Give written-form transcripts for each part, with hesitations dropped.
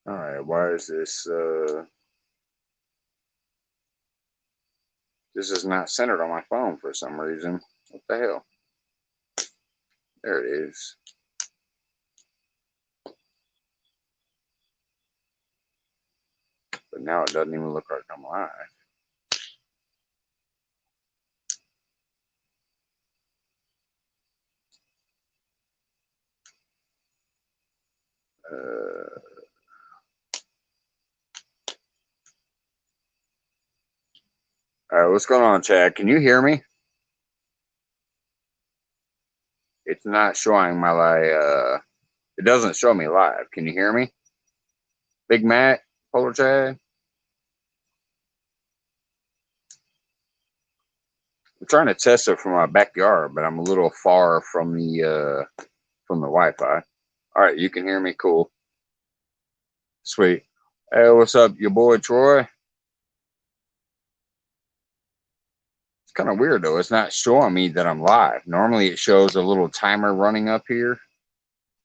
All right, why is this? This is not centered on my phone for some reason. What the hell? There it is. But now it doesn't even look like I'm live. All right, what's going on, Chad? Can you hear me? It's not showing my live. It doesn't show me live. Can you hear me? Big Mac, Polar Chad. I'm trying to test it from my backyard, but I'm a little far from the Wi-Fi. All right, you can hear me. Cool. Sweet. Hey, what's up, your boy Troy? It's kind of weird though. It's not showing me that I'm live. Normally, it shows a little timer running up here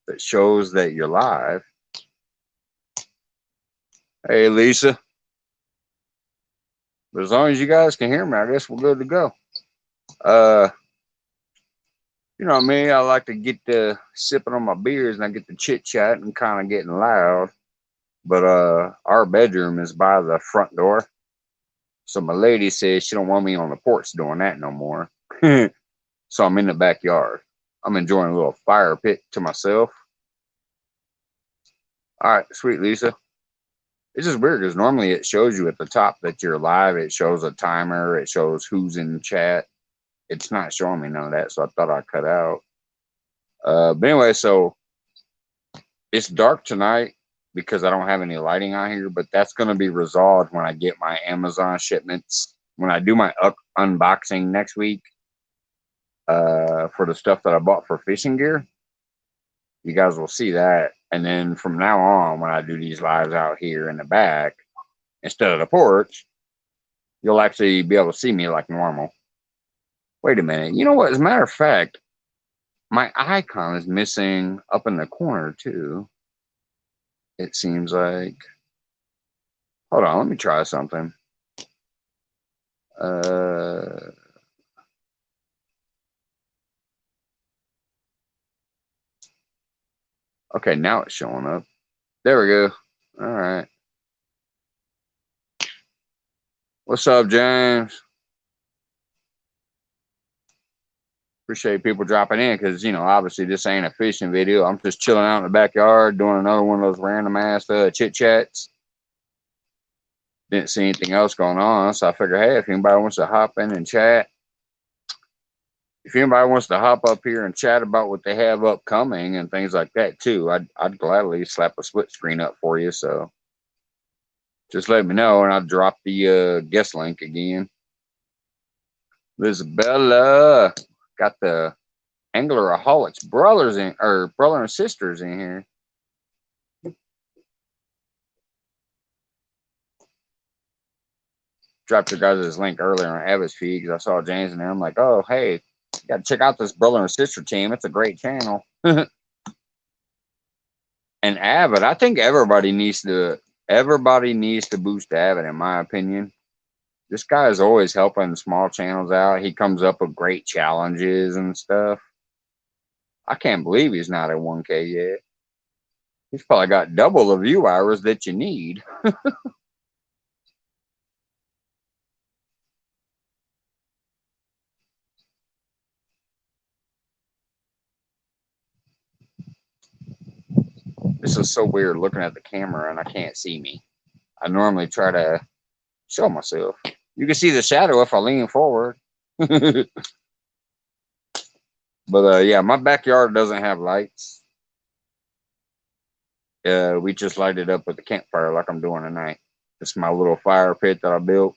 that shows that you're live. Hey, Lisa. But as long as you guys can hear me, I guess we're good to go. You know me, I like to get to sipping on my beers and I get to chit chat and kind of getting loud. But our bedroom is by the front door. So my lady says she don't want me on the porch doing that no more. So I'm in the backyard. I'm enjoying a little fire pit to myself. All right, sweet Lisa. It's just weird because normally it shows you at the top that you're live. It shows a timer. It shows who's in chat. It's not showing me none of that, so I thought I'd cut out. But anyway, so it's dark tonight because I don't have any lighting on here, but that's going to be resolved when I get my Amazon shipments. When I do my unboxing next week for the stuff that I bought for fishing gear, you guys will see that. And then from now on, when I do these lives out here in the back instead of the porch, you'll actually be able to see me like normal. Wait a minute. You know what? As a matter of fact, my icon is missing up in the corner too. It seems like. Hold on, let me try something. Uh, okay, now it's showing up. There we go. All right. What's up, James? Appreciate people dropping in because, you know, obviously this ain't a fishing video. I'm just chilling out in the backyard doing another one of those random ass chit chats. Didn't see anything else going on, so I figured, hey, if anybody wants to hop in and chat, if anybody wants to hop up here and chat about what they have upcoming and things like that too, I'd gladly slap a split screen up for you. So just let me know and I'll drop the guest link again. Lisabella got the Angleraholics brothers in, or brother and sisters in here. Dropped your guys' link earlier on Avid's feed because I saw James in there. I'm like, oh, hey, you got to check out this brother and sister team. It's a great channel. And Avid, I think everybody needs to boost Avid, in my opinion. This guy is always helping small channels out. He comes up with great challenges and stuff. I can't believe he's not at 1K yet. He's probably got double the view hours that you need. This is so weird looking at the camera and I can't see me. I normally try to show myself. You can see the shadow if I lean forward. But yeah, my backyard doesn't have lights. We just light it up with a campfire like I'm doing tonight. It's my little fire pit that I built.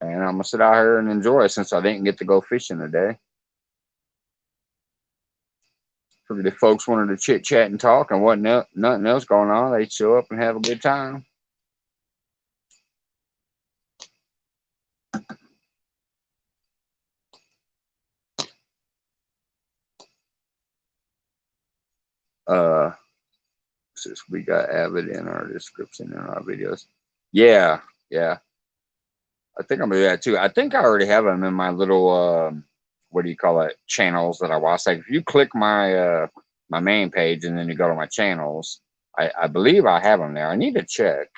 And I'm going to sit out here and enjoy it since I didn't get to go fishing today. Figured if folks wanted to chit chat and talk and wasn't nothing else going on, they'd show up and have a good time. Since we got Avid in our description in our videos. Yeah, yeah. I think I'm gonna do that too. I think I already have them in my little what do you call it, channels that I watch. Like if you click my main page and then you go to my channels, I believe I have them there. I need to check.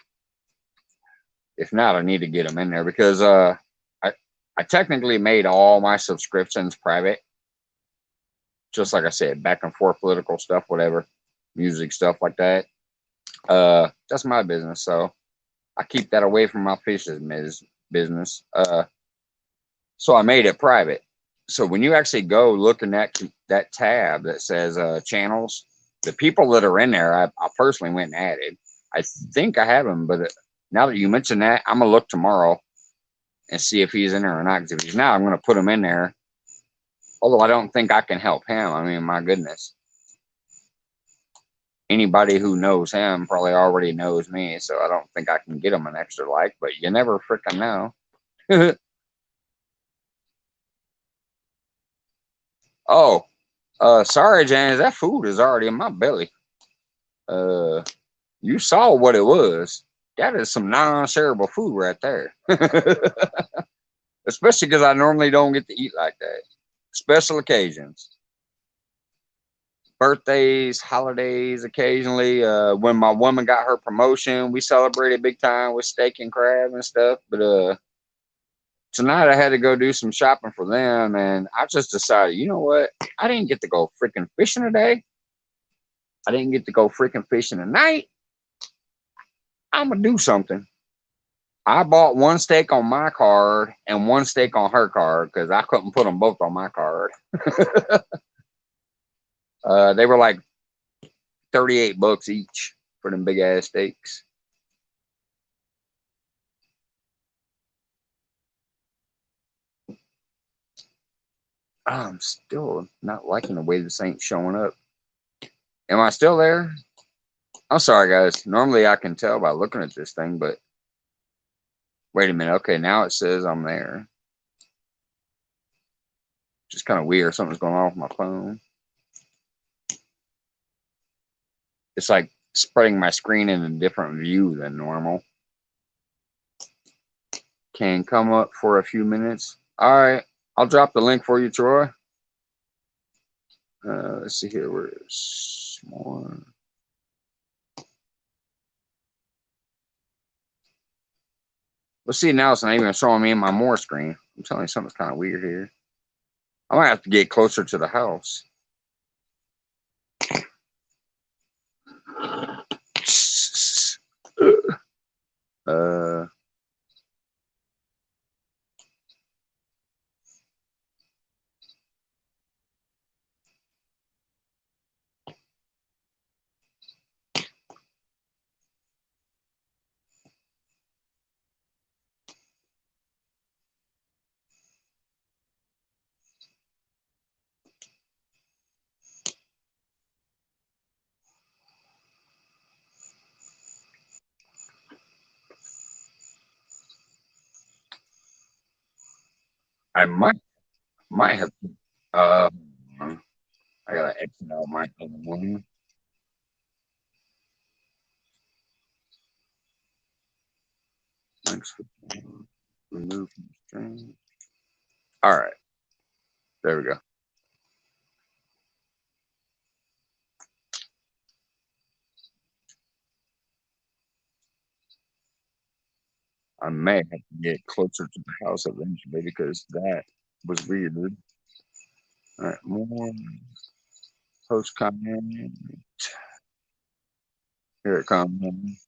If not, I need to get them in there because I I technically made all my subscriptions private. Just like I said, back and forth political stuff, whatever, music stuff like that. That's my business, so I keep that away from my fish's business. So I made it private. So when you actually go look in that tab that says channels, the people that are in there, I personally went and added. I think I have him, but now that you mention that, I'm gonna look tomorrow and see if he's in there or not. Because if he's not, I'm gonna put him in there. Although I don't think I can help him. I mean, my goodness, anybody who knows him probably already knows me, so I don't think I can get him an extra like. But you never freaking know. Oh, sorry, James. That food is already in my belly. Uh, you saw what it was. That is some non-shareable food right there. Especially because I normally don't get to eat like that. Special occasions, birthdays, holidays, occasionally. When my woman got her promotion, we celebrated big time with steak and crab and stuff. But tonight I had to go do some shopping for them, and I just decided, you know what? I didn't get to go freaking fishing today. I didn't get to go freaking fishing tonight. I'm gonna do something. I bought one steak on my card and one steak on her card because I couldn't put them both on my card. They were like $38 each for them big ass steaks. I'm still not liking the way this ain't showing up. Am I still there? I'm sorry, guys. Normally I can tell by looking at this thing, but wait a minute. Okay, now it says I'm there. Just kind of weird. Something's going on with my phone. It's like spreading my screen in a different view than normal. Can come up for a few minutes. All right. I'll drop the link for you, Troy. Let's see here. Where's more? Let's see, now it's not even showing me in my more screen. I'm telling you, something's kind of weird here. I might have to get closer to the house. Uh, I might have. Uh, I gotta exit out my other one. Thanks for remove from the stream. All right, there we go. I may have to get closer to the house eventually because that was weird. All right, more post comment. Here it comes.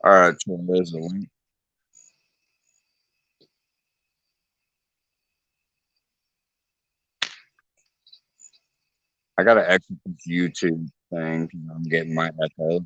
All right, so there's the link. I gotta exit this YouTube thing because I'm getting my echo.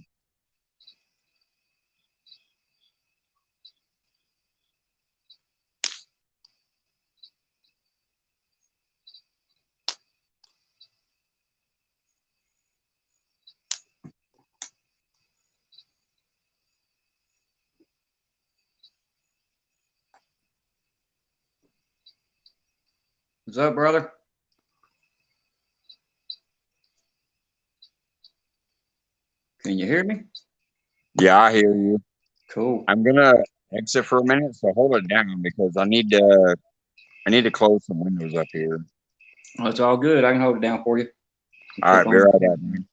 What's up, brother? Can you hear me? Yeah, I hear you. Cool. I'm gonna exit for a minute, so hold it down because I need to close some windows up here. Well, it's all good. I can hold it down for you. All Click right, be on right it. back, man.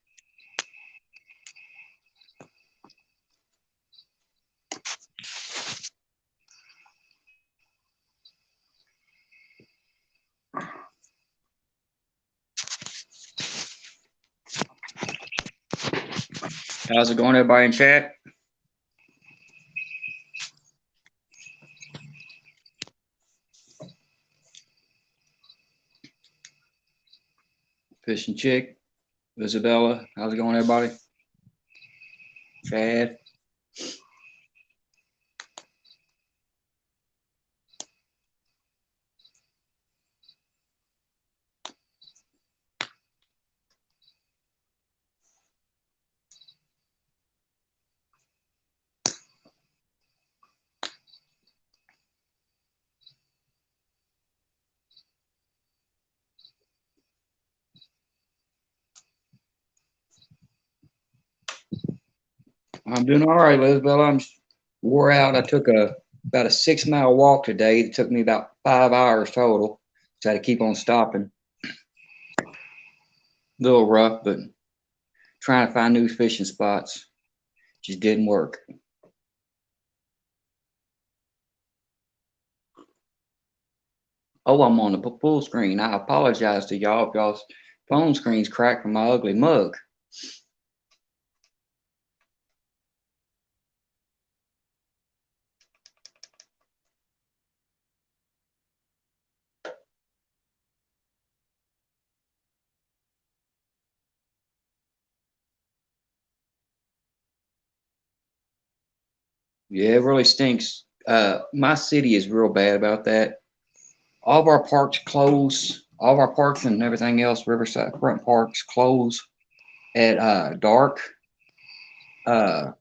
How's it going, everybody in chat? Fishing Chick, Isabella. How's it going, everybody? Chad. I'm doing all right, Isabella. I'm wore out. I took about a 6 mile walk today. It took me about 5 hours total. So I had to keep on stopping. A little rough, but trying to find new fishing spots just didn't work. Oh, I'm on the full screen. I apologize to y'all if y'all's phone screen's cracked from my ugly mug. Yeah, it really stinks. My city is real bad about that. All of our parks close. All of our parks and everything else, Riverside front parks close at dark. And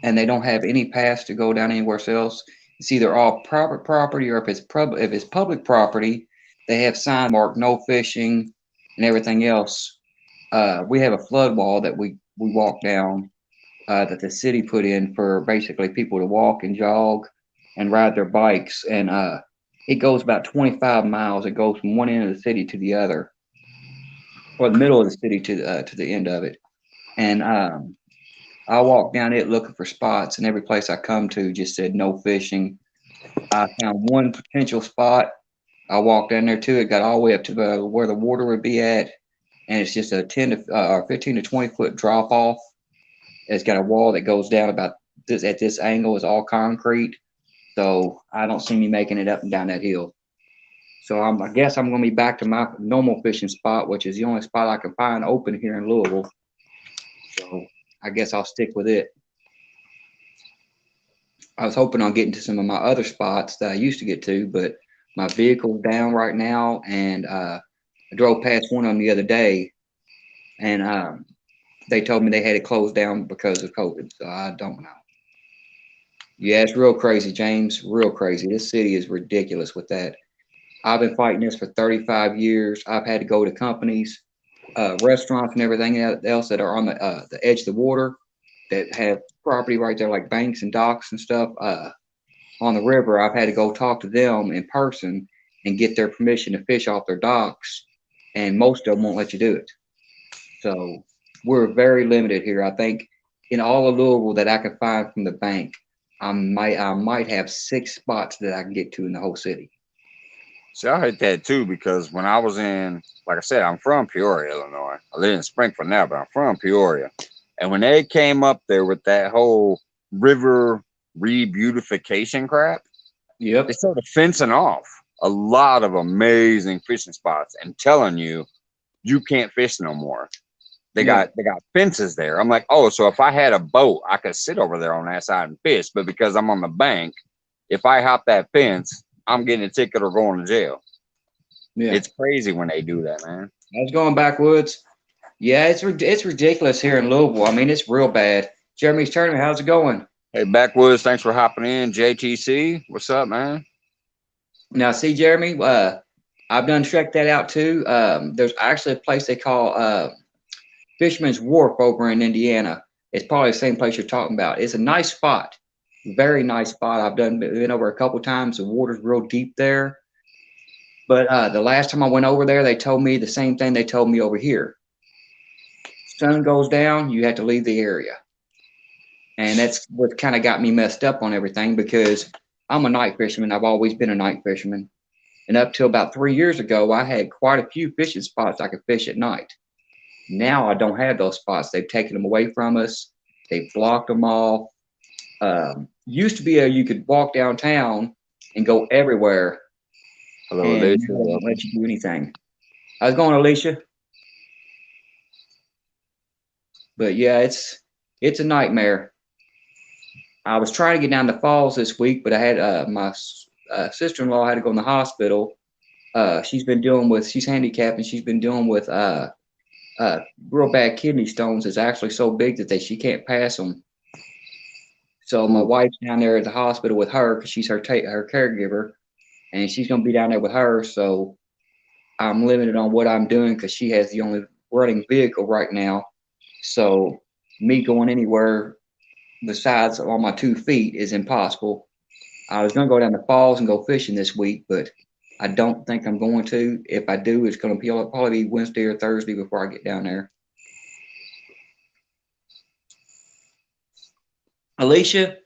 they don't have any paths to go down anywhere else. It's either all private property, or if it's public property, they have sign marked no fishing and everything else. We have a flood wall that we walk down, that the city put in for basically people to walk and jog and ride their bikes, and it goes about 25 miles. It goes from one end of the city to the other, or the middle of the city to the end of it. And I walked down it looking for spots, and every place I come to just said no fishing. I found one potential spot. I walked down there too. It got all the way up to where the water would be at, and it's just a 10 to or 15 to 20 foot drop off. It's got a wall that goes down about this at this angle. It's all concrete, so I don't see me making it up and down that hill. So I guess I'm going to be back to my normal fishing spot, which is the only spot I can find open here in Louisville. So I guess I'll stick with it. I was hoping on getting to some of my other spots that I used to get to, but my vehicle's down right now, and I drove past one of them the other day, and they told me they had it closed down because of COVID. So I don't know. Yeah, it's real crazy, James. Real crazy. This city is ridiculous with that. I've been fighting this for 35 years. I've had to go to companies, restaurants, and everything else that are on the edge of the water that have property right there, like banks and docks and stuff on the river. I've had to go talk to them in person and get their permission to fish off their docks, and most of them won't let you do it. So we're very limited here. I think in all of Louisville that I can find from the bank, I might have 6 spots that I can get to in the whole city. See, I hate that too because when I was in, like I said, I'm from Peoria, Illinois. I live in Springfield now, but I'm from Peoria. And when they came up there with that whole river re-beautification crap, Yep. they started fencing off a lot of amazing fishing spots and telling you you can't fish no more. They got fences there. I'm like, oh, so if I had a boat, I could sit over there on that side and fish. But because I'm on the bank, if I hop that fence, I'm getting a ticket or going to jail. Yeah. It's crazy when they do that, man. I was going backwoods. Yeah, it's ridiculous here in Louisville. I mean, it's real bad. Jeremy's tournament, how's it going? Hey, Backwoods, thanks for hopping in. JTC, what's up, man? Now, see, Jeremy, I've done checked that out too. There's actually a place they call Fisherman's Wharf over in Indiana. It's probably the same place you're talking about. It's a nice spot, very nice spot. I've been over a couple times. The water's real deep there. But the last time I went over there, they told me the same thing they told me over here. Sun goes down, you have to leave the area. And that's what kind of got me messed up on everything because I'm a night fisherman. I've always been a night fisherman. And up till about 3 years ago, I had quite a few fishing spots I could fish at night. Now I don't have those spots. They've taken them away from us. They've blocked them all. Used to be you could walk downtown and go everywhere. Hello, And Alicia. now they don't let you do anything. How's it going, Alicia? But yeah, it's a nightmare. I was trying to get down to Falls this week, but I had my sister-in-law had to go in the hospital. She's handicapped and she's been dealing with real bad kidney stones. It's actually so big that she can't pass them. So my wife's down there at the hospital with her because she's her caregiver, and she's going to be down there with her. So I'm limited on what I'm doing because she has the only running vehicle right now. So me going anywhere besides on my 2 feet is impossible. I was going to go down the falls and go fishing this week, but I don't think I'm going to. If I do, it's going to probably be Wednesday or Thursday before I get down there. Alicia,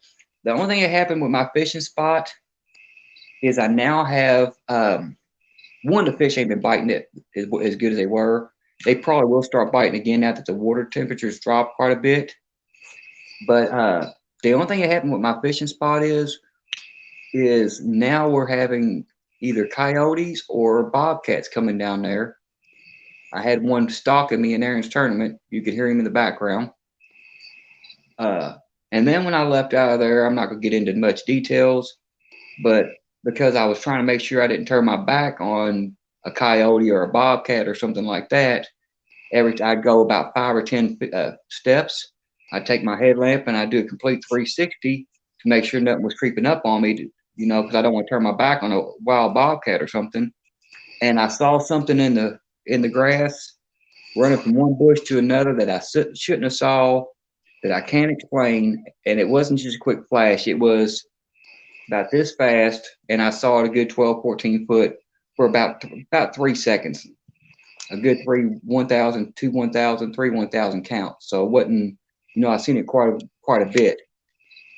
the only thing that happened with my fishing spot is I now have one, the fish ain't been biting it as good as they were. They probably will start biting again now that the water temperatures drop quite a bit. But the only thing that happened with my fishing spot is now we're having either coyotes or bobcats coming down there. I had one stalking me in Aaron's tournament. You could hear him in the background. And then when I left out of there, I'm not going to get into much details, but because I was trying to make sure I didn't turn my back on a coyote or a bobcat or something like that, I'd go about 5 or 10 steps. I'd take my headlamp and I'd do a complete 360 to make sure nothing was creeping up on me, because I don't want to turn my back on a wild bobcat or something. And I saw something in the grass running from one bush to another that I shouldn't have saw, that I can't explain. And it wasn't just a quick flash. It was about this fast, and I saw it a good 12, 14 foot for about 3 seconds. A good 3 1,000, 2 1,000, 3 1,000 counts. So it wasn't, I've seen it quite a bit.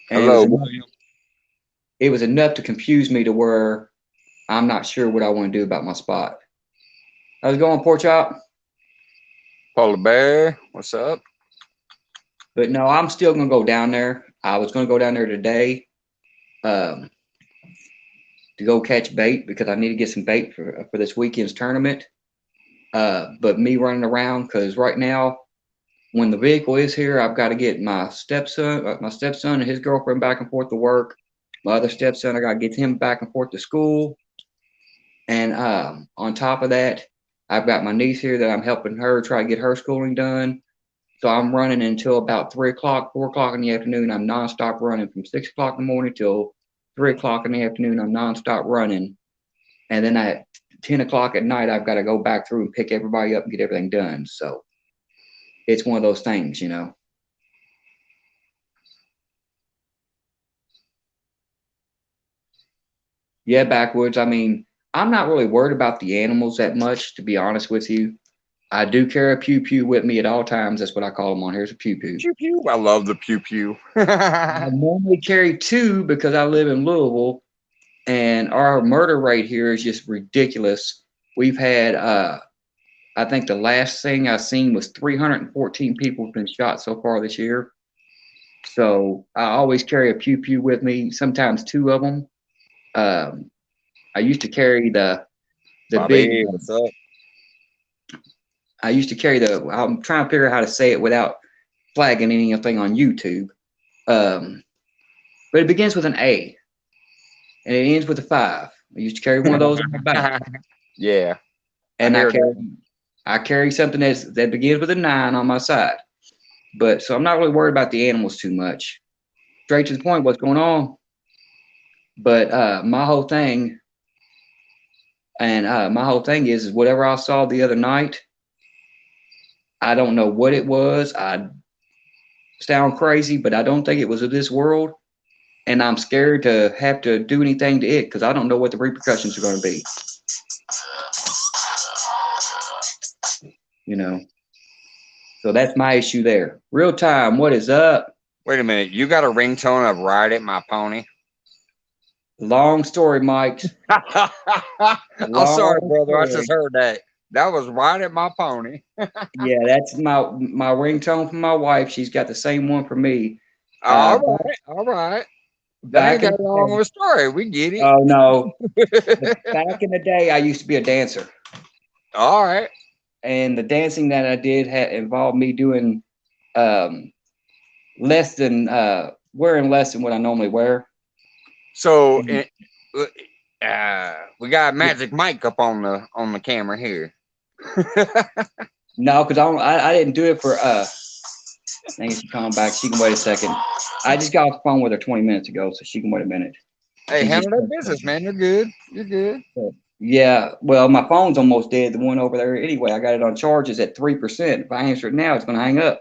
And Hello, William. It was enough to confuse me to where I'm not sure what I want to do about my spot. How's it going, Porch Chop? Polar Bear, what's up? But no, I'm still going to go down there. I was going to go down there today to go catch bait because I need to get some bait for this weekend's tournament. But me running around, because right now, when the vehicle is here, I've got to get my stepson and his girlfriend back and forth to work. My other stepson, I got to get him back and forth to school. And on top of that, I've got my niece here that I'm helping her try to get her schooling done. So I'm running until about 3 o'clock, 4 o'clock in the afternoon. I'm nonstop running from 6 o'clock in the morning till 3 o'clock in the afternoon. I'm nonstop running. And then at 10 o'clock at night, I've got to go back through and pick everybody up and get everything done. So it's one of those things, Yeah, backwoods. I mean, I'm not really worried about the animals that much, to be honest with you. I do carry a pew pew with me at all times. That's what I call them on here. It's a pew pew. Pew pew. I love the pew pew. I normally carry 2 because I live in Louisville, and our murder rate here is just ridiculous. We've had, I think the last thing I seen was 314 people have been shot so far this year. So I always carry a pew pew with me, sometimes 2 of them. I used to carry the Bobby, big. what's up? I used to carry I'm trying to figure out how to say it without flagging anything on YouTube. But it begins with an A and it ends with a 5. I used to carry one of those on my back. Yeah. And I carry something that begins with a 9 on my side. But so I'm not really worried about the animals too much. Straight to the point, what's going on? But my whole thing And my whole thing is whatever I saw the other night, I don't know what it was. I sound crazy, but I don't think it was of this world. And I'm scared to have to do anything to it because I don't know what the repercussions are going to be. You know, so that's my issue there. Real time, what is up? Wait a minute. You got a ringtone of Ride It My Pony? Long story, Mike. I'm sorry, Long brother. I story. just heard that. That was Ride It My Pony. Yeah, that's my ringtone from my wife. She's got the same one for me. All right. All right. That ain't Back in that the long of day. a story. We get it. Oh no. Back in the day, I used to be a dancer. All right. And the dancing that I did had involved me doing um, less than wearing less than what I normally wear. So And, we got Magic Mike up on the camera here. no, because I didn't do it for I think she's calling back. She can wait a second. I just got off the phone with her 20 minutes ago, so she can wait a minute. Hey, She just handle that business, man. You're good. You're good. yeah. Well, my phone's almost dead. The one over there anyway. I got it on charges at 3%. If I answer it now, it's going to hang up.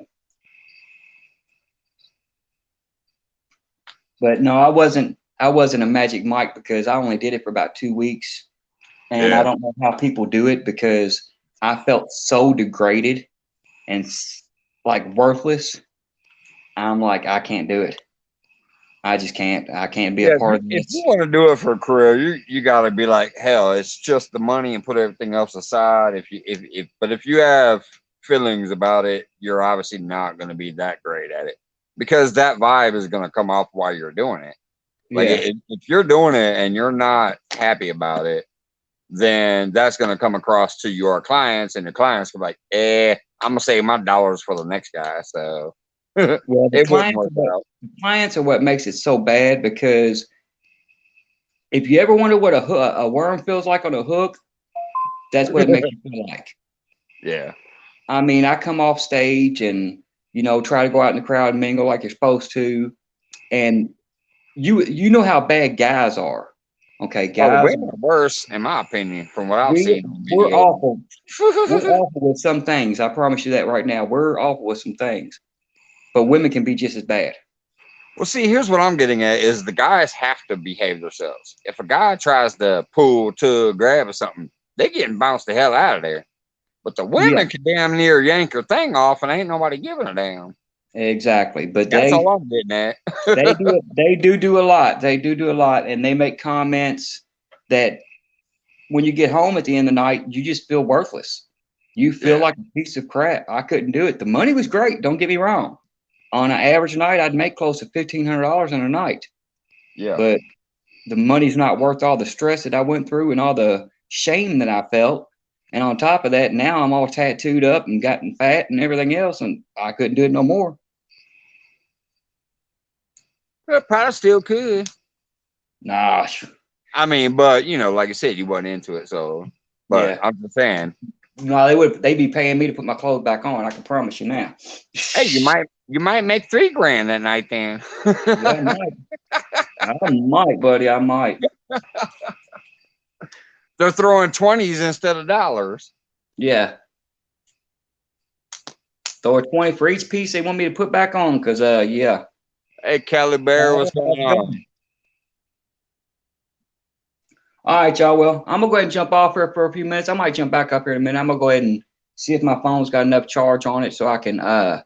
But no, I wasn't. I wasn't a Magic Mike because I only did it for about 2 weeks, and I Yeah. don't know how people do it because I felt so degraded and like worthless. I'm like, I can't do it. I just can't. I can't be a Yeah, part of if you this. want to do it for a career, you got to be like, hell, it's just the money and put everything else aside. But if you have feelings about it, you're obviously not going to be that great at it because that vibe is going to come off while you're doing it. Like Yeah. if you're doing it and you're not happy about it, then that's going to come across to your clients, and your clients will be like, I'm gonna save my dollars for the next guy. So Well, it wouldn't work out. the clients are what makes it so bad because if you ever wonder what a worm feels like on a hook, that's what it makes you feel like. Yeah. I mean, I come off stage and try to go out in the crowd and mingle like you're supposed to, and you know how bad guys are. Okay, Oh, guys, women are worse, in my opinion, from what I've we seen on we're video. awful. We're awful with some things. I promise you that right now. We're awful with some things, but women can be just as bad. Well, see, here's what I'm getting at is the guys have to behave themselves. If a guy tries to pull, tug, grab or something, they getting bounced the hell out of there. But the Yeah, women can damn near yank her thing off and ain't nobody giving a damn. exactly. But That's all I'm getting at. they do it. They do a lot. They do a lot, and they make comments that when you get home at the end of the night, you just feel worthless. You feel Yeah. like a piece of crap. I couldn't do it. The money was great. Don't get me wrong. On an average night, I'd make close to $1,500 in a night, Yeah. but the money's not worth all the stress that I went through and all the shame that I felt. And on top of that, now I'm all tattooed up and gotten fat and everything else, and I couldn't do it no more. Well, probably still could. Nah, I mean, but like I said, you wasn't into it, so. But yeah. I'm just saying, No, they'd be paying me to put my clothes back on. I can promise you now. hey, you might make $3,000 that night then. Yeah, I might. I might, buddy. I might. They're throwing 20s instead of dollars. Yeah. Throw a 20 for each piece they want me to put back on, because yeah. Hey, Cali Bear, what's going on? All right, y'all. Well, I'm gonna go ahead and jump off here for a few minutes. I might jump back up here in a minute. I'm gonna go ahead and see if my phone's got enough charge on it so I can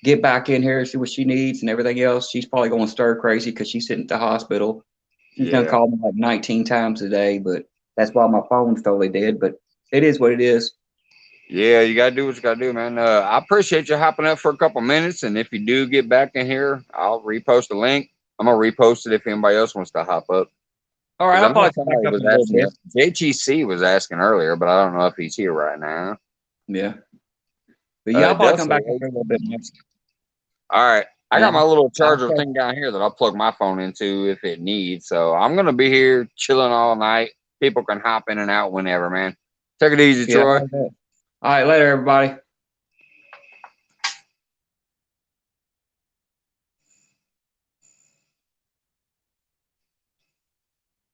get back in here, see what she needs and everything else. She's probably going stir crazy because she's sitting at the hospital. She's gonna Yeah. call me like 19 times a day, but that's why my phone's totally dead. But it is what it is. Yeah, you gotta do what you gotta do, man. I appreciate you hopping up for a couple minutes, and if you do get back in here, I'll repost the link. I'm gonna repost it if anybody else wants to hop up. All right, Because I'll I know probably come back somebody up was in a little asking. bit. JGC was asking earlier, but I don't know if he's here right now. Yeah, but yeah, I'll probably come back up Dusty. in a little bit. All right. I got And my little I'll charger thing down here that I'll plug my phone into if it needs. So I'm gonna be here chilling all night. People can hop in and out whenever, man. Take it easy, yeah. Troy. All right, later, everybody.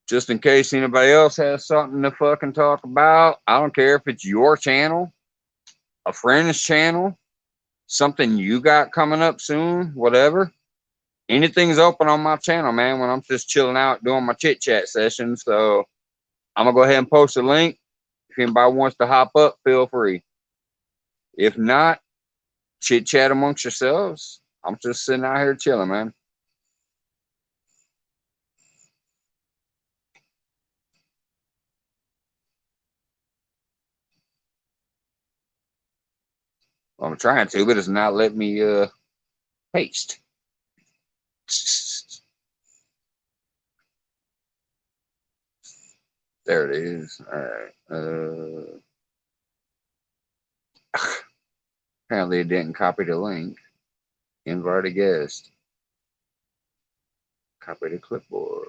just in case anybody else has something to fucking talk about. I don't care if it's your channel, a friend's channel, something you got coming up soon, whatever. Anything's open on my channel, man, when I'm just chilling out doing my chit chat session. So I'm gonna go ahead and post a link. If anybody wants to hop up, feel free. If not, chit chat amongst yourselves. I'm just sitting out here chilling, man. I'm trying to, but it's not letting me paste. There it is. All right. Apparently it didn't copy the link. Invite a guest. Copy the clipboard.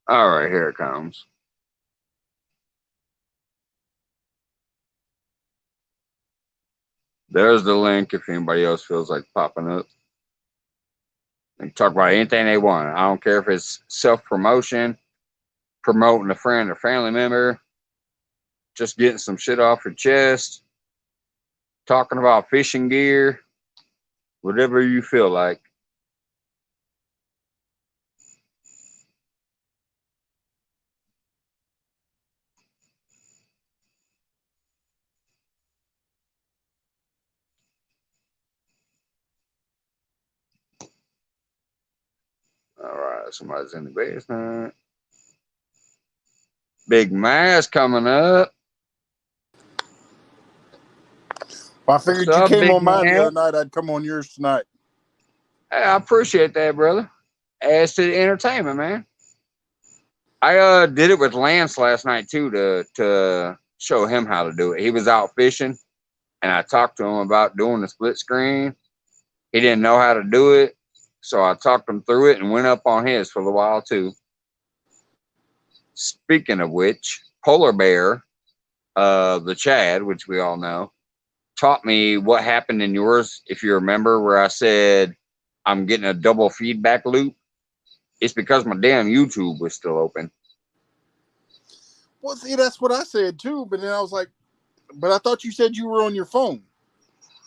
All right, here it comes. There's the link if anybody else feels like popping up. They can talk about anything they want. I don't care if it's self-promotion, promoting a friend or family member, just getting some shit off your chest, talking about fishing gear, whatever you feel like. All right, somebody's in the basement. Big Mass coming up. Well, I What's figured you up, came Big on mine the Mass? other night. I'd come on yours tonight. Hey, I appreciate that, brother. Adds to the entertainment, man. I did it with Lance last night too to show him how to do it. He was out fishing, and I talked to him about doing the split screen. He didn't know how to do it, so I talked him through it and went up on his for a while too. Speaking of which, Polar Bear, the Chad, which we all know, taught me what happened in yours. If you remember, where I said I'm getting a double feedback loop, it's because my damn YouTube was still open. Well, see, that's what I said too. But then I was like, but I thought you said you were on your phone.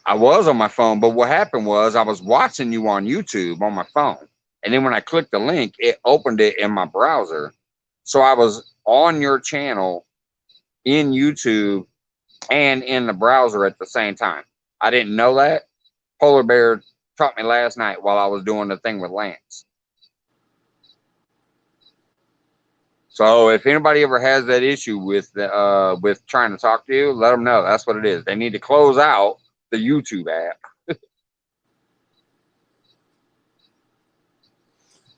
I was on my phone, but what happened was I was watching you on YouTube on my phone. And then when I clicked the link, it opened it in my browser. So I was on your channel in YouTube and in the browser at the same time. I didn't know that. Polar Bear taught me last night while I was doing the thing with Lance. So if anybody ever has that issue with trying to talk to you, let them know that's what it is. They need to close out the YouTube app.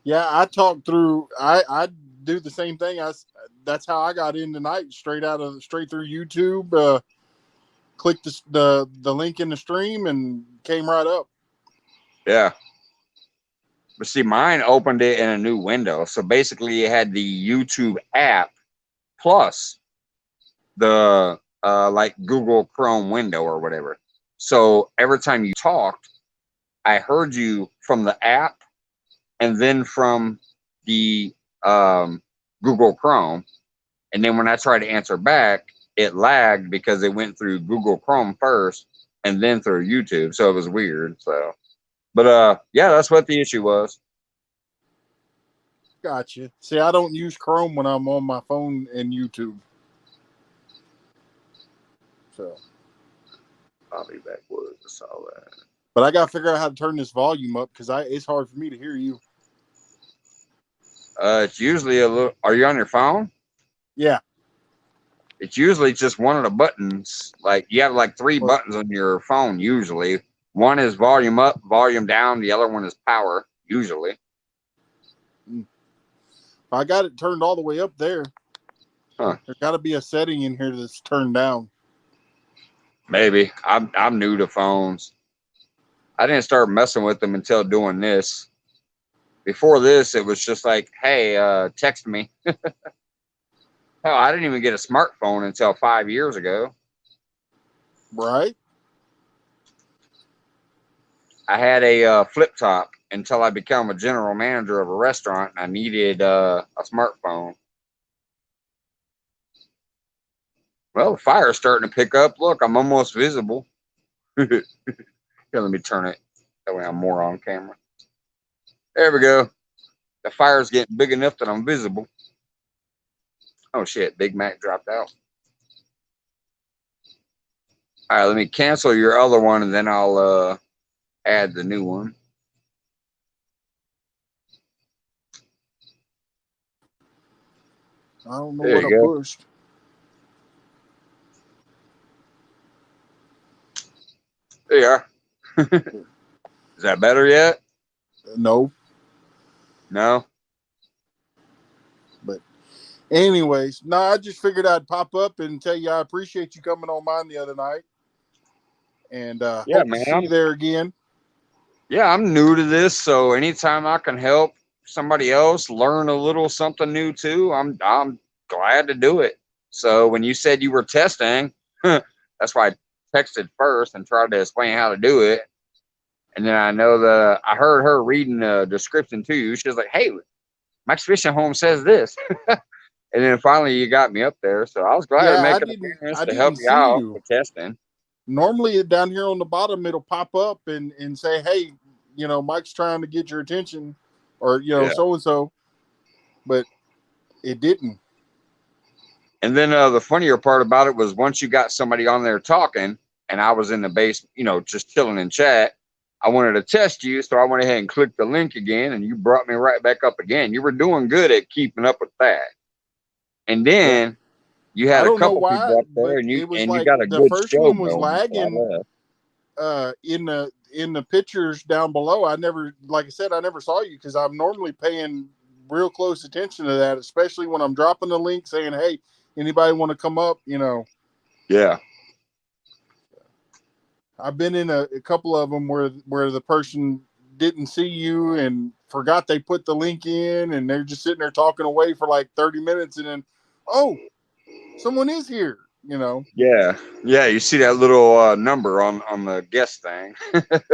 Yeah, I talked through. I do the same thing. That's how I got in tonight. Straight through YouTube. Clicked the link in the stream and came right up. Yeah. But see, mine opened it in a new window. So basically, it had the YouTube app plus the like Google Chrome window or whatever. So every time you talked, I heard you from the app and then from the Google Chrome. And then when I tried to answer back, it lagged because it went through Google Chrome first and then through YouTube. So it was weird. So, but yeah, that's what the issue was. Gotcha. See, I don't use Chrome when I'm on my phone and YouTube. So I'll be backwoods. I saw that. but I gotta figure out how to turn this volume up because it's hard for me to hear you. It's usually a little. Are you on your phone? Yeah. It's usually just one of the buttons. Like you have like three Well, buttons on your phone. Usually, one is volume up, volume down. The other one is power. Usually. I got it turned all the way up there. Huh. There's got to be a setting in here that's turned down. Maybe. I'm new to phones. I didn't start messing with them until doing this. before this, it was just like, hey, text me. Hell, I didn't even get a smartphone until 5 years ago. Right. I had a flip top until I became a general manager of a restaurant and I needed a smartphone. Well, the fire's starting to pick up. Look, I'm almost visible. Here, let me turn it. That way I'm more on camera. There we go. The fire's getting big enough that I'm visible. Oh, shit. Big Mac dropped out. All right, let me cancel your other one, and then I'll add the new one. I don't know There what you I go. pushed. There you are. Is that better yet? No. No? But anyways, no, I just figured I'd pop up and tell you I appreciate you coming on mine the other night. And Yeah, hope to man. see you there again. Yeah, I'm new to this, so anytime I can help somebody else learn a little something new too, I'm glad to do it. So when you said you were testing, that's why I texted first and tried to explain how to do it. And then I heard her reading the description to you. She was like, "Hey, Max Fishing Home says this." And then finally you got me up there. So I was glad to Yeah, make an appearance I to help didn't you see out you. for testing. Normally down here on the bottom it'll pop up and say, hey, Mike's trying to get your attention, or Yeah. so and so, but it didn't. And then the funnier part about it was once you got somebody on there talking, and I was in the base, just chilling in chat. I wanted to test you, so I went ahead and clicked the link again, and you brought me right back up again. You were doing good at keeping up with that. And then you I had a don't know couple why, people up there, but and you it was and you like got a the good first show one was going. So I lagging left. in the pictures down below. I never, like I said, I never saw you because I'm normally paying real close attention to that, especially when I'm dropping the link saying, hey, anybody want to come up, Yeah. I've been in a couple of them where the person didn't see you and forgot they put the link in, and they're just sitting there talking away for like 30 minutes, and then, oh, someone is here, Yeah. Yeah. You see that little number on the guest thing.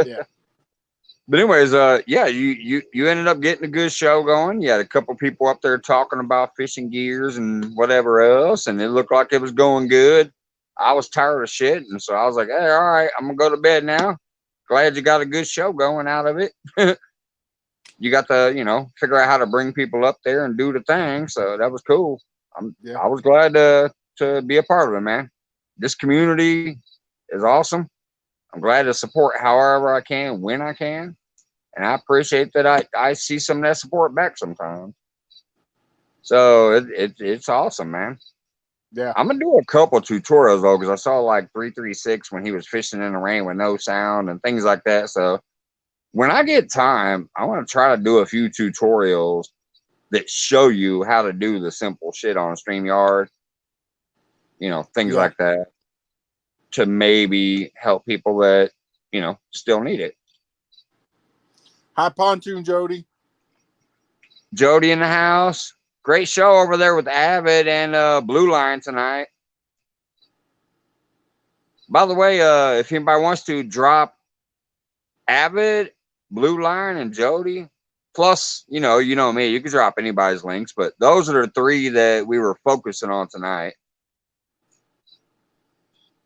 Yeah. But anyways, yeah, you ended up getting a good show going. You had a couple people up there talking about fishing gears and whatever else, and it looked like it was going good. I was tired of shit, and so I was like, "Hey, all right, I'm gonna go to bed now." Glad you got a good show going out of it. You got to, figure out how to bring people up there and do the thing. So that was cool. Yeah. I was glad to be a part of it, man. This community is awesome. I'm glad to support however I can, when I can. And I appreciate that I see some of that support back sometimes. So it's awesome, man. Yeah. I'm gonna do a couple tutorials though, because I saw like 336 when he was fishing in the rain with no sound and things like that. So when I get time, I want to try to do a few tutorials that show you how to do the simple shit on StreamYard, things Yeah. like that, to maybe help people that still need it. Hi, Pontoon Jody. Jody in the house. Great show over there with Avid and Blue Line tonight. By the way, if anybody wants to drop Avid, Blue Line, and Jody, plus, you know me, you can drop anybody's links, but those are the three that we were focusing on tonight.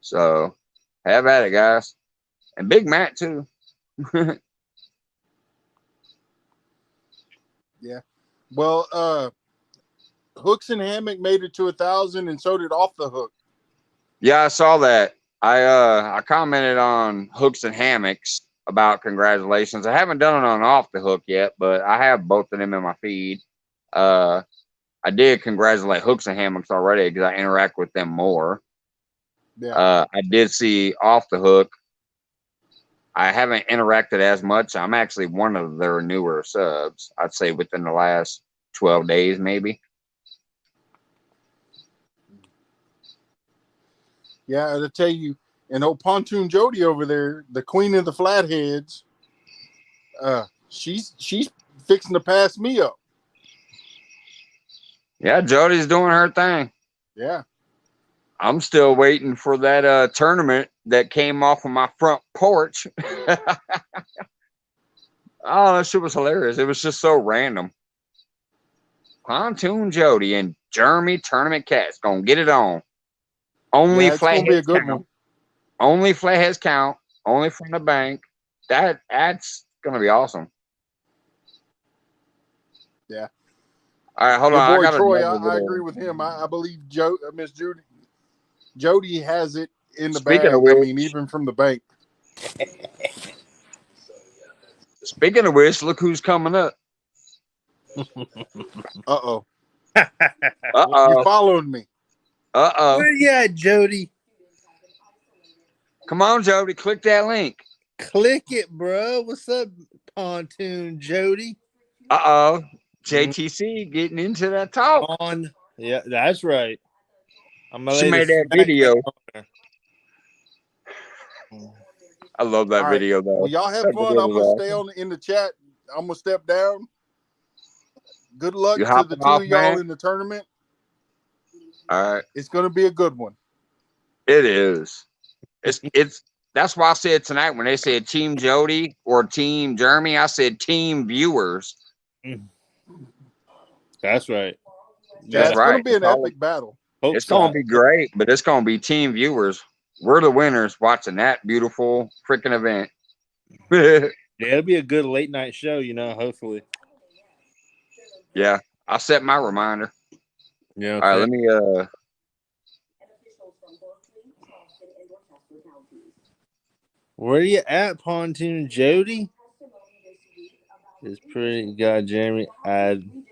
So have at it, guys. And Big Matt, too. Yeah. Well, Hooks and Hammock made it to 1,000, and so did Off the Hook. Yeah, I saw that. I commented on Hooks and Hammocks about congratulations. I haven't done it on Off the Hook yet, but I have both of them in my feed. I did congratulate Hooks and Hammocks already because I interact with them more. Yeah. I did see Off the Hook. I haven't interacted as much. I'm actually one of their newer subs. I'd say within the last 12 days, maybe. Yeah, to tell you, and old Pontoon Jody over there, the queen of the flatheads, she's fixing to pass me up. Yeah, Jody's doing her thing. Yeah. I'm still waiting for that tournament that came off of my front porch. Oh, that shit was hilarious. It was just so random. Pontoon Jody and Jeremy Tournament Cats gonna get it on. Only It's gonna be a flatheads good count. one. Only flatheads count. Only from the bank. That's gonna be awesome. Yeah. All right, hold Your on. boy I got Troy, another I little. agree with him. I believe Miss Jody has it in the Speaking of bag. I which, mean, even from the bank. look who's coming up. Uh-oh. Uh You oh. following me. Uh oh. Where you at, Jody? Come on, Jody. Click that link. Click it, bro. What's up, Pontoon Jody? Uh oh. JTC getting into that talk. On. Yeah, that's right. I'm gonna She lay made the that smack video. down on her. I love that All right. video though. Well, y'all have That fun. video I'm was gonna stay awesome. in the chat. I'm gonna step down. Good luck You to the hopping two off, of y'all man? in the tournament. All right. It's gonna be a good one. It is. It's that's why I said tonight when they said Team Jody or Team Jeremy, I said Team Viewers. That's right. Yeah, That's it's right. gonna be an epic battle. It's gonna be great, but it's gonna be Team Viewers. We're the winners watching that beautiful freaking event. Yeah, it'll be a good late night show, hopefully. Yeah, I set my reminder. Yeah. All right, let me Where you at, Pontoon Jody? It's pretty god, Jeremy. I'm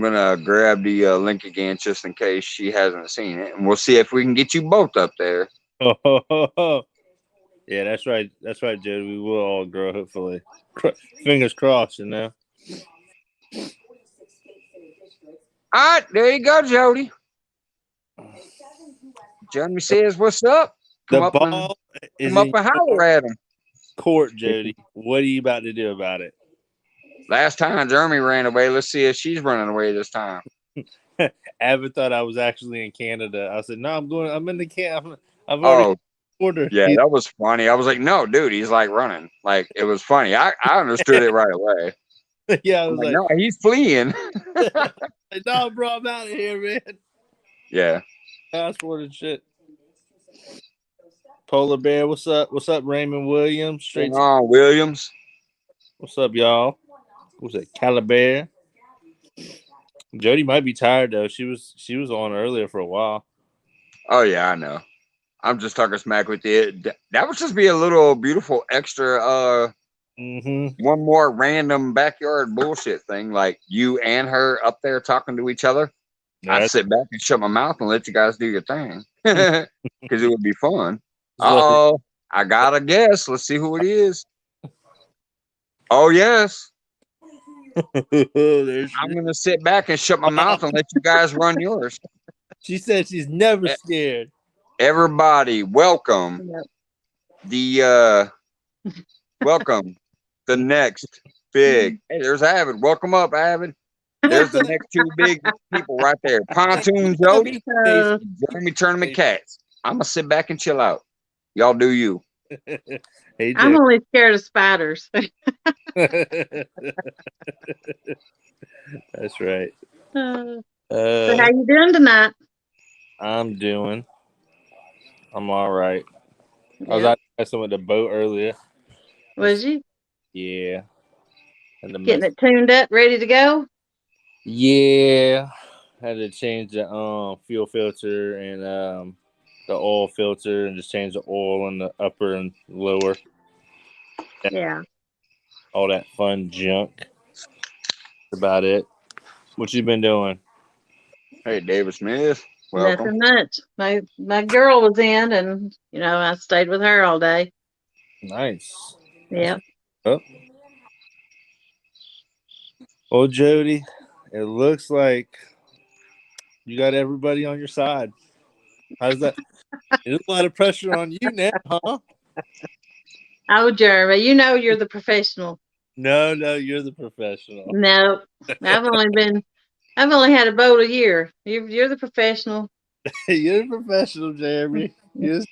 gonna grab the link again just in case she hasn't seen it, and we'll see if we can get you both up there. Yeah, that's right. That's right, Jody. We will all grow, hopefully. Fingers crossed, All right, there you go, Jody. Jeremy says, "What's up?" The ball is Come up in and holler at him. court, Jody. What are you about to do about it? Last time Jeremy ran away. Let's see if she's running away this time. Evan thought I was actually in Canada. I said, "No, I'm in the camp. I've Oh, already ordered." yeah, that was funny. I was like, "No, dude, he's like running." Like it was funny. I understood it right away. Yeah, I I'm was like, "No, he's fleeing." "No, bro, I'm out of here, man." Yeah. Passport and shit. Polar Bear, what's up? What's up, Raymond Williams? What's on, Williams? What's up, y'all? What's that, Calabar? Jody might be tired though. She was on earlier for a while. Oh yeah, I know. I'm just talking smack with you. That would just be a little beautiful extra. One more random backyard bullshit thing, like you and her up there talking to each other. I'd sit back and shut my mouth and let you guys do your thing because it would be fun. Uh-oh, I got a guess. Let's see who it is. Oh, yes. I'm going to sit back and shut my mouth and let you guys run yours. She said she's never scared. Everybody, welcome the next big. Hey, there's Avid. Welcome up, Avid. There's the next two big people right there. Pontoon Jody, Jeremy Tournament Cats. I'm going to sit back and chill out. Y'all do you. Hey, I'm only scared of spiders. That's right. So how you doing tonight? I'm all right. Yep. I was out messing with the boat earlier. Was you? Yeah. Getting it tuned up, ready to go? Yeah. Had to change the fuel filter and the oil filter and just change the oil in the upper and lower. Yeah. All that fun junk. That's about it. What you been doing? Hey, David Smith. Welcome. Nothing much. My girl was in, and I stayed with her all day. Nice. Yep. Oh. Well, Jody, it looks like you got everybody on your side. How's that? There's a lot of pressure on you now, huh? Oh, Jeremy, you're the professional. No, you're the professional. No, I've only had a boat a year. You're the professional. You're the professional, Jeremy. Yes.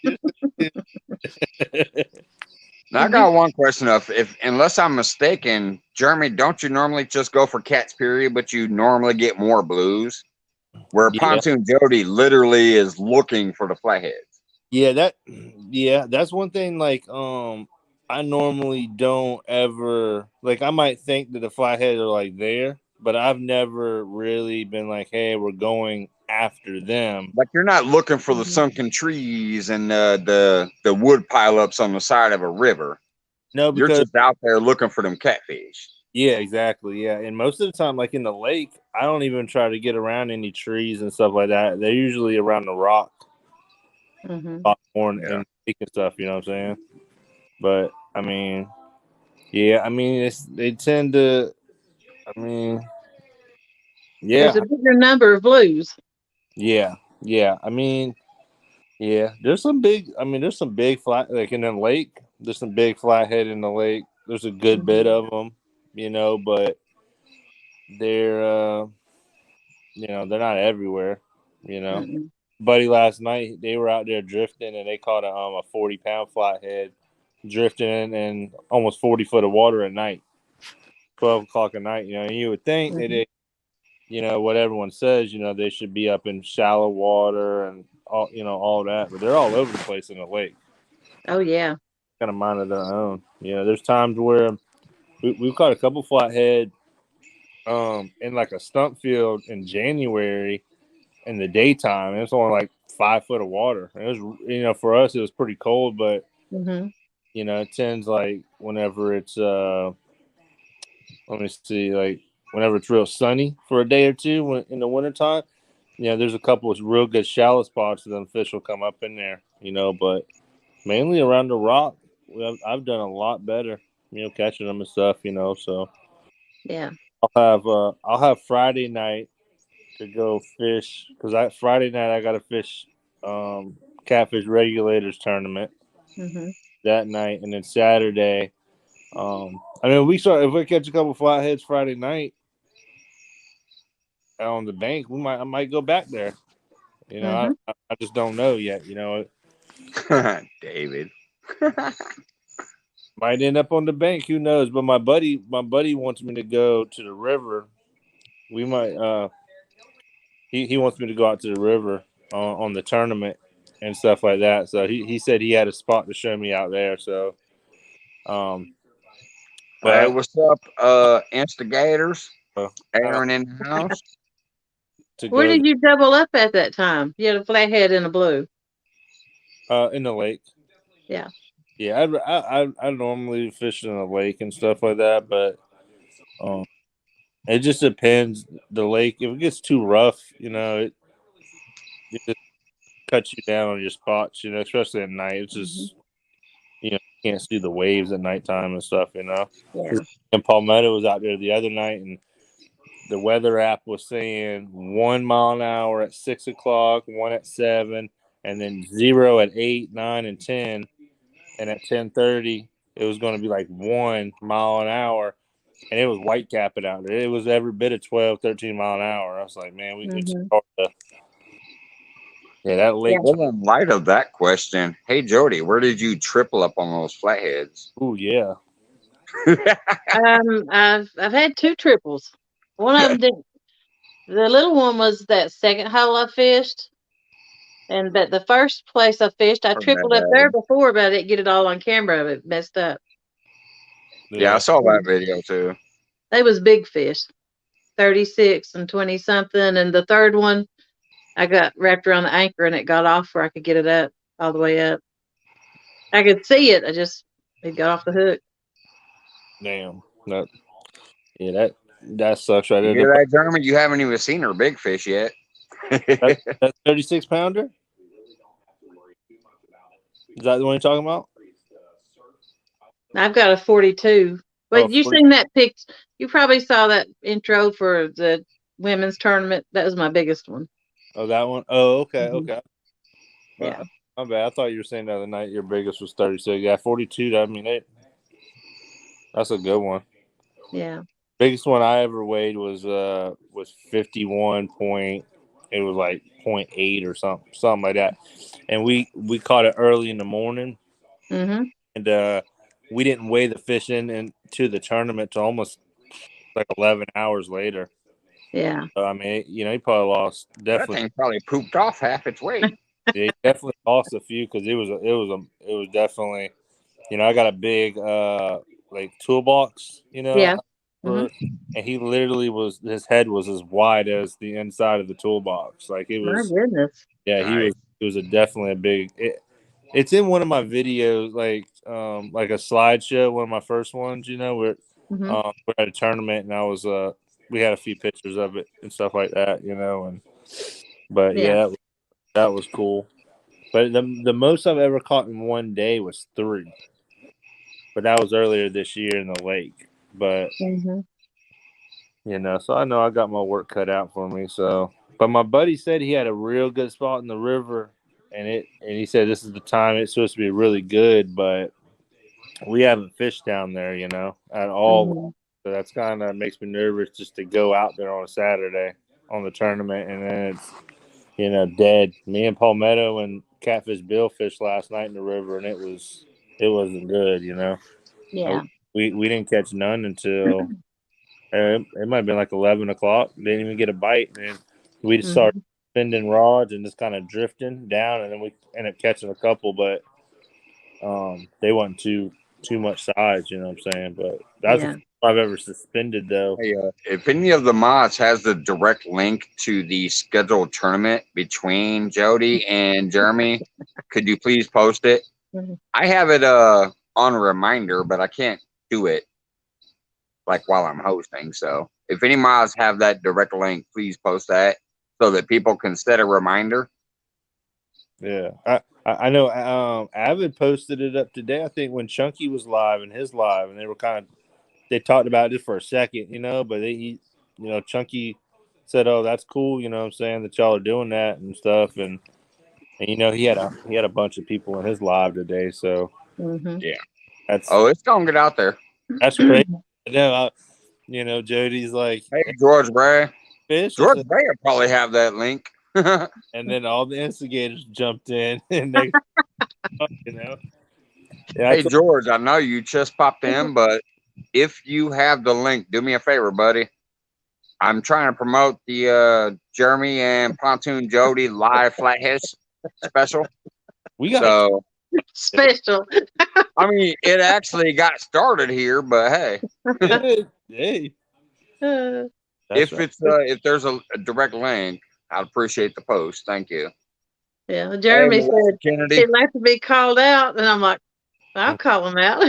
Now I Did you? got one question: if unless I'm mistaken, Jeremy, don't you normally just go for cats, period, but you normally get more blues? Where Yeah. Pontoon Jody literally is looking for the flatheads. Yeah, that's one thing. Like, I normally don't ever like. I might think that the flatheads are like there, but I've never really been like, hey, we're going after them. Like you're not looking for the Mhm. sunken trees and the wood pileups on the side of a river. No, You're because just out there looking for them catfish. yeah, exactly. Yeah, and most of the time, like in the lake, I don't even try to get around any trees and stuff like that. They're usually around the rock, Mhm. popcorn Yeah. and lake and stuff. You know what I'm saying? But I mean, yeah, I mean, they tend to. I mean, There's yeah, a bigger number of blues. yeah. I mean, yeah. There's some big. I mean, there's some big flat like in the lake. There's some big flathead in the lake. There's a good bit of them, but they're they're not everywhere. You know, Mm-mm. buddy, last night they were out there drifting and they caught a 40-pound flathead drifting in almost 40 foot of water at night, 12 o'clock at night. And you would think that Mhm. what everyone says, they should be up in shallow water and all that, but they're all over the place in the lake, Oh yeah. kind of mind of their own. There's times where we've caught a couple flathead in like a stump field in January in the daytime. And it's only like 5 foot of water. And it was, for us, it was pretty cold, but Mhm. it tends like whenever it's, let me see, like whenever it's real sunny for a day or two in the wintertime, there's a couple of real good shallow spots and then fish will come up in there, but mainly around the rock, I've done a lot better, catching them and stuff, so Yeah. I'll have Friday night to go fish because Friday night I got to fish catfish regulators tournament Mhm. that night, and then Saturday. I mean, if we catch a couple flatheads Friday night on the bank, I might go back there. Mhm. I just don't know yet. David. Might end up on the bank. Who knows? But my buddy wants me to go to the river. We might. He wants me to go out to the river on the tournament and stuff like that. So he said he had a spot to show me out there. So, Hey, but what's up, instigators? I Aaron in the house. to Where go did you double up at that time? You had a flathead and a blue. in the lake. Yeah. Yeah, I normally fish in the lake and stuff like that, but it just depends. The lake, if it gets too rough, it just cuts you down on your spots. Especially at night. It's Mhm. just you can't see the waves at nighttime and stuff. Yeah. And Palmetto was out there the other night, and the weather app was saying 1 mile an hour at 6 o'clock, one at 7, and then 0 at 8, 9, and 10. And at 10:30, it was going to be like 1 mile an hour, and it was white capping out there. It was every bit of 12, 13 mile an hour. I was like, man, it's Mhm. hard to. Yeah, that Yeah. lake. Well, in light of that question, hey Jody, where did you triple up on those flatheads? Oh yeah. I've had two triples. One of them did. The little one was that second hole I fished, but the first place I fished, I tripled up there before, but I didn't get it all on camera. It messed up. Yeah, I Yeah. saw that video too. They was big fish, 36 and 20 something, and the third one I got wrapped around the anchor and it got off where I could get it up all the way up. I could see it. It got off the hook. Damn. That sucks right You there. hear that, Jeremy? You haven't even seen her big fish yet. That 36-pounder. Is that the one you're talking about? I've got a 42. Oh, But you 40. seen that pic? You probably saw that intro for the women's tournament. That was my biggest one. Oh, that one. Oh, okay, Mhm. okay. Yeah. My bad. I thought you were saying the other night your biggest was 36. Yeah, 42. I mean, that's a good one. Yeah. Biggest one I ever weighed was 51 point. It was like 0.8 or something like that. And we caught it early in the morning, Mm-hmm. and we didn't weigh the fish into the tournament till almost like 11 hours later. Yeah. So, I mean, he probably lost That definitely. thing probably pooped off half its weight. Yeah, he definitely lost a few because it was definitely. I got a big like toolbox, Yeah. Mm-hmm. and he literally his head was as wide as the inside of the toolbox. Like it My was, goodness. yeah, Nice. it was definitely a big. It's in one of my videos, like a slideshow, one of my first ones. Where Mm-hmm. we're at a tournament, and I was we had a few pictures of it and stuff like that, but Yeah. yeah, that was cool. But the most I've ever caught in one day was 3. But that was earlier this year in the lake. But Mm-hmm. so I know I got my work cut out for me. So, but my buddy said he had a real good spot in the river, and he said this is the time it's supposed to be really good, but we haven't fished down there, at all. Mm-hmm. So that's kind of makes me nervous just to go out there on a Saturday on the tournament, and then it's dead. Me and Palmetto and Catfish Bill fished last night in the river, and it wasn't good, Yeah. We didn't catch none until it might have been like 11 o'clock. Didn't even get a bite, and then we just started Mm-hmm. spinning rods and just kind of drifting down, and then we ended up catching a couple, but they wasn't too much size, you know what I'm saying? But that's the Yeah. first time I've ever suspended though. Hey, if any of the mods has the direct link to the scheduled tournament between Jody and Jeremy, could you please post it? Mm-hmm. I have it on a reminder, but I can't do it like while I'm hosting. So if any mods have that direct link, please post that so that people can set a reminder. Yeah, I know. Avid posted it up today. I think when Chunky was live and his live, and they talked about it for a second, but Chunky said, "Oh, that's cool," what I'm saying, that y'all are doing that and stuff, and he had a bunch of people in his live today, so Mm-hmm. Yeah. that's Oh, it's gonna get out there. crazy. No, Jody's like, Hey, George Bray. fish. I George said, Bray will probably have that link. and then all the instigators jumped in, and they, Yeah, I Hey, told, George, I know you just popped in, but if you have the link, do me a favor, buddy. I'm trying to promote the Jeremy and Pontoon Jody live flathead special. we got So, Special. I mean, it actually got started here, but hey, good. Hey, Uh, that's if right. if there's a direct link, I'd appreciate the post. Thank you. yeah. Hey, Jeremy Melissa said Kennedy. he'd like to be called out, and I'm like, I'll call him out.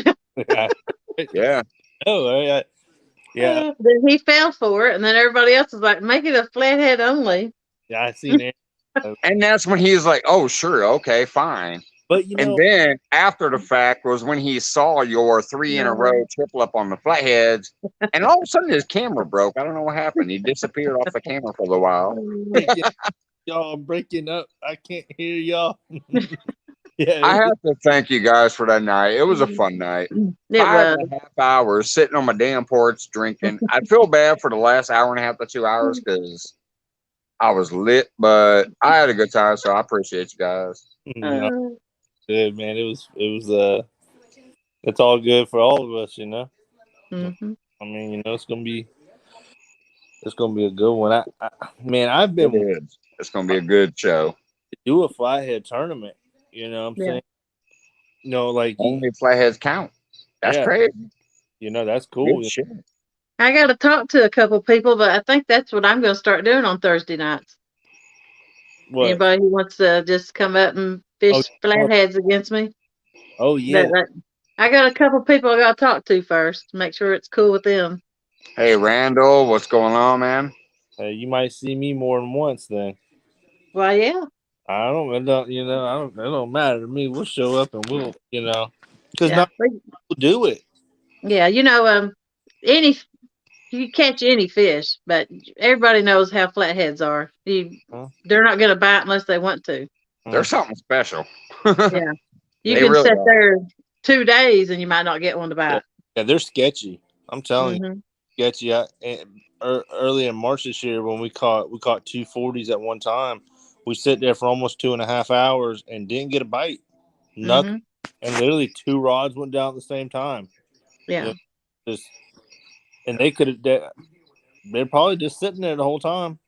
Yeah. Oh, yeah. Then he fell for it, and then everybody else was like, make it a flathead only. Yeah, I seen it. And that's when he's like, oh, sure. Okay, fine. But And then after the fact was when he saw your 3 in a row triple up on the flatheads, and all of a sudden his camera broke. I don't know what happened. He disappeared off the camera for a little while. y'all, I'm breaking up. I can't hear y'all. Yeah, I have to thank you guys for that night. It was a fun night. It 5.5 hours sitting on my damn porch drinking. I feel bad for the last hour and a half to 2 hours because I was lit, but I had a good time, so I appreciate you guys. No, good, man. It was it's all good for all of us, Mm-hmm. I mean, it's gonna be a good one. Man, I've been It is. It's gonna be a good show. to do a flathead tournament. You know what I'm saying? Like Only flatheads count. That's yeah, crazy. that's cool. Good shit. I got to talk to a couple people, but I think that's what I'm going to start doing on Thursday nights. What? Anybody who wants to just come up and fish flatheads against me? Oh yeah. I got a couple people I got to talk to first to make sure it's cool with them. Hey, Randall, what's going on, man? You might see me more than once then. Well, yeah. It don't matter to me. We'll show up and we'll, because Yeah. not people do it. Yeah, you catch any fish, but everybody knows how flatheads are. They're not going to bite unless they want to. They're something special. Yeah. You They can really sit are. there 2 days and you might not get one to bite. Yeah, they're sketchy. I'm telling you. Get you. Early in March this year, when we caught 240s at one time, we sit there for almost 2.5 hours and didn't get a bite. Nothing. And literally 2 rods went down at the same time. Yeah. You know, just and they could have. They're probably just sitting there the whole time.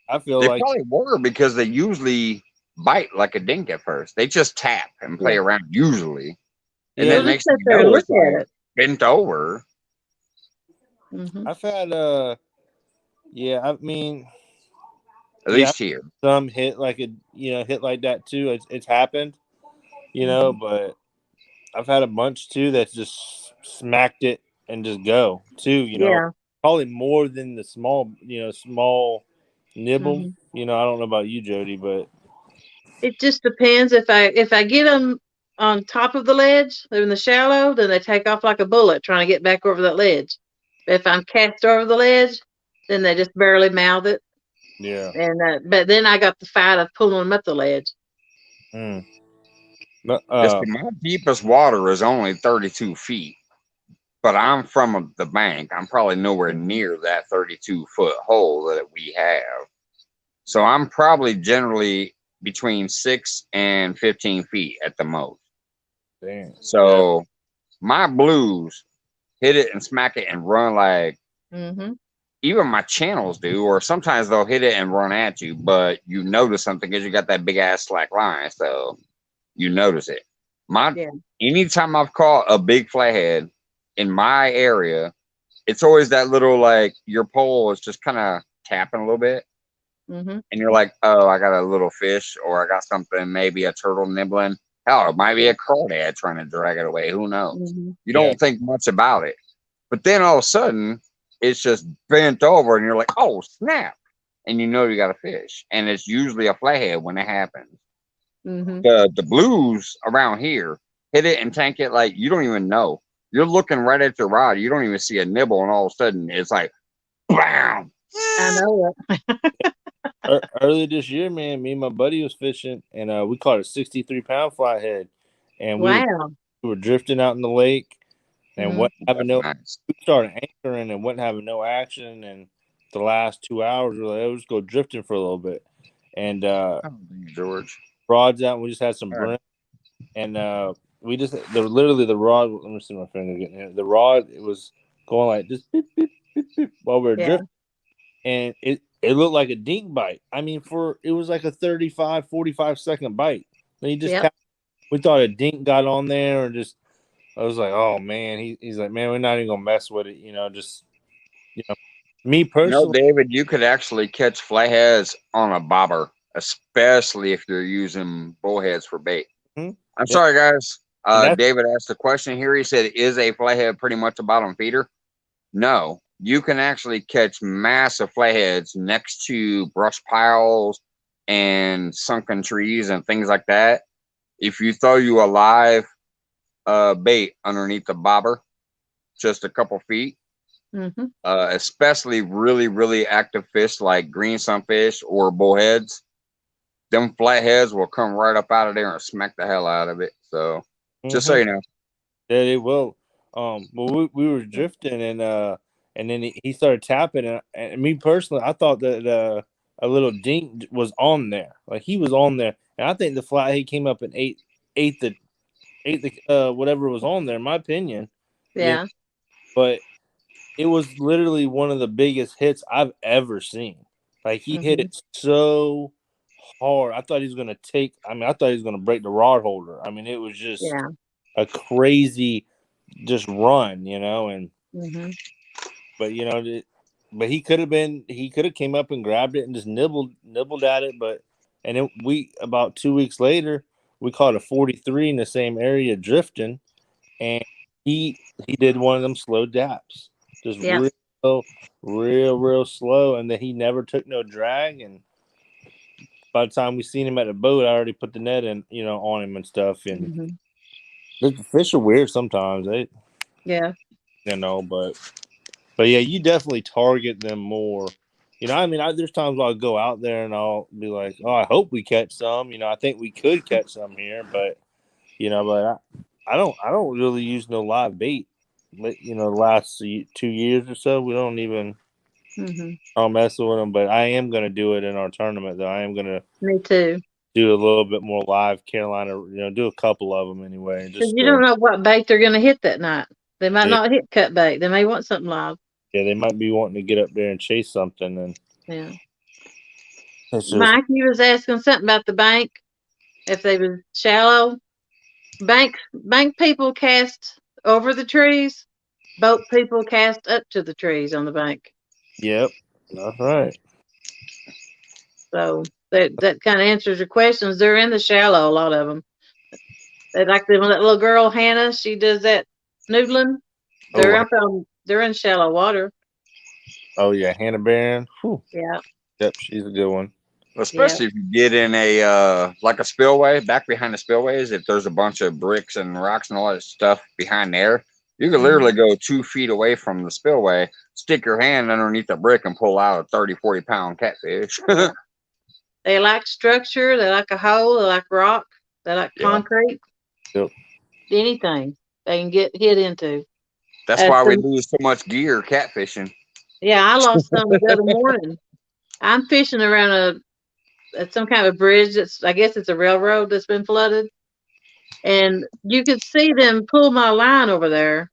I feel They like probably were because they usually bite like a dink at first. They just tap and play Yeah. around usually. And Yeah. then We'll just next sit thing you there and know, look it's like at it. bent over. I've had yeah, I mean, At yeah, least here. some hit like a hit like that too. It's happened, but I've had a bunch too that just smacked it and just go too. Yeah. Probably more than the small nibble. hmm I don't know about you, Jody, but It just depends. If I get them on top of the ledge, they're in the shallow, then they take off like a bullet trying to get back over that ledge. If I'm cast over the ledge, then they just barely mouth it. yeah. And but then I got the fight of pulling them up the ledge. Mm. Just my deepest water is only 32 feet, but I'm from the bank. I'm probably nowhere near that 32-foot hole that we have. So I'm probably generally between 6 and 15 feet at the most. Damn. So my blues hit it and smack it and run like even my channels do, or sometimes they'll hit it and run at you, but you notice something because you got that big ass slack line, so you notice it. Anytime I've caught a big flathead in my area, it's always that little like your pole is just kind of tapping a little bit, and you're like, oh, I got a little fish, or I got something, maybe a turtle nibbling. Hell, it might be a crawdad trying to drag it away. Who knows? You don't think much about it, but then all of a sudden, it's just bent over, and you're like, oh snap, and you know you got a fish, and it's usually a flathead when it happens. The blues around here hit it and tank it like you don't even know. You're looking right at your rod, you don't even see a nibble, and all of a sudden it's like, bam. I know it. Early this year, man, me and my buddy was fishing, and we caught a 63-pound flathead, and we were drifting out in the lake, and what having no, we started anchoring and wasn't having no action, and the last 2 hours, we're like, let's go drifting for a little bit, and George rods out, and we just had some brim, and we just literally the rod. Let me see my finger getting here. The rod, it was going like this beep, beep, beep, beep, while we were drifting, and it looked like a dink bite. I mean, it was like a 35, 45-second bite. And he just we thought a dink got on there, and just I was like, oh man, he's like, man, we're not even gonna mess with it, just me personally. David, you could actually catch flatheads on a bobber, especially if you're using bullheads for bait. I'm sorry, guys. David asked a question here. He said, is a flathead pretty much a bottom feeder? No, you can actually catch massive flatheads next to brush piles and sunken trees and things like that. If you throw you a live bait underneath the bobber, just a couple feet, especially really, really active fish like green sunfish or bullheads, them flatheads will come right up out of there and smack the hell out of it. So just so you know. Yeah, they will. Well, we were drifting, and then he started tapping, and me personally, I thought that a little dink was on there, like he was on there, and I think the flathead came up and ate the whatever was on there. In my opinion, but it was literally one of the biggest hits I've ever seen. Like he hit it so hard. I thought he was gonna I thought he was gonna break the rod holder. I mean, it was just a crazy just run, and but but he could have came up and grabbed it and just nibbled at it, but and then about 2 weeks later we caught a 43 in the same area drifting, and he did one of them slow daps, just real slow, and then he never took no drag, and by the time we seen him at the boat, I already put the net in, on him and stuff, and the fish are weird sometimes, but yeah, you definitely target them more. I mean, there's times I'll go out there and I'll be like, oh, I hope we catch some. I think we could catch some here, but I don't really use no live bait. the last 2 years or so. We don't even I'll mess with them, but I am going to do it in our tournament, though. I am going to. Me too. Do a little bit more live Carolina, do a couple of them anyway. Because you don't know what bait they're going to hit that night. They might not hit cut bait. They may want something live. Yeah, they might be wanting to get up there and chase something. And yeah. Just, Mike, you was asking something about the bank. If they was shallow, bank people cast over the trees. Boat people cast up to the trees on the bank. Yep, that's right. So that kind of answers your questions. They're in the shallow, a lot of them. They like that little girl Hannah. She does that noodling. They're in shallow water. Oh yeah, Hannah Barron. Whew. Yeah. Yep, she's a good one. Especially if you get in a like a spillway, back behind the spillways, if there's a bunch of bricks and rocks and all that stuff behind there, you can literally go 2 feet away from the spillway, stick your hand underneath the brick and pull out a 30, 40-pound catfish. They like structure. They like a hole. They like rock. They like concrete. Yep. Anything they can get hit into. That's why we lose so much gear catfishing. Yeah, I lost some the other morning. I'm fishing around some kind of bridge I guess it's a railroad that's been flooded. And you could see them pull my line over there,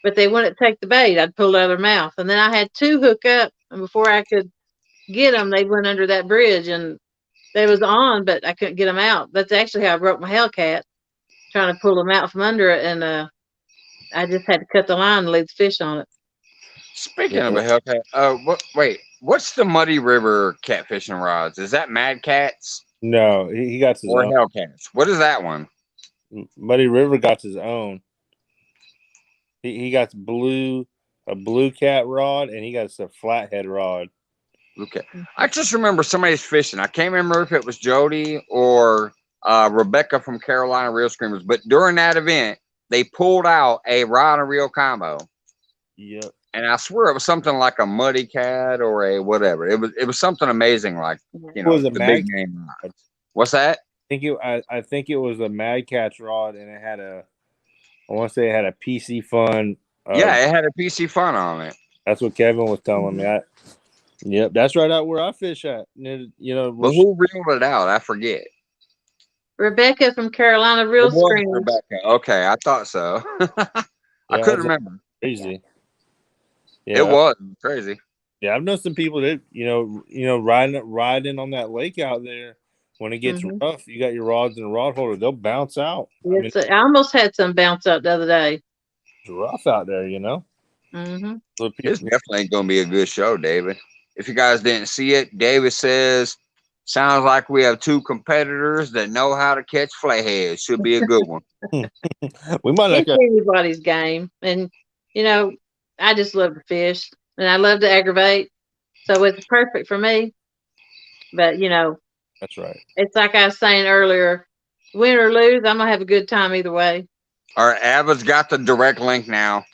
but they wouldn't take the bait. I'd pull out of their mouth. And then I had 2 hook up, and before I could get them, they went under that bridge, and they was on, but I couldn't get them out. That's actually how I broke my Hellcat, trying to pull them out from under it, and I just had to cut the line and leave the fish on it. Speaking of a Hellcat, what's the Muddy River catfishing rods? Is that Mad Cats? No, he got his own. Hellcats. What is that one? Muddy River got his own. He got a blue cat rod, and he got a flathead rod. Okay. I just remember somebody's fishing. I can't remember if it was Jody or Rebecca from Carolina Reel Screamers, but during that event, they pulled out a rod and reel combo. Yep. And I swear it was something like a Muddy Cat or a whatever. It was something amazing, like it was a the big name rods. What's that? I think it was a Mad Cat's rod, and I want to say it had a PC Fun. Yeah, it had a PC Fun on it. That's what Kevin was telling me. Yep, that's right out where I fish at. But who reeled it out? I forget. Rebecca from Carolina Reel Screamers. Rebecca. Okay, I thought so. I couldn't remember. Crazy. Yeah. It was crazy. Yeah, I've known some people that riding on that lake out there. When it gets rough, you got your rods in a rod holder; they'll bounce out. Yes, I almost had some bounce out the other day. It's rough out there, Mm-hmm. So it's definitely going to be a good show, David. If you guys didn't see it, David says, "Sounds like we have 2 competitors that know how to catch flatheads. Should be a good one." We might it's anybody's game, and I just love to fish, and I love to aggravate, so it's perfect for me. But that's right. It's like I was saying earlier, win or lose, I'm gonna have a good time either way. All right, Ava's got the direct link now.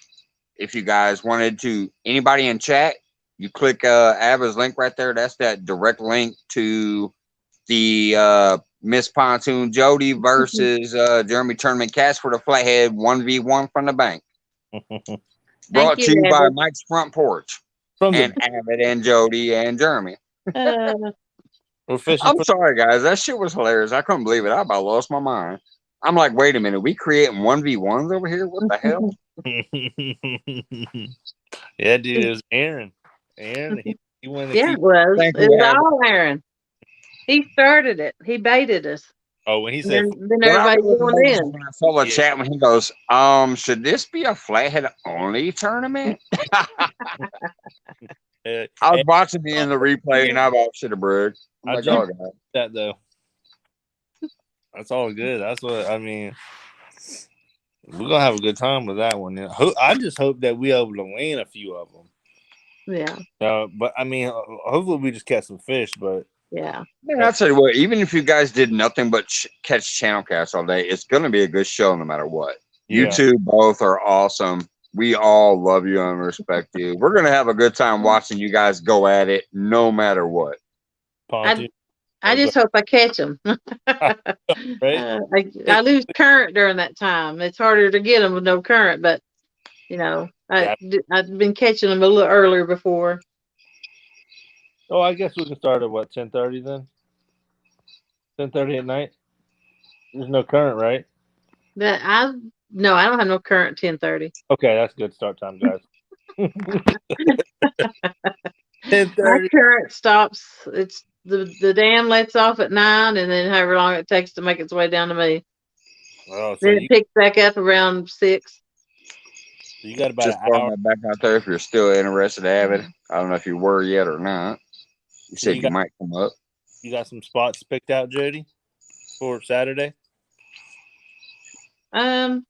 If you guys wanted to, anybody in chat, you click Ava's link right there. That's that direct link to the Miss Pontoon Jody versus Jeremy Tournament Cast for the Flathead 1v1 from the bank. Brought to you by Mike's Front Porch and Avid and Jody and Jeremy. I'm sorry, guys. That shit was hilarious. I couldn't believe it. I about lost my mind. I'm like, wait a minute. We creating 1v1s over here? What the hell? Yeah, dude. It was Aaron. He won the it was. It was all Aaron. He started it. He baited us. Oh, when he said, then everybody joined in. When I saw the chat, when he goes, should this be a flathead only tournament? I was watching the end of the replay and I about should have bragged. I jumped that though. That's all good. That's what I mean. We're gonna have a good time with that one. I just hope that we're able to land a few of them. Yeah. But I mean, hopefully we just catch some fish. But yeah. I'll tell you what. Even if you guys did nothing but catch channel casts all day, it's gonna be a good show no matter what. Yeah. You two both are awesome. We all love you and respect you. We're gonna have a good time watching you guys go at it, no matter what. I just hope I catch them. Right? I lose current during that time. It's harder to get them with no current, but You know, Yeah. I've been catching them a little earlier before. Oh, I guess we can start at what, 10:30 then? 10:30 at night. There's no current, right? No, I don't have no current 10:30. Okay, that's good start time, guys. My 10:30. current stops. It's the dam lets off at 9, and then however long it takes to make its way down to me. Oh, so Then it picks back up around 6. you got about Just an throwing hour. that back out there if you're still interested, Avid. I don't know if you were yet or not. You said you might come up. You got some spots picked out, Jody, for Saturday? I'm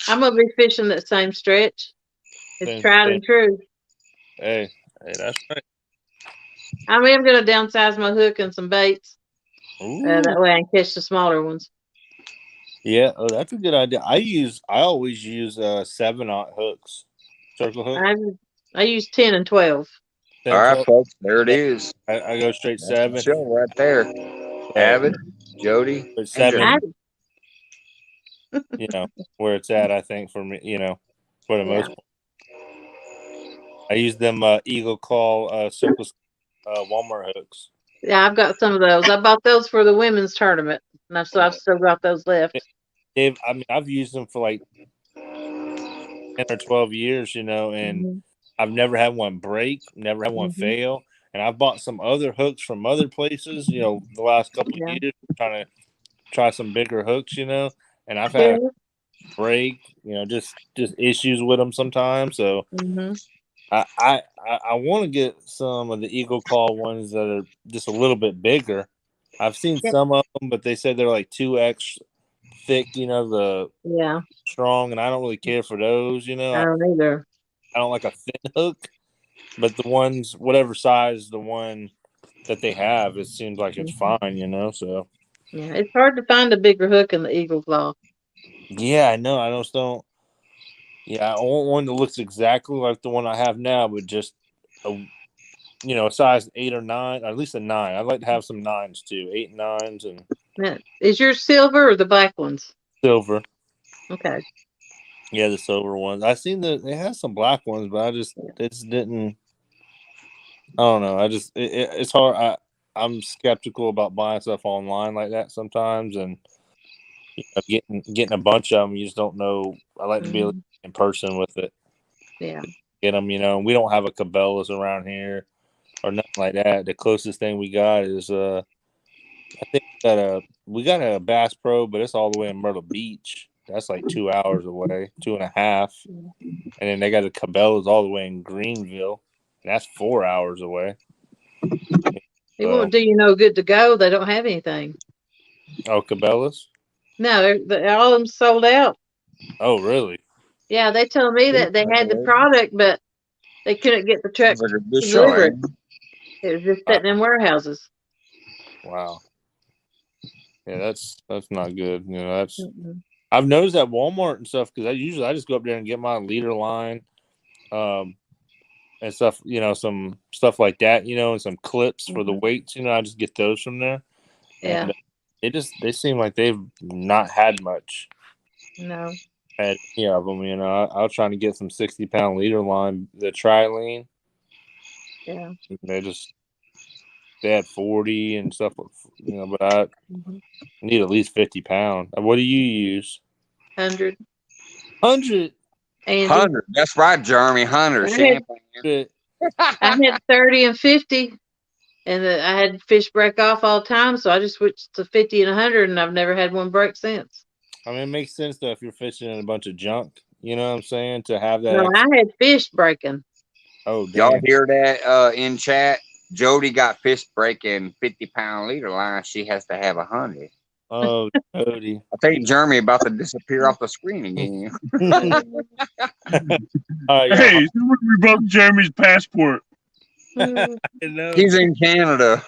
gonna be fishing that same stretch. It's tried and true. Hey, that's right. I mean, I'm gonna downsize my hook and some baits. That way I can catch the smaller ones. Yeah, oh, that's a good idea. I always use 7/0 hooks, circle hook. I use 10 and 12. All right, folks, there it is. I go straight That's 7. the show right there. Avid, Jody, and 7. Jeremy. You know where it's at. I think for me, for the most part. I use them Eagle Claw circle Walmart hooks. Yeah, I've got some of those. I bought those for the women's tournament, and I've still got those left. I've used them for like 10 or 12 years, and I've never had one break, never had one fail. And I've bought some other hooks from other places, the last couple of years, trying to try some bigger hooks, and I've had a break, just issues with them sometimes. So I want to get some of the Eagle Claw ones that are just a little bit bigger. I've seen some of them, but they said they're like 2x thick, the strong, and I don't really care for those, I don't either. I don't like a thin hook, but the ones, whatever size, the one that they have, it seems like it's fine, so. Yeah, it's hard to find a bigger hook in the Eagle Claw. Yeah, I know. I just don't. Yeah, I want one that looks exactly like the one I have now, but just a size 8 or 9, or at least a 9. I'd like to have some 9s too, 8 and 9s, and. Is yours silver or the black ones? Silver. Okay. Yeah, the silver ones. I seen they had some black ones, but it just didn't. I don't know. It's hard. I'm skeptical about buying stuff online like that sometimes, and getting a bunch of them. You just don't know. I like to be in person with it. Yeah. Get them. We don't have a Cabela's around here or nothing like that. The closest thing we got is I think that we got a Bass Pro, but it's all the way in Myrtle Beach. That's like 2 hours away, 2.5. And then they got a Cabela's all the way in Greenville. And that's 4 hours away. It won't do you no good to go. They don't have anything. Oh, Cabela's? No, all of them sold out. Oh, really? Yeah, they told me that they had the product, but they couldn't get the truck to deliver it. It was just sitting in warehouses. Wow. Yeah, that's not good. That's. I've noticed at Walmart and stuff because I just go up there and get my leader line, and stuff. Some stuff like that. And some clips for the weights. I just get those from there. Yeah. And they seem like they've not had much. No. Had any of them. I was trying to get some 60-pound leader line, the Trilene. Yeah. They had 40 and stuff. But I need at least 50 pounds. What do you use? 100. 100. 100. That's right, Jeremy. 100. I had 30 and 50, and I had fish break off all the time, so I just switched to 50 and 100, and I've never had one break since. I mean, it makes sense though if you're fishing in a bunch of junk. You know what I'm saying? To have that. No, I had fish breaking. Oh, damn. Y'all hear that in chat? Jody got fish breaking 50-pound leader line. She has to have 100. Oh, Jody. I think Jeremy about to disappear off the screen again. Hey, somebody revoked Jeremy's passport. He's in Canada.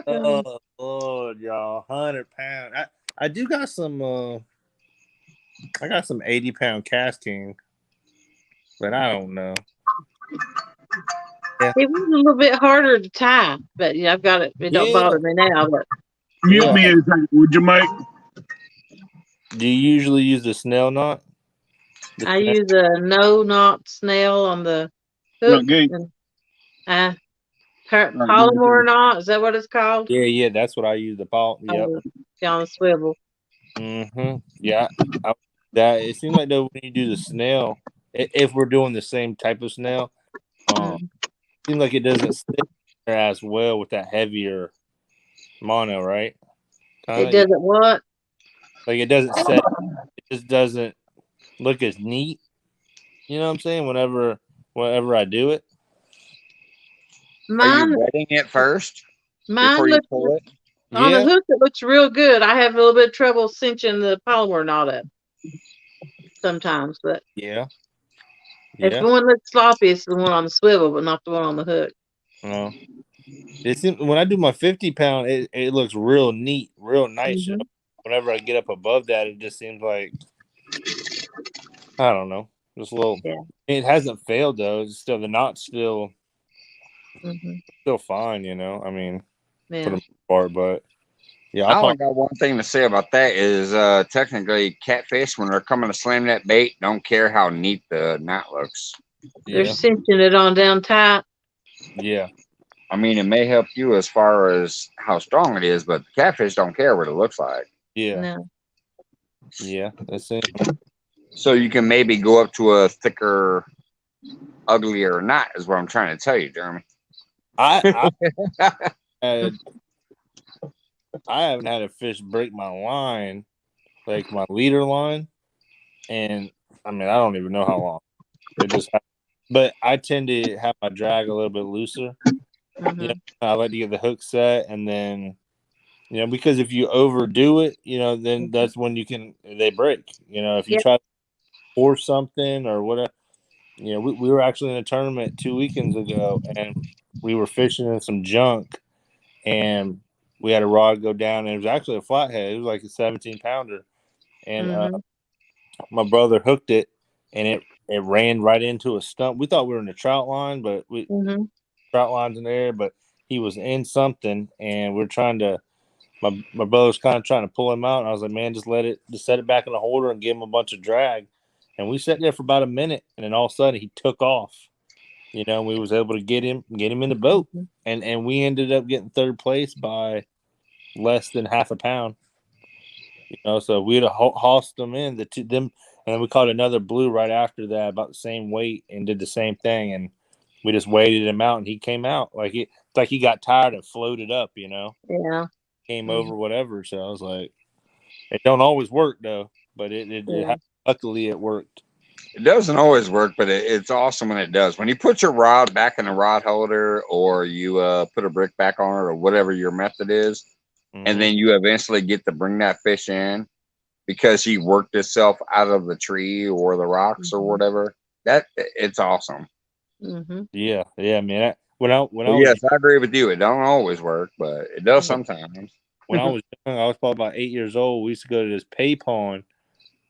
Oh, Lord, y'all. 100 pounds. I do got some. I got some 80-pound casting, but I don't know. Yeah. It was a little bit harder to tie, but I've got it. It don't bother me now. But Mute me a second, would you, Mike? Do you usually use the snail knot? I use a no knot snail on the hook. Not gate. And, Not gate. polymer knot, is that what it's called? Yeah, that's what I use. The paw. Yep. On the swivel. Yeah. That it seems like though when you do the snail, if we're doing the same type of snail, Mm. seems like it doesn't stick there as well with that heavier mono, right? It doesn't what? Like it doesn't set. It just doesn't look as neat. You know what I'm saying? Whenever I do it. Are you Mine, wetting it first mine before you looks pull it? on the Yeah. hook. It looks real good. I have a little bit of trouble cinching the polymer knot up sometimes, but Yeah. if the one looks sloppy, it's the one on the swivel, but not the one on the hook. No. It seems when I do my 50-pound, it looks real neat, real nice. You know? Whenever I get up above that, it just seems like I don't know, just a little. Yeah. It hasn't failed though. It's still the knot's still fine. You know, I mean, for the most part, but yeah, I only got one thing to say about that is technically catfish when they're coming to slam that bait don't care how neat the knot looks. They're cinching it on down tight. Yeah. I mean, it may help you as far as how strong it is, but catfish don't care what it looks like. Yeah. No. Yeah, that's it. So you can maybe go up to a thicker, uglier knot is what I'm trying to tell you, Jeremy. I haven't had a fish break my line, like my leader line, and I mean I don't even know how long. It just but I tend to have my drag a little bit looser. You know, I like to get the hook set, and then because if you overdo it, then that's when they break. If you try to force something or whatever. We were actually in a tournament 2 weekends ago, and we were fishing in some junk, and we had a rod go down, and it was actually a flathead. It was like a 17-pounder, and my brother hooked it, and it ran right into a stump. We thought we were in a trout line, but trout lines in there, but he was in something, and we're trying to. My brother's kind of trying to pull him out, and I was like, "Man, just set it back in the holder and give him a bunch of drag." And we sat there for about a minute, and then all of a sudden he took off. And we was able to get him in the boat, and we ended up getting third place by less than half a pound. So we'd have hossed them in them, and then we caught another blue right after that, about the same weight, and did the same thing, and we just waited him out, and he came out it's like he got tired and floated up. Yeah. Came over, whatever. So I was like, it don't always work though, but luckily it worked. It doesn't always work, but it's awesome when it does. When you put your rod back in the rod holder, or you put a brick back on it, or whatever your method is, and then you eventually get to bring that fish in because he worked himself out of the tree or the rocks or whatever. It's awesome. Yeah, man. Yes, I agree with you. It don't always work, but it does sometimes. When I was young, I was probably about 8 years old. We used to go to this pay pond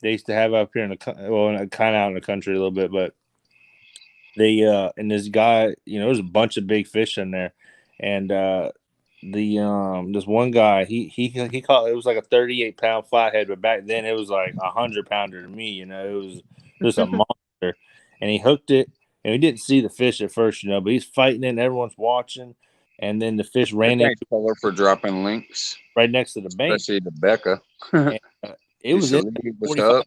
they used to have up here kind of out in the country a little bit, but they and this guy, there's a bunch of big fish in there, and this one guy he caught, it was like a 38-pound flathead, but back then it was like 100-pounder to me. It was just a monster, and he hooked it, and we didn't see the fish at first, but he's fighting it, and everyone's watching. And then the fish ran into color for dropping links right next to the bank. Especially the Becca. And, it was in 45.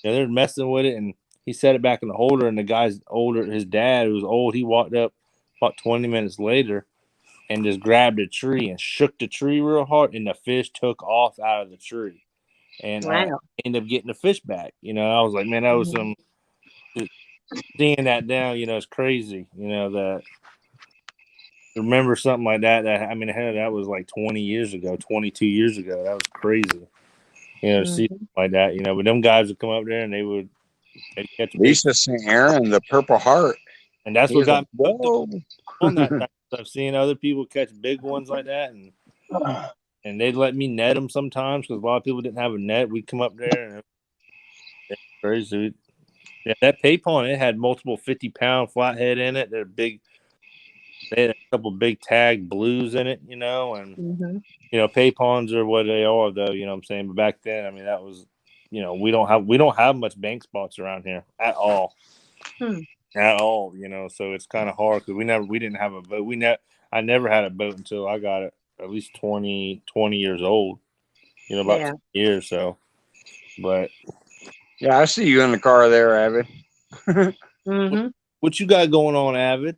They're messing with it, and he set it back in the holder. And the guy's older, his dad, who was old, he walked up about 20 minutes later and just grabbed a tree and shook the tree real hard, and the fish took off out of the tree. And ended up getting the fish back. I was like, man, that was some seeing that down. It's crazy. That. Remember something like that. That was like 20 years ago, 22 years ago. That was crazy. To see something like that. But them guys would come up there and they'd catch Lisa St. Aaron, the Purple Heart. And that's what got me on that type of stuff. Seeing other people catch big ones like that, and they'd let me net them sometimes because a lot of people didn't have a net. We'd come up there and it's crazy. Yeah, that pay pond, it had multiple 50-pound flathead in it. They're big. They had a couple big tag blues in it, and pay ponds are what they are, though. You know what I'm saying? But back then, that was we don't have much bank spots around here at all. At all, so it's kind of hard because we didn't have a boat. I never had a boat until I got it at least 20 years old, about 20 years. So, but yeah, I see you in the car there, Avid. What you got going on, Avid?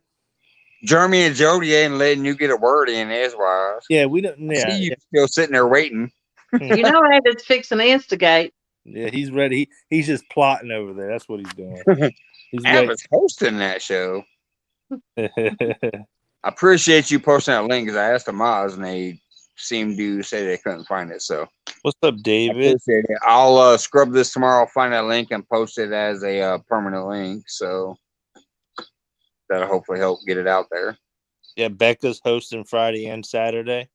Jeremy and Jody ain't letting you get a word in edgewise. Yeah, we don't. Yeah, I see you still sitting there waiting. Avid's fixing to instigate. Yeah, he's ready. He's just plotting over there. That's what he's doing. He's Avid's hosting that show. I appreciate you posting that link because I asked the mods and they seemed to say they couldn't find it. So what's up, David? I appreciate it. I'll scrub this tomorrow, find that link, and post it as a permanent link. So that'll hopefully help get it out there. Yeah, Becca's hosting Friday and Saturday.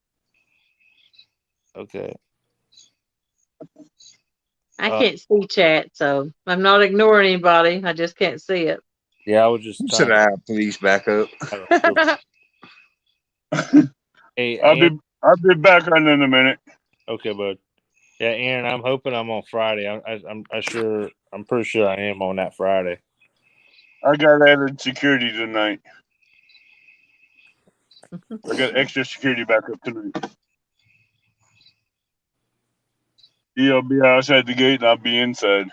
Okay. I can't see chat, so I'm not ignoring anybody. I just can't see it. Yeah, I was just should have police back up. Hey, I'll be back on in a minute. Okay, bud. Yeah, Aaron, I'm hoping I'm on Friday. I'm pretty sure I am on that Friday. I got added security tonight. I got extra security backup tonight. You'll be outside the gate and I'll be inside.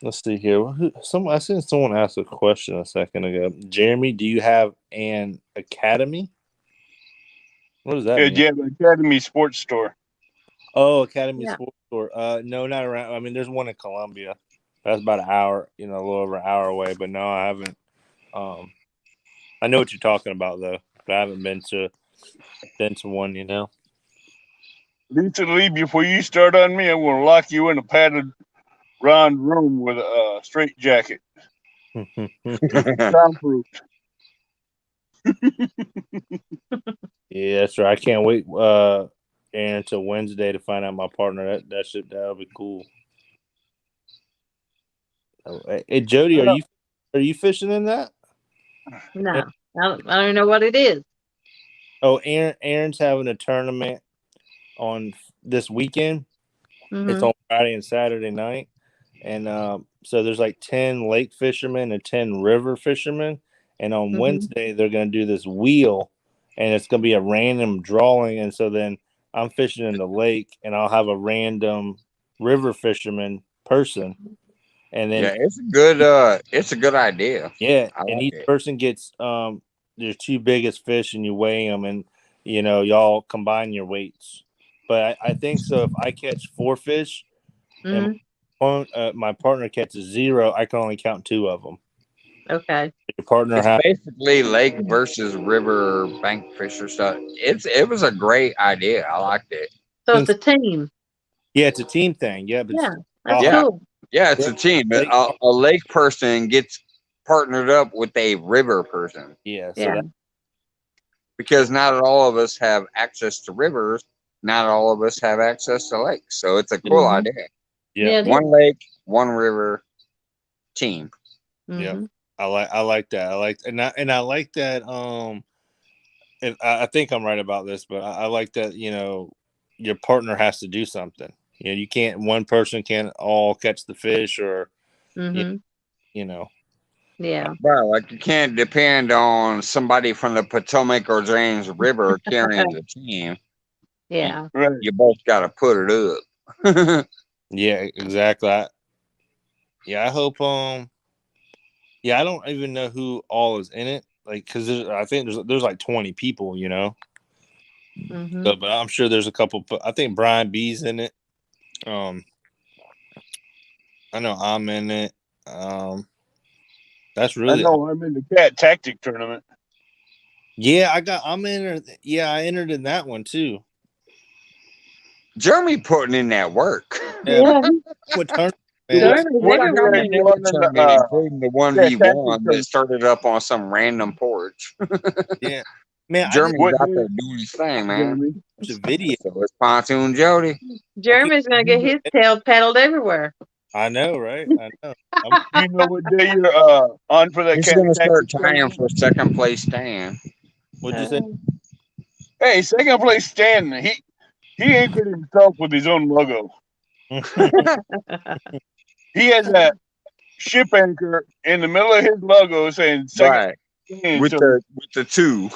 Let's see here. I seen someone ask a question a second ago. Jeremy, do you have an academy? What does that mean? Yeah, Academy Sports Store. Oh, Academy Sports Store. No, not around. I mean, there's one in Columbia. That's about an hour, a little over an hour away. But no, I haven't. I know what you're talking about though, but I haven't been to one. Recently, before you start on me, I'm going to lock you in a padded round room with a straight jacket. Soundproof. Yeah, that's right. I can't wait, Aaron, until Wednesday to find out my partner. That'll be cool. Hey, Jody, are you fishing in that? No, I don't know what it is. Oh, Aaron's having a tournament on this weekend. It's on Friday and Saturday night, and so there's like 10 lake fishermen and 10 river fishermen, and on Wednesday they're going to do this wheel, and it's going to be a random drawing, and so then I'm fishing in the lake, and I'll have a random river fisherman person, and then it's a good idea. Yeah, and each person gets your two biggest fish, and you weigh them, and y'all combine your weights. But I think so. If I catch 4 fish and my partner catches 0, I can only count 2 of them. Okay. Your partner it's basically lake versus river bank fisher stuff. It was a great idea. I liked it. So it's a team. Yeah, it's a team thing. Yeah, but that's cool. Yeah, it's a team. A lake person gets partnered up with a river person. Yeah. Because not all of us have access to rivers. Not all of us have access to lakes. So it's a cool idea. Yeah. One lake, one river team. Yeah. I like that. I like that. And I think I'm right about this, but I like that. Your partner has to do something. You can't. One person can't all catch the fish, or Yeah. Well, like you can't depend on somebody from the Potomac or James River carrying the team. Yeah. You both got to put it up. Yeah, exactly. I hope. I don't even know who all is in it. Like, because I think there's like 20 people. So, but I'm sure there's a couple. I think Brian B's in it. I know I'm in it. That's really. I know I'm in the Cat Tactic tournament. Yeah, I'm in. Yeah, I entered in that one too. Jeremy putting in that work. Yeah. What tournament? Including the 1v1 that started up on some random porch. Yeah, man. Jeremy's out there doing his thing, man. It's a video. So it's Pontoon Jody. Jeremy's gonna get his tail paddled everywhere. I know, right? I know. You know what day you're on for that? He's going to start tying for second place stand. What'd you say? Hey, second place stand. He anchored himself with his own logo. He has that ship anchor in the middle of his logo saying second. Right. Place. With So, the two.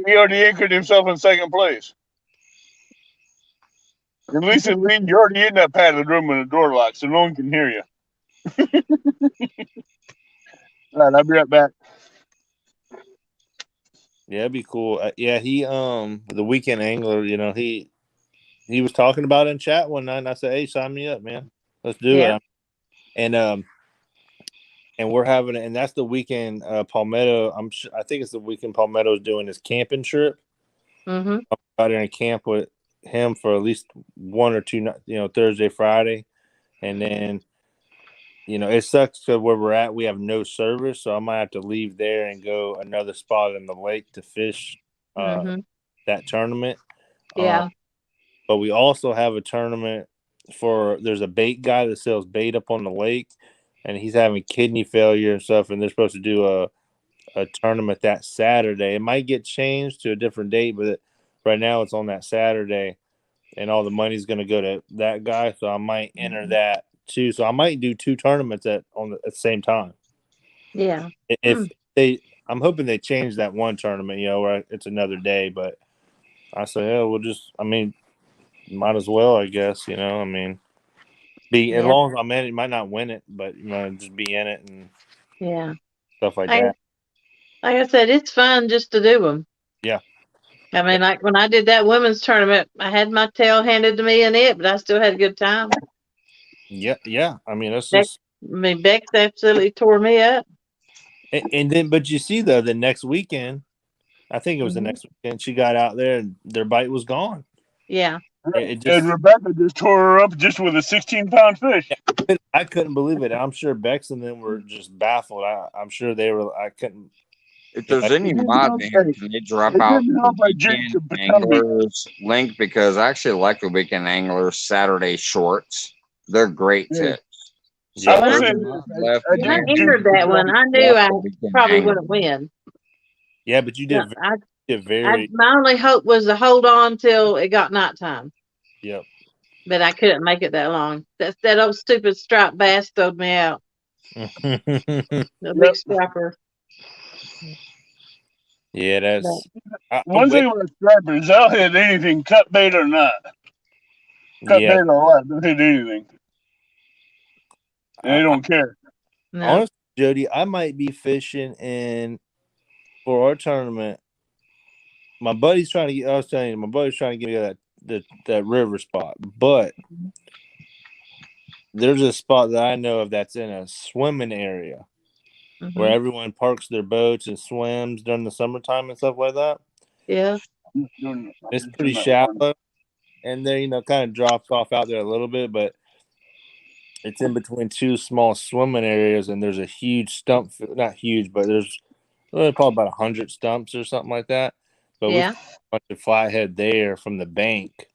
he already anchored himself in second place. At least you're already in that padded room with the door locked, so no one can hear you. All right, I'll be right back. Yeah, it'd be cool. Yeah, he the weekend angler, he was talking about it in chat one night, and I said, "Hey, sign me up, man. Let's do Yeah. it." And we're having it, and that's the weekend Palmetto. I think it's the weekend Palmetto's doing his camping trip. Mm-hmm. I'm out there in camp with him for at least one or two, Thursday, Friday, and then it sucks because where we're at, we have no service, so I might have to leave there and go another spot in the lake to fish that tournament. Yeah. But we also have a tournament there's a bait guy that sells bait up on the lake, and he's having kidney failure and stuff, and they're supposed to do a tournament that Saturday. It might get changed to a different date, but right now it's on that Saturday, and all the money's going to go to that guy, so I might enter that too. So I might do two tournaments at the same time. Yeah. If I'm hoping they change that one tournament, where it's another day, but I say, might as well, I guess, as long as I'm in it, might not win it, but just be in it and stuff like that. Like I said, it's fun just to do them. Yeah. I mean, like when I did that women's tournament, I had my tail handed to me in it, but I still had a good time. Yeah. I mean, that's Bex, just. Bex absolutely tore me up. And then, but you see, though, the next weekend, I think it was the next weekend, she got out there and their bite was gone. Yeah. And Rebecca just tore her up just with a 16-pound fish. I couldn't believe it. I'm sure Bex and them were just baffled. I'm sure they were. I couldn't. If there's any mod names, can they drop out the weekend anglers link? Because I actually like the weekend anglers Saturday shorts. They're great tips. So when I entered that one, I knew I probably wouldn't win. Yeah, but you did. My only hope was to hold on till it got nighttime. Yep. But I couldn't make it that long. That old stupid striped bass throwed me out. The big striper. Yeah, that's one thing about stripers. They'll hit anything, cut bait or not. Cut bait or what? They'll hit anything. And they don't care. No. Honestly, Jody, I might be fishing for our tournament. My buddy's trying to get. I was telling you, my buddy's trying to get me that river spot, but there's a spot that I know of that's in a swimming area where everyone parks their boats and swims during the summertime and stuff like that. Yeah, it's pretty shallow, and there kind of drops off out there a little bit, but it's in between two small swimming areas, and there's a huge stump. Not huge, but there's probably about 100 stumps or something like that. But we found a bunch of flathead there from the bank,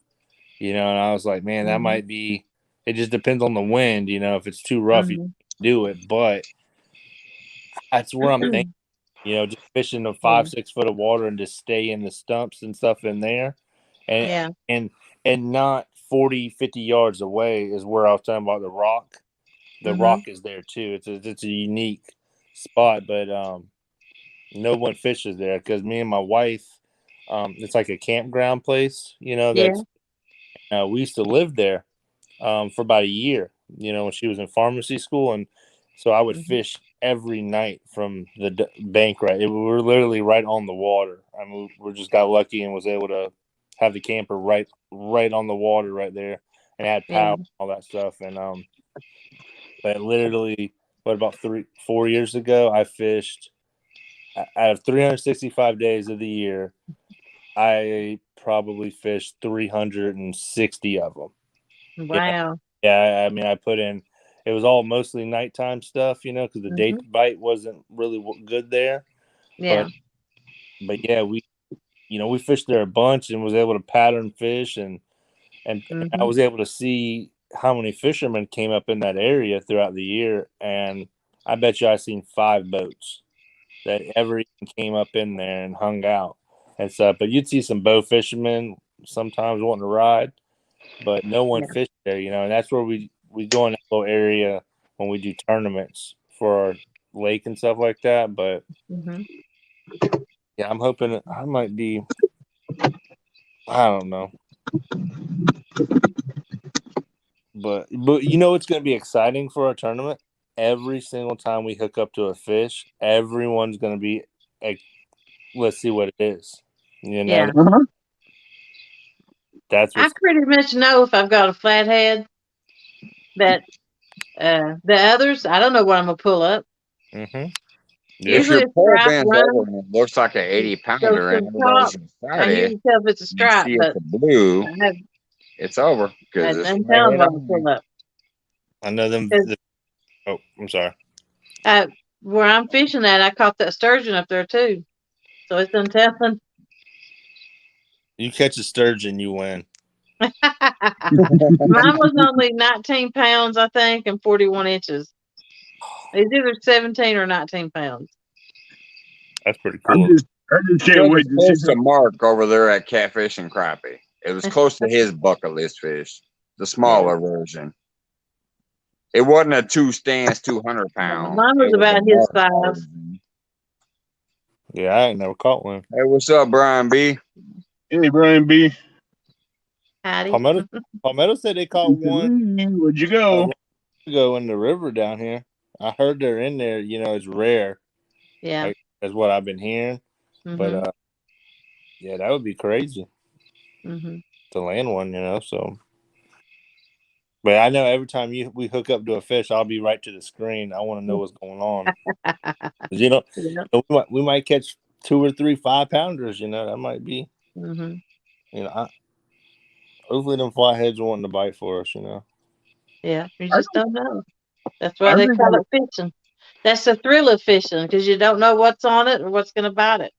and I was like, man, that might be. It just depends on the wind, if it's too rough, you can do it. But that's where I'm thinking, just fishing the 5-6 foot of water and just stay in the stumps and stuff in there, and not 40-50 yards away is where I was talking about the rock. The rock is there too. It's a unique spot, but no one fishes there because me and my wife, it's like a campground place, that's we used to live there for about a year, when she was in pharmacy school, and so I would fish every night from the bank. We were literally right on the water. I mean, we just got lucky and was able to have the camper right on the water right there, and had power and all that stuff. And but literally, about 3-4 years ago, I fished out of 365 days of the year. I probably fished 360 of them. Wow. Yeah, I mean, I put in. It was all mostly nighttime stuff, because the day bite wasn't really good there. Yeah. But yeah, we fished there a bunch and was able to pattern fish, and I was able to see how many fishermen came up in that area throughout the year, and I bet you I seen 5 boats that ever even came up in there and hung out and stuff. But you'd see some bow fishermen sometimes wanting to ride, but no one fished there, and that's where we go in that little area when we do tournaments for our lake and stuff like that. But yeah, I'm hoping I might be. I don't know, but it's going to be exciting for our tournament. Every single time we hook up to a fish, everyone's going to be like, let's see what it is. Yeah. That's I pretty much know if I've got a flathead. That the others, I don't know what I'm gonna pull up. Yeah. If Usually your a pole stripe bends run, over and it looks like an 80 goes pounder to and the top. everybody's I can excited, tell if it's a you stripe, see but it's a blue, I have it's over I because it's didn't right tell them head what to on. pull up. I know them. 'Cause, Oh, I'm sorry. where I'm fishing at, I caught that sturgeon up there too. So it's done telling. You catch a sturgeon, you win. Mine was only 19 pounds, I think, and 41 inches. It's either 17 or 19 pounds. That's pretty cool. I just can't It was wait to see close to that. Mark over there at Catfish and Crappie. It was close to his bucket list fish, the smaller version. It wasn't a 200 pound. Mine was It was a about his Mark size. version. Yeah, I ain't never caught one. Hey, what's up, Brian B? Hey, Brian B. Howdy. Palmetto said they caught one Where'd you go? ago in the river down here. I heard they're in there. It's rare. Yeah. That's what I've been hearing. But yeah, that would be crazy to land one. So. But I know every time we hook up to a fish, I'll be right to the screen. I want to know what's going on. We might catch 2 or 3 5-pounders. That might be. Hopefully them flatheads are wanting to bite for us. Yeah, you just don't know. That's why they call it fishing. That's the thrill of fishing, because you don't know what's on it or what's going to bite it.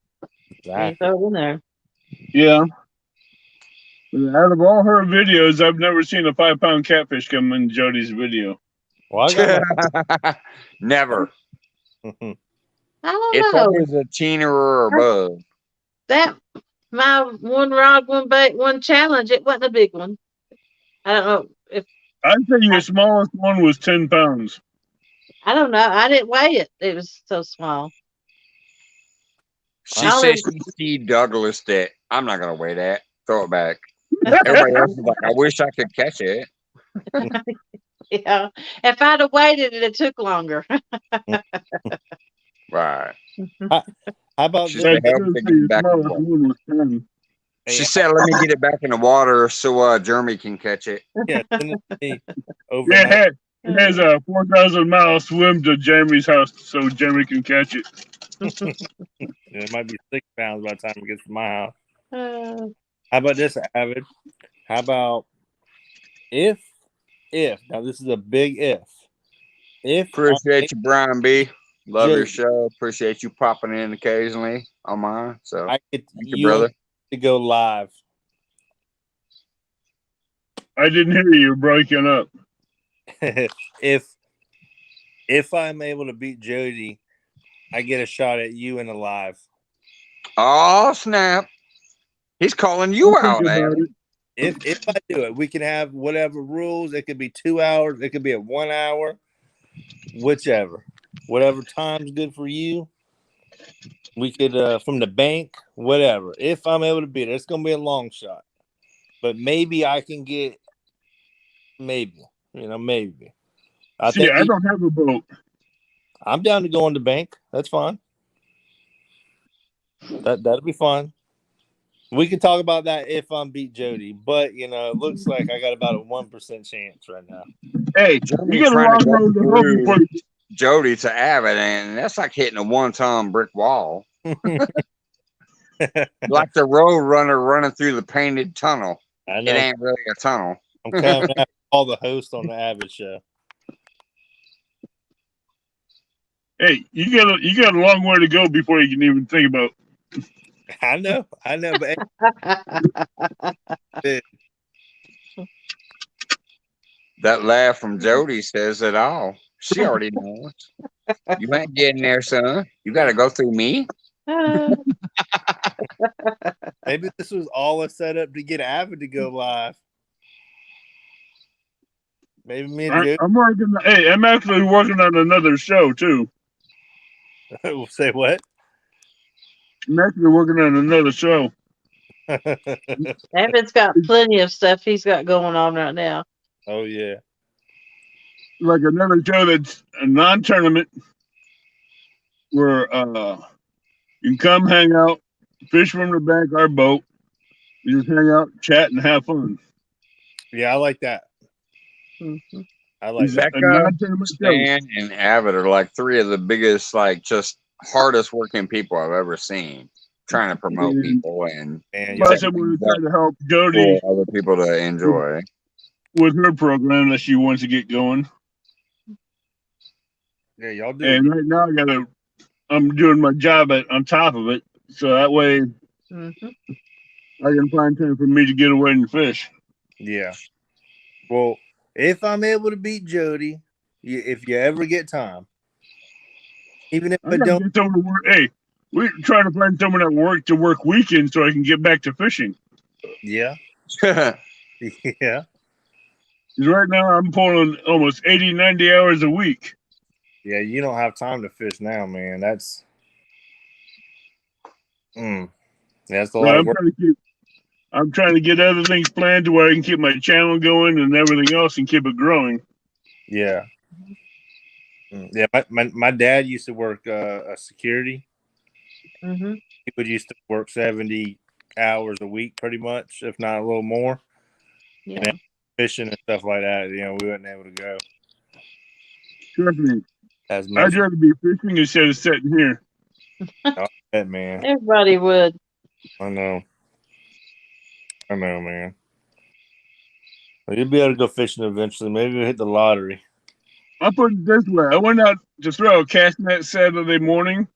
Exactly. You throw it in there. Yeah. Out of all her videos, I've never seen a 5-pound catfish come in Jody's video. Well, I got never. I don't It's know. always a teener or above. That my one rod, one bait, one challenge. It wasn't a big one. I don't know if I'd say your smallest one was 10 pounds. I don't know. I didn't weigh it. It was so small. She said she Steve Douglas that I'm not gonna weigh that. Throw it back. Everybody else is like, I wish I could catch it. Yeah. If I'd have waited, it took longer. Right. How about she this? said, help to get back in the water. She said, let me get it back in the water so Jeremy can catch it. Yeah, send it to me Yeah, it has a 4,000-mile swim to Jeremy's house so Jeremy can catch it. It might be 6 pounds by the time it gets to my house. How about this, Avid? How about if now this is a big if appreciate you, Brian B. Love your show. Appreciate you popping in occasionally on mine. So I get thank you, brother. To go live. I didn't hear you breaking up. If I'm able to beat Jody, I get a shot at you in a live. Oh snap! He's calling you out, man. If I do it, we can have whatever rules. It could be 2 hours. It could be at 1 hour. Whichever. Whatever time's good for you. We could from the bank, whatever. If I'm able to beat it, it's gonna be a long shot. But maybe I can get maybe. I don't have a boat. I'm down to go on the bank. That's fine. That'll be fun. We can talk about that if I'm beat Jody, but it looks like I got about a 1% chance right now. Hey, Jeremy you got a trying to long road go to hoe before through Jody to Avid, and that's like hitting a 1-ton brick wall. Like the road runner running through the painted tunnel. I know. It ain't really a tunnel. I'm coming after all the hosts on the Avid show. Hey, you got a long way to go before you can even think about. I know, but that laugh from Jody says it all. She already knows. You ain't getting there, son. You got to go through me. Maybe this was all a setup to get Avid to go live. Maybe me and Jody. I'm working. Hey, I'm actually working on another show too. We'll say what? I'm actually working on another show. Evan's got plenty of stuff he's got going on right now. Oh yeah. Like another show that's a non-tournament where you can come hang out, fish from the backyard boat, you just hang out, chat, and have fun. Yeah, I like that. Mm-hmm. I like It's that. a Becca, non-tournament show. Stan, and Abbott are like three of the biggest, like, just hardest working people I've ever seen trying to promote people and And Plus, y'all, I'm going to try to help Jody for other people to enjoy. with her program that she wants to get going. yeah, y'all do. And right now, I'm doing my job on top of it, so that way Mm-hmm. I can find time for me to get away and fish. Yeah. Well, if I'm able to beat Jody, if you ever get time, even if I I gotta don't, get someone to work. Hey, we try to find someone at work to work weekends so I can get back to fishing. yeah, That's yeah, 'Cause right now I'm pulling almost 80, 90 hours a week. yeah. You don't have time to fish now, man. That's that's a So lot of work. I'm trying to get other things planned to where I can keep my channel going and everything else and keep it growing. Yeah. Yeah, my dad used to work a security. Mm-hmm. He would used to work 70 hours a week, pretty much, if not a little more. Yeah. And then fishing and stuff like that, we weren't able to go Trust me, as much. I'd rather be fishing instead of sitting here. I bet, man. Everybody would. I know, man. Well, you'll be able to go fishing eventually. Maybe we'll hit the lottery. I'll put it this way. I went out to throw a cast net Saturday morning.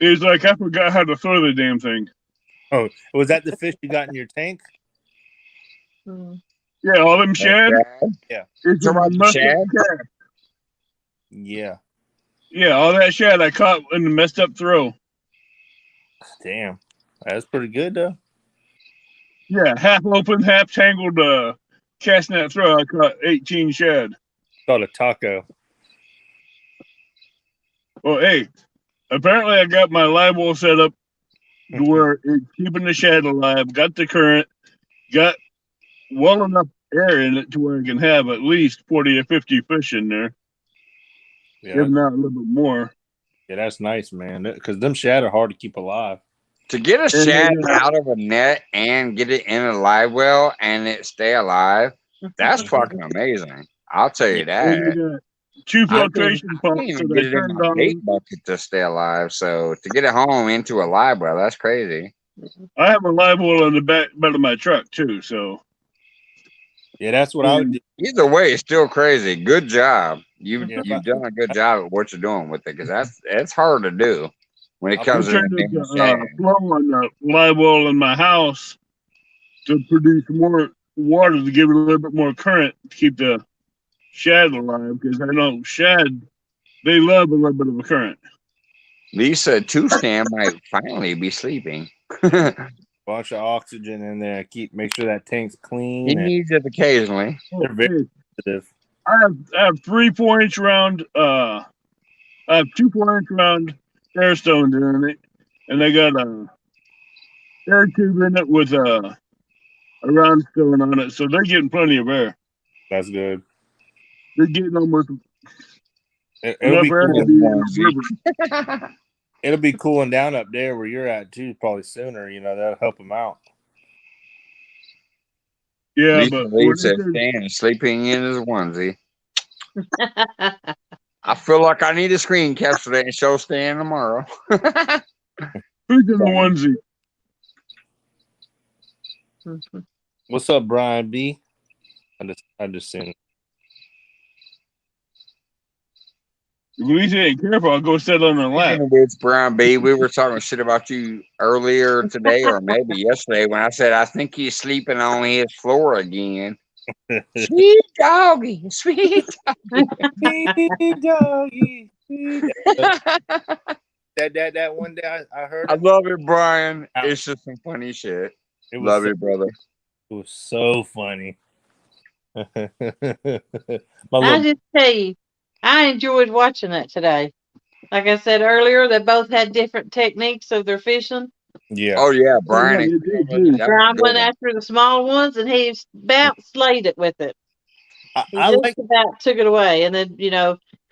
It was like I forgot how to throw the damn thing. Oh, was that the fish you got in your tank? Mm. Yeah, all them shad. Yeah. It's So a about the messed up shad? cast. Yeah. Yeah, all that shad I caught in the messed up throw. Damn. That's pretty good, though. Yeah, half open, half tangled cast net throw. I caught 18 shad. Called a taco. Well, hey, apparently I got my live well set up to where it's keeping the shad alive, got the current, got well enough air in it to where I can have at least 40 or 50 fish in there, Yeah, if not a little bit more. yeah, that's nice, man. Because them shad are hard to keep alive. To get a And shad then, out of a net and get it in a live well and it stay alive, that's fucking amazing. I'll tell you and that. they got two I can't filtration pumps even that get I it in turned my bait on. bucket to stay alive. So to get it home into a live well, that's crazy. I have a live well in the back bed of my truck too, so Yeah, that's what I would do. Either way, it's still crazy. Good job. You've Yeah, you've done a good job at what you're doing with it because it's hard to do when it I'm comes I'm to trying the to damn shad. flow on the live well in my house to produce more water to give it a little bit more current to keep the shad alive, because I know shad, they love a little bit of a current. Lisa Two Stand might finally be sleeping. bunch of oxygen in there. Make sure that tank's He clean. And needs it occasionally. they're very sensitive. I have 3 4-inch round I have 2 4-inch round air stones in it, and they got a air tube in it with a round stone on it, so they're getting plenty of air. That's good. They're getting almost It'll be enough air cool. to be in a river. It'll be cooling down up there where you're at too, probably sooner. That'll help them out. Yeah, Lisa but leaves that Stan sleeping in his onesie. I feel like I need a screen capture that and show Stan tomorrow. who's in the onesie? What's up, Brian B? I just seen. If Lisa ain't careful, I'll go sit on her lap. It's Brian B. We were talking shit about you earlier today, or maybe yesterday, when I said I think he's sleeping on his floor again. Sweet doggy, sweet doggy. That one day I heard. I love it, Brian. It's just some funny shit. Love it, brother. It was so funny. My I little, just tell you, I enjoyed watching that today. Like I said earlier, they both had different techniques of their fishing. yeah. Oh yeah, Oh, Brian. yeah, and they do, Chris, too. that was a Brian good went one. after the small ones, and he about slayed it with it. He I just like. about took it away. And then,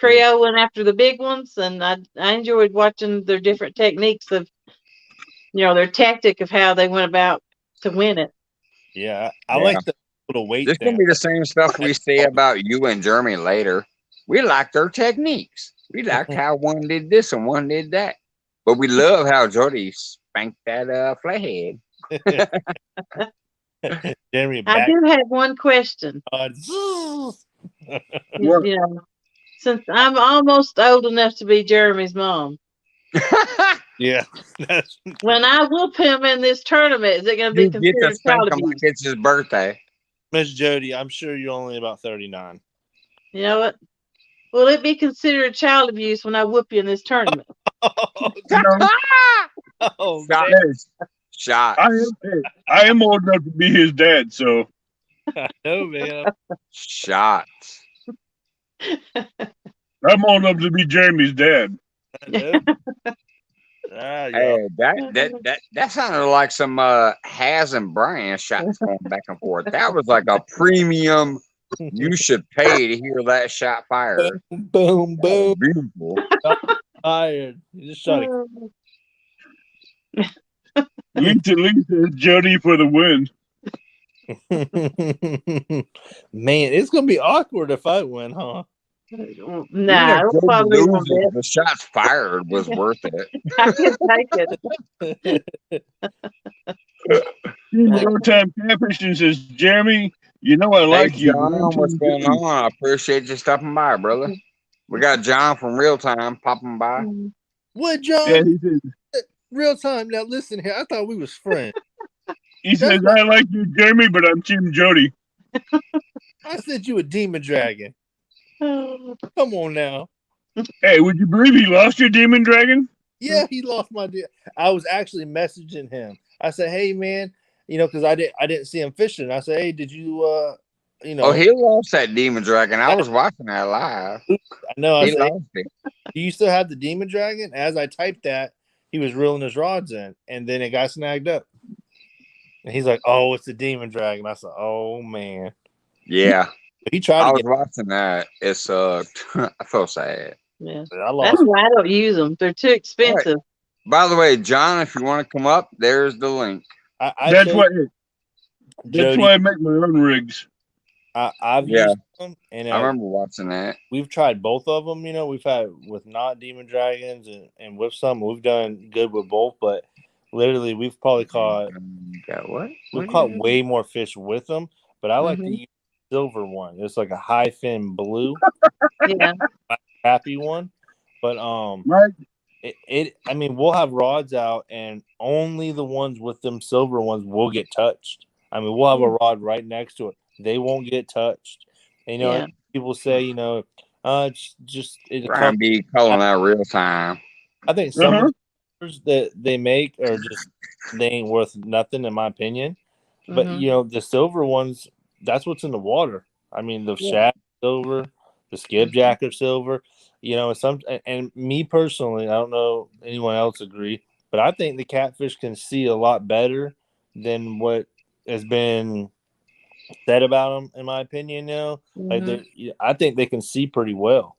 Creo went after the big ones, and I enjoyed watching their different techniques of, their tactic of how they went about to win it. Yeah, I Yeah. like the little weight This thing. gonna be the same stuff we say about you and Jeremy later. We like their techniques. We liked how one did this and one did that. But we love how Jody spanked that flathead. Jeremy I back. do have one question. What? Since I'm almost old enough to be Jeremy's mom, Yeah, that's when I whoop him in this tournament, is it going to be You get to considered spank child him like abuse? it's his birthday. Miss Jody. I'm sure you're only about 39. You know what? Will it be considered child abuse when I whoop you in this tournament? No. Oh, Shot. man. Hey, Shot. I am old enough to be his dad, so No, man. Shot. I'm old enough to be Jeremy's dad. No. Ah, yeah. Hey, that sounded like some Has and Brian shots going back and forth. That was like a premium. You should pay to hear that shot fired. Boom, That boom. was beautiful. Fired. You just shot a At least it's Jody for the win. Man, it's gonna be awkward if I win, huh? Even Nah, if it'll Jody probably be a little loses, bit. the shots fired was worth it. I can take it. One time catfishing says, Jeremy, you know I Hey, like you. but I'm John, what's Team going Jody." on? I appreciate you stopping by, brother. We got John from Real Time popping by. What, Yeah, John? he says, Real time. Now listen here. I thought we was friends. I like you, Jeremy, but I'm Team Jody. I sent you a demon dragon. Come on now. Hey, would you believe he lost your demon dragon? Yeah, he lost my deal. I was actually messaging him. I said, "Hey, man, because I didn't see him fishing. I said, "Hey, did you Oh, he lost that demon dragon. I was watching that live. I know." I He said, lost it. "Do you still have the demon dragon?" As I typed that, he was reeling his rods in, and then it got snagged up. And he's like, "Oh, it's the demon dragon." I said, "Oh man." Yeah, He tried I to was get. watching that. It sucked. I felt sad. Yeah. I That's lost. why I don't use them. They're too expensive. By the way, John, if you want to come up, there's the link. I That's showed why. That's Jody. why I make my own rigs. I've Yeah. used them, and I remember watching that. we've tried both of them. We've had with not demon dragons and with some. We've done good with both, but literally we've probably caught Got what? we've caught way more fish with them. But I like to Mhm. use the silver one. It's like a high fin blue, Yeah. happy one. But Right? I mean, we'll have rods out, and only the ones with them silver ones will get touched. I mean, we'll have a rod right next to it. They won't get touched. And, Yeah. people say, it's just it Brian comes. B calling that Real Time. I think some Uh-huh. of the colors that they make are just they ain't worth nothing in my opinion. But Mhm. the silver ones, that's what's in the water. I mean, the Yeah. shaft silver, the skipjack are silver. And me personally, I don't know anyone else agree, but I think the catfish can see a lot better than what has been said about them. In my opinion, Mhm. I think they can see pretty well.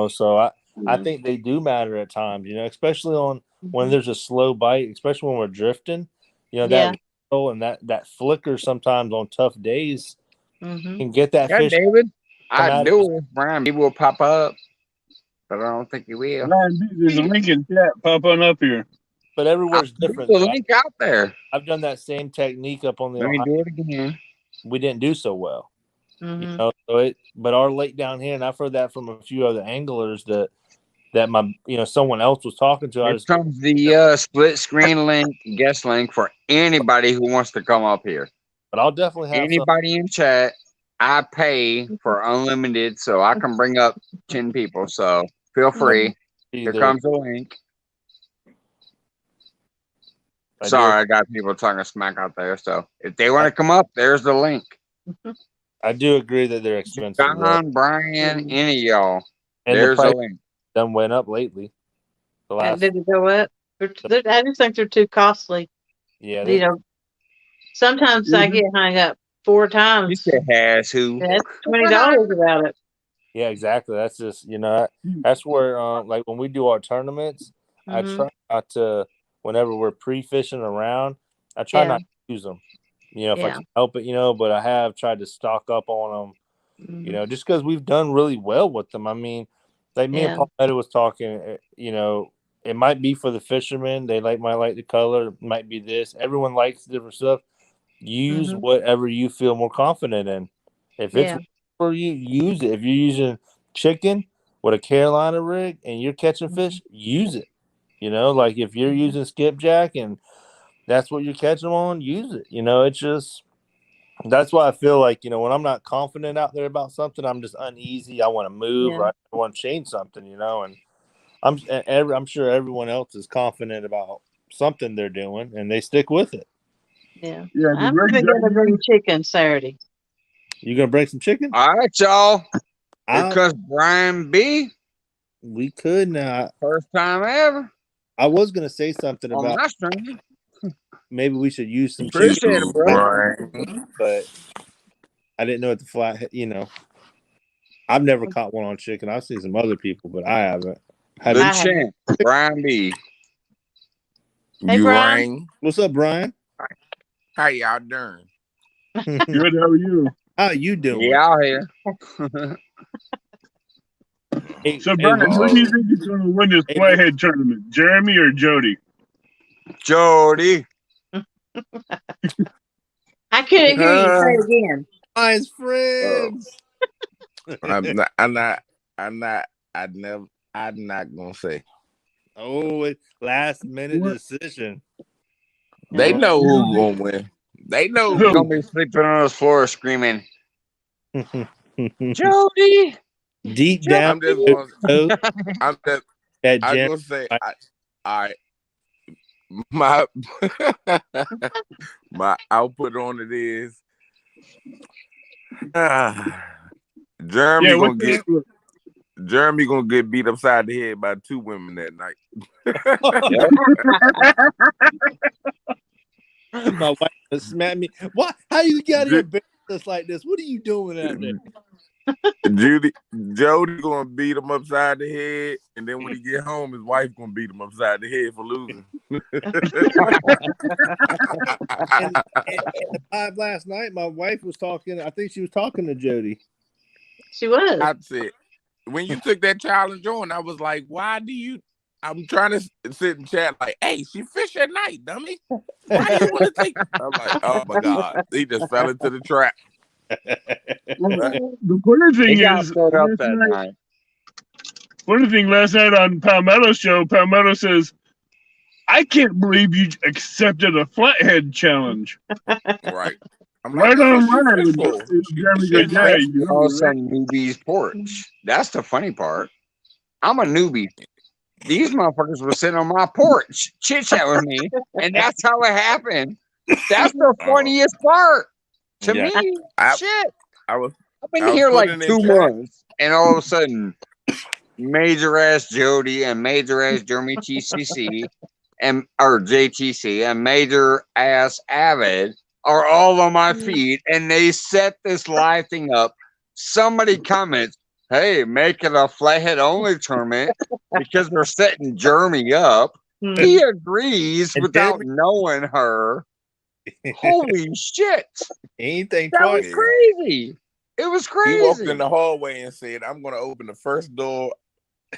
So I Yeah. think they do matter at times. Especially on when Mhm. there's a slow bite, especially when we're drifting. Yeah. That roll and that flicker sometimes on tough days Mhm. can get that Yeah, fish David. come I out. do it. Brian B will pop up, but I don't think he will. Brian B, there's a link in chat popping up here. But everywhere's There's different. a Though. link out there. I've done that same technique up on the Let me Ohio. do it again. We didn't do so well. Mhm. But our lake down here, and I've heard that from a few other anglers that my someone else was talking to. I Here just comes the split screen link, guest link for anybody who wants to come up here. but I'll definitely have some. Anybody in chat, I pay for unlimited, so I can bring up 10 people. So feel free. Here Either comes the link. Sorry, I got people talking smack out there. So if they want to come up, there's the link. I do agree that they're expensive. John, Brian, any of y'all. And There's the a price link. done went up lately. The last, Did it go up? I just think they're too costly. yeah, You know, sometimes I get hung up 4 You times. said has who? And that's $20 about it. yeah, exactly. That's just that's where like when we do our tournaments, I try not to. Whenever we're pre-fishing around, I try not to use them. If I can help it, but I have tried to stock up on them. Just because we've done really well with them. I mean, like me and Palmetto was talking. It might be for the fishermen. They might like the color. It might be this. Everyone likes different stuff. Use whatever you feel more confident in. If it's for you, use it. If you're using chicken with a Carolina rig and you're catching fish, use it. Like if you're using skipjack and that's what you're catching on, use it. It's just that's why I feel like when I'm not confident out there about something, I'm just uneasy. I want to move. Or I want to change something. And I'm sure everyone else is confident about something they're doing and they stick with it. Yeah. Yeah, I'm going to bring chicken Saturday. You gonna bring some chicken? All right, y'all. Because Brian B. We could now. First time ever. I was gonna say something on about my stream. Maybe we should use some Appreciate chicken, it, bro. but I didn't know at the flat. I've never caught one on chicken. I've seen some other people, but I haven't. Good chance, Brian B. Hey, Brian. What's up, Brian? How y'all doing? Good. How are you? How you doing? Yeah, out here. So, Brian, who do you think is going to win this flathead tournament? Jeremy or Jody? Jody. I couldn't hear you say it again. My friends. I'm not gonna say. Oh, last minute decision. They know who's gonna win. They know who's gonna be sleeping on the floor screaming, Jody. Deep down, I'm gonna say, my output on it is Jeremy gonna get beat upside the head by 2 women that night. My wife smacked me. What? How you got here embarrassed like this? What are you doing out there? Jody gonna beat him upside the head, and then when he get home, his wife gonna beat him upside the head for losing. and live last night, my wife was talking. I think she was talking to Jody. She was. I said, when you took that challenge on, I was like, why do you? I'm trying to sit and chat like, hey, she fish at night, dummy. Why do you want to take? I'm like, oh my god, he just fell into the trap. The funny thing is, funny thing last night on Palmetto's show, Palmetto says, I can't believe you accepted a flathead challenge. Right. I'm right like, on line. Some newbie's porch. That's the funny part. I'm a newbie. These motherfuckers were sitting on my porch, chit-chat with me, and that's how it happened. That's the funniest part. To me, shit. I've been here like 2 months, and all of a sudden, major ass Jody and major ass Jeremy TCC or JTC and major ass Avid are all on my feed, and they set this live thing up. Somebody comments, "Hey, make it a flathead only tournament because they're setting Jeremy up." He agrees without knowing her. Holy shit! Anything that was crazy. It was crazy. He walked in the hallway and said, "I'm going to open the first door,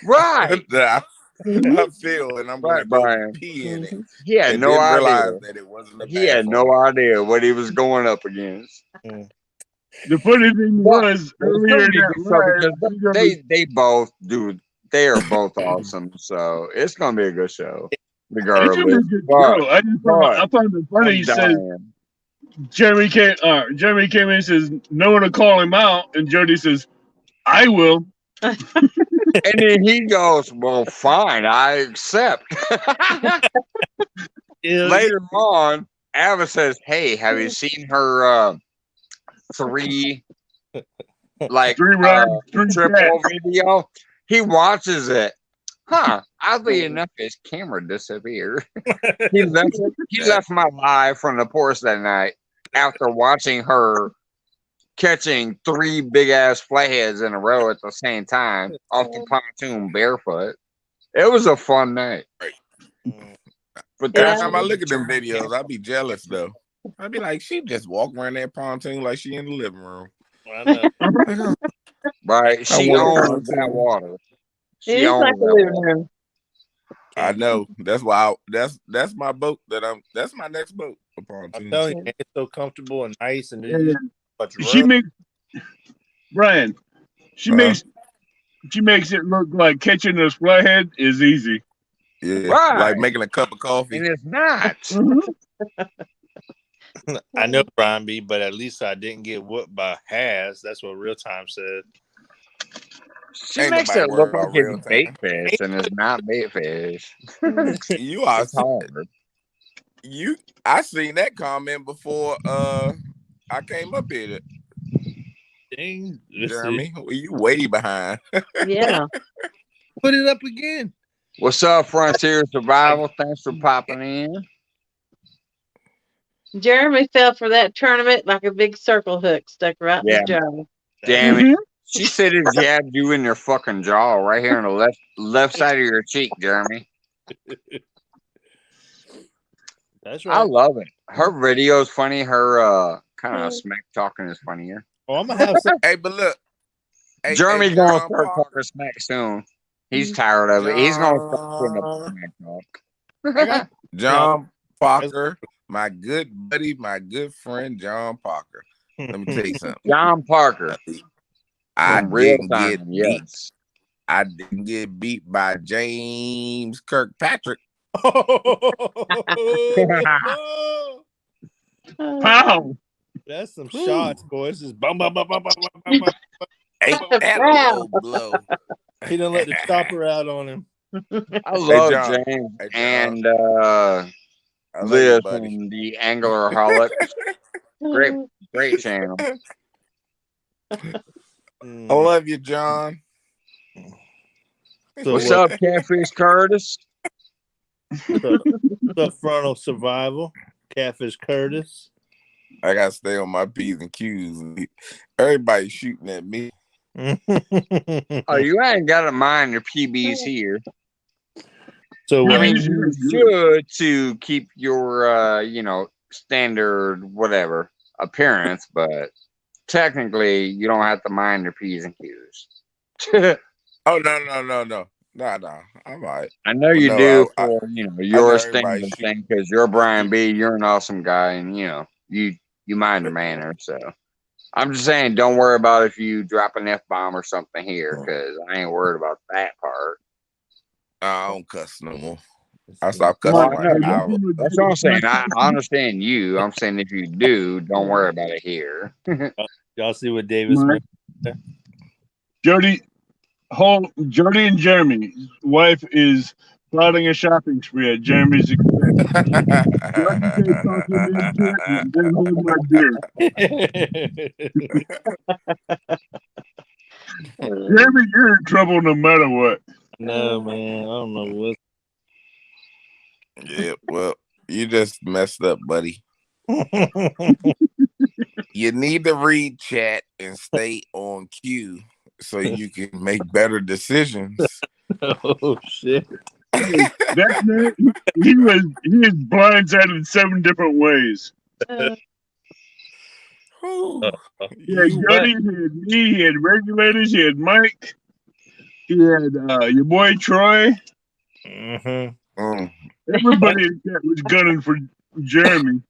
right? that I feel, and I'm going to go pee in it." He had and no didn't idea realize that it wasn't. He had no idea what he was going up against. The funny thing was earlier they both do. They are both awesome, so it's gonna be a good show. Regardless, I found it funny. He says Jeremy came in and says no one to call him out, and Jody says, "I will." And then he goes, "Well, fine, I accept." Later on, Ava says, "Hey, have you seen her 3 like 3 rounds, 3 triple cats. video. He watches it. Huh. Oddly enough, his camera disappeared. He left my live from the porch that night after watching her catching 3 big ass flatheads in a row at the same time off the pontoon barefoot. It was a fun night. But Every that's time I look at them videos, I be jealous though. I be like, she just walk around that pontoon like she in the living room. I know. right. She want a owns that pontoon. water. She It is owns like a that living water. room. I know. That's why. That's my boat. That's my next boat. A I'm pontoon. telling you, man, it's so comfortable and nice, and And much she rub. makes Brian. She makes it look like catching a flathead is easy. Yeah, Right. like making a cup of coffee. And it's not. I know, Brian B, but at least I didn't get whooped by Has. That's what Real Time said. She Ain't makes nobody it worried look like about real it's bait time. fish, and it's not bait fish. You are. It's hard. I seen that comment before. I came up here. Dang, let's Jeremy, you way behind. Yeah. put it up again. What's up, Frontier Survival? Thanks for popping in. Jeremy fell for that tournament like a big circle hook stuck right in Yeah. his jaw. Damn it. She said it jabbed you in your fucking jaw right here on the left side of your cheek, Jeremy. That's I right. love it. Her video's funny. Her kind of smack talking is funnier. Oh, I'm gonna have some. Hey, but look. Hey, Jeremy's hey, gonna John start Parker. talking smack soon. He's tired of it. He's gonna start putting up smack talk. John Parker, my good buddy, my good friend, John Parker. Let me tell you something. John Parker. I From Real didn't Time, get beat. yes. I didn't get beat by James Kirkpatrick. Pow! That's some shots, boys. Just bum, bum, bum, bum, bum, bum, bum. Ain't that a low blow? He done let the chopper out on him. I love John. James Hey, John. and I love Liz you, buddy. from the Anglerholics. Great channel. I love you, John. So What's up, Catfish Curtis? What's up, Frontal Survival? Catfish Curtis. I gotta stay on my P's and Q's. Everybody's shooting at me. Oh, you ain't got to mind your PBs here. So I mean, you should to keep your, standard whatever appearance, but technically, you don't have to mind your P's and Q's. Oh no. Nah. I'm all right. I know you do I for know your everybody standard thing because you're Brian B. You're an awesome guy, and you mind your manners. So I'm just saying, don't worry about if you drop an F-bomb or something here because I ain't worried about that part. I don't cuss no more. I stopped cussing Well, like an no, hour. that's what I'm saying. I understand you. I'm saying if you do, don't worry about it here. y'all see what Davis meant? Jody and Jeremy's wife is plotting a shopping spree at Jeremy's expense. Jody takes off her name tag and then hold my beer. Jeremy, you're in trouble no matter what. No, man. I don't know what. Yeah, well, you just messed up, buddy. You need to read chat and stay on cue so you can make better decisions. Oh shit! That man, he is blindsided 7 different ways. Yeah, Jody, he had me, he had regulators, he had Mike, he had your boy Troy. Everybody in chat was gunning for Jeremy.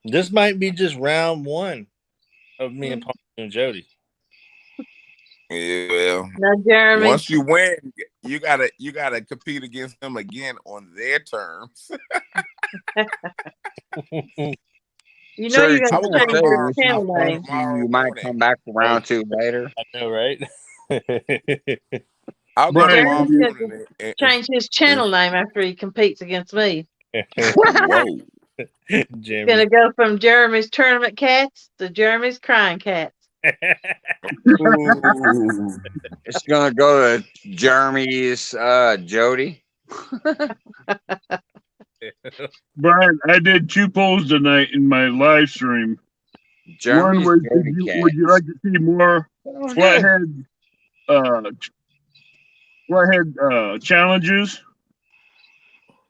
This might be just round 1 of me and Paul and Jody. Yeah, well, Now, Jeremy. once you win, you gotta compete against them again on their terms. You know you're I going was to change your gonna channel name. You might come back for round 2 later. I know, right? I'll go tomorrow Jeremy's morning. going to change his channel name after he competes against me. Whoa. Going to go from Jeremy's Tournament Cats to Jeremy's Crying Cats. Ooh. It's gonna go to Jeremy's Jody. Brian, I did 2 polls tonight in my live stream. One Jeremy's was, Jody would you like to see more Sounds good. flathead challenges?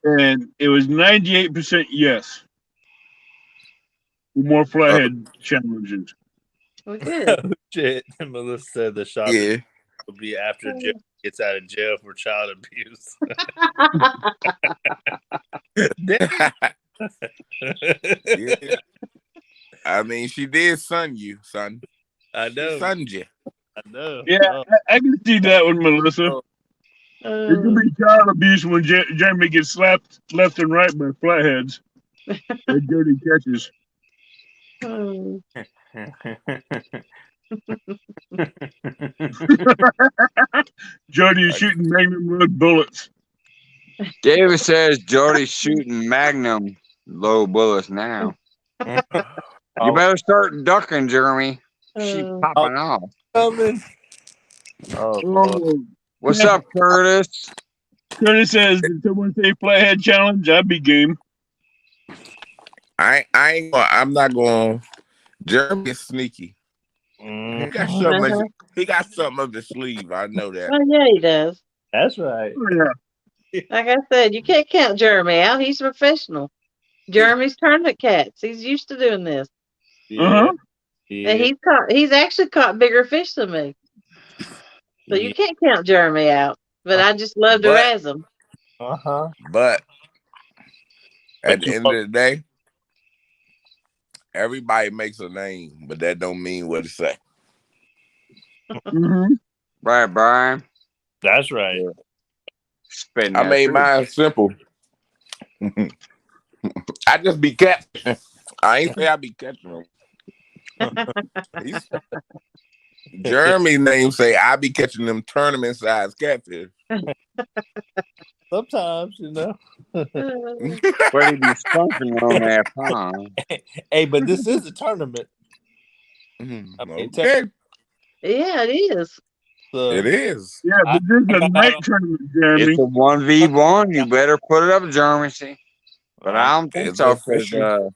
And it was 98% yes. More flathead challenges. Well, good. Shit. Melissa said the shopping Yeah. will be after Jeff gets out of jail for child abuse. Yeah. I mean, she did sun you, son. I She know. sunned you. I know. Yeah, Oh, I can see that one, Melissa. It could be child abuse when Jeremy gets slapped left and right by flatheads. That dirty catches. Oh. Jody is shooting magnum load bullets. David says Jody's shooting Magnum low bullets now. You better start ducking, Jeremy. She popping off. coming. Oh, Lord. Oh, What's up, Curtis? Curtis says, did someone say flathead challenge? I'd be game. I'm not going. Jeremy is sneaky. He got something. He got something up his sleeve. I know that. Oh, yeah, he does. That's right. Oh, yeah. Like I said, you can't count Jeremy out. He's a professional. Jeremy's tournament cats. He's used to doing this. Uh-huh. Yeah. And he's actually caught bigger fish than me. So you can't count Jeremy out. But I just love to razz him. Uh-huh. But at But the you end of the day, everybody makes a name, but that don't mean what it say. Mm-hmm. Right, Brian? That's right. Spitting I that made truth. mine simple. I just be catching. I ain't say I be catching them. Jeremy's name say I be catching them tournament size catfish. Sometimes, you know. But he be spunking on that pond. Hey, but this is a tournament. I mean, Okay, Yeah, it is. So it is. Yeah, but this is a night tournament, Jeremy. It's a 1v1. You better put it up, Jeremy. See? But I don't think It's so because official.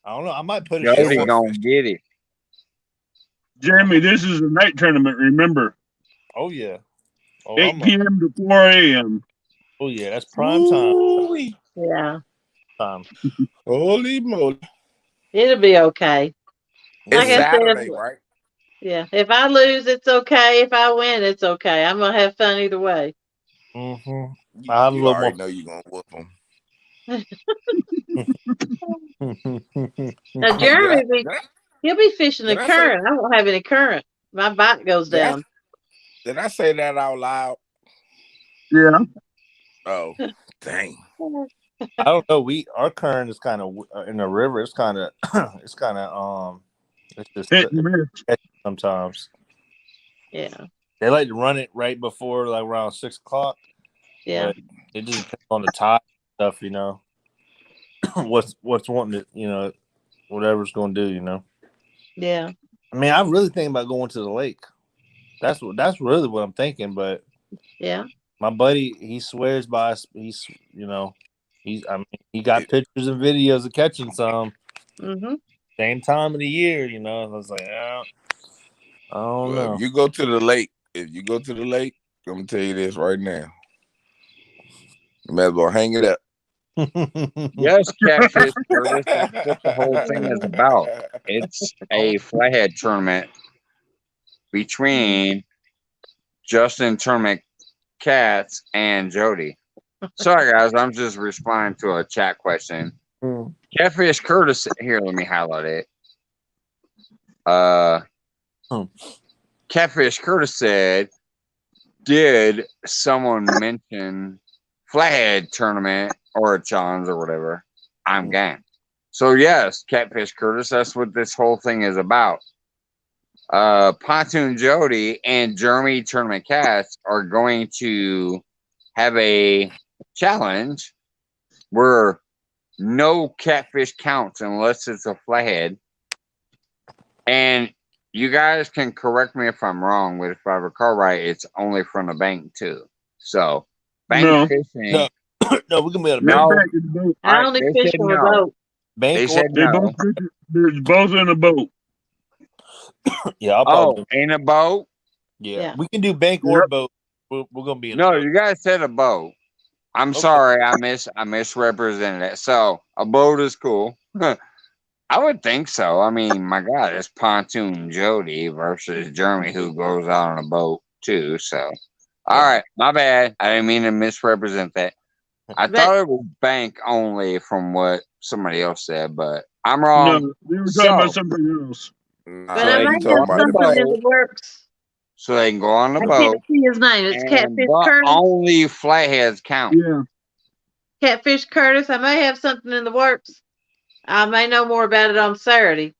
I don't know. I might put a Jody show on. gonna get it. Jeremy, this is a night tournament, remember. Oh, yeah. Oh, 8 p.m. to 4 a.m. Oh, yeah. That's prime time. Holy, Yeah. holy moly. It'll be okay. It's Like I said, Saturday, right? yeah. If I lose, it's okay. If I win, it's okay. I'm gonna have fun either way. Mm-hmm. I have a You little already more. know you're going to whoop them. Now Jeremy, he'll be fishing the did I say- current. I won't have any current. My bite goes Did I- down. Did I say that out loud? Yeah. Oh, dang. I don't know. Our current is kind of in the river. It's kind of, it's just Hit and miss. sometimes. Yeah. They like to run it right before, like around 6 o'clock. Yeah. But it just depends on the tide stuff, you know. what's wanting to, you know, whatever's going to do, you know. Yeah. I mean, I'm really thinking about going to the lake. That's really what I'm thinking. But Yeah. my buddy, he swears by us. He's, you know, he got pictures and videos of catching some. Mm-hmm. Same time of the year, you know. I was like, I don't know. If you go to the lake, I'm going to tell you this right now. You might as well hang it up. Yes, catfish, Curtis. That's what the whole thing is about. It's a flathead tournament between Justin Tournament Cats and Jody. Sorry, guys. I'm just responding to a chat question. Catfish Curtis. Here, let me highlight it. Catfish Curtis said, did someone mention flathead tournament or a challenge or whatever? I'm game. So yes, Catfish Curtis, that's what this whole thing is about. Pontoon Jody and Jeremy Tournament Cats are going to have a challenge where no catfish counts unless it's a flathead. And you guys can correct me if I'm wrong, but if I recall right, it's only from the bank too. So bank No, fishing, No, no, we can be on a not bank. no. back in the boat. I I only they fish said from a no. boat. Bank They or said They both no. they're both in a boat. yeah, I'll Oh, probably in a boat? yeah. Yeah. We can do bank or Yep. boat. We're gonna be in a No, boat. you guys said a boat. I'm Okay. sorry, I misrepresented it. So a boat is cool. I would think so. I mean, my God, it's Pontoon Jody versus Jeremy who goes out on a boat too. So, all right, my bad. I didn't mean to misrepresent that. I But thought it was bank only from what somebody else said, but I'm No, wrong. they were talking about So, something else. but so I Nah, they may he can go talking have on about the the something bank. in the boat. works. So they can go on the I can't boat, see his name. It's and Catfish but Curtis. only flatheads count. Yeah, Catfish Curtis. I may have something in the works. I may know more about it on Saturday.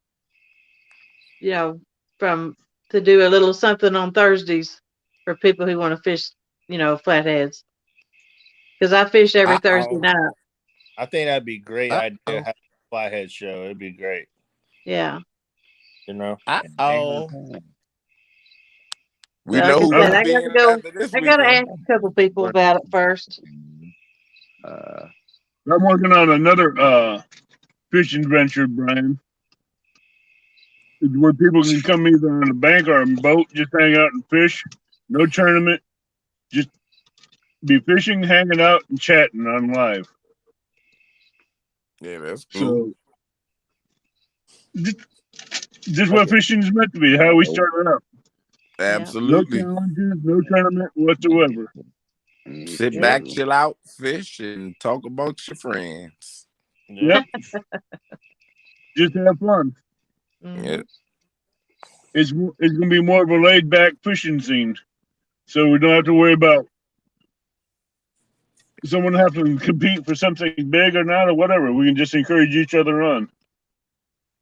You know, from to do a little something on Thursdays for people who want to fish. Flatheads. Because I fish every Thursday Uh-oh. night. I think that'd be a great idea. Uh-oh. Have a flathead show. It'd be great. Yeah. You know. Uh-oh. We But like know I who I, said, gonna I be gotta in it go. after this I gotta weekend. ask a couple people about it first. Uh, I'm working on another fishing venture, Brian. Where people can come either on a bank or a boat, just hang out and fish. No tournament, just be fishing, hanging out, and chatting on live. Yeah, that's cool. So just what fishing is meant to be. How we started out. Yeah. No Absolutely. challenges, no tournament whatsoever. Sit Yep. back, chill out, fish, and talk about your friends. Yeah. Yep, just have fun. Yeah. Hmm. It's gonna be more of a laid back fishing scene, so we don't have to worry about someone having to compete for something big or not or whatever. We can just encourage each other on.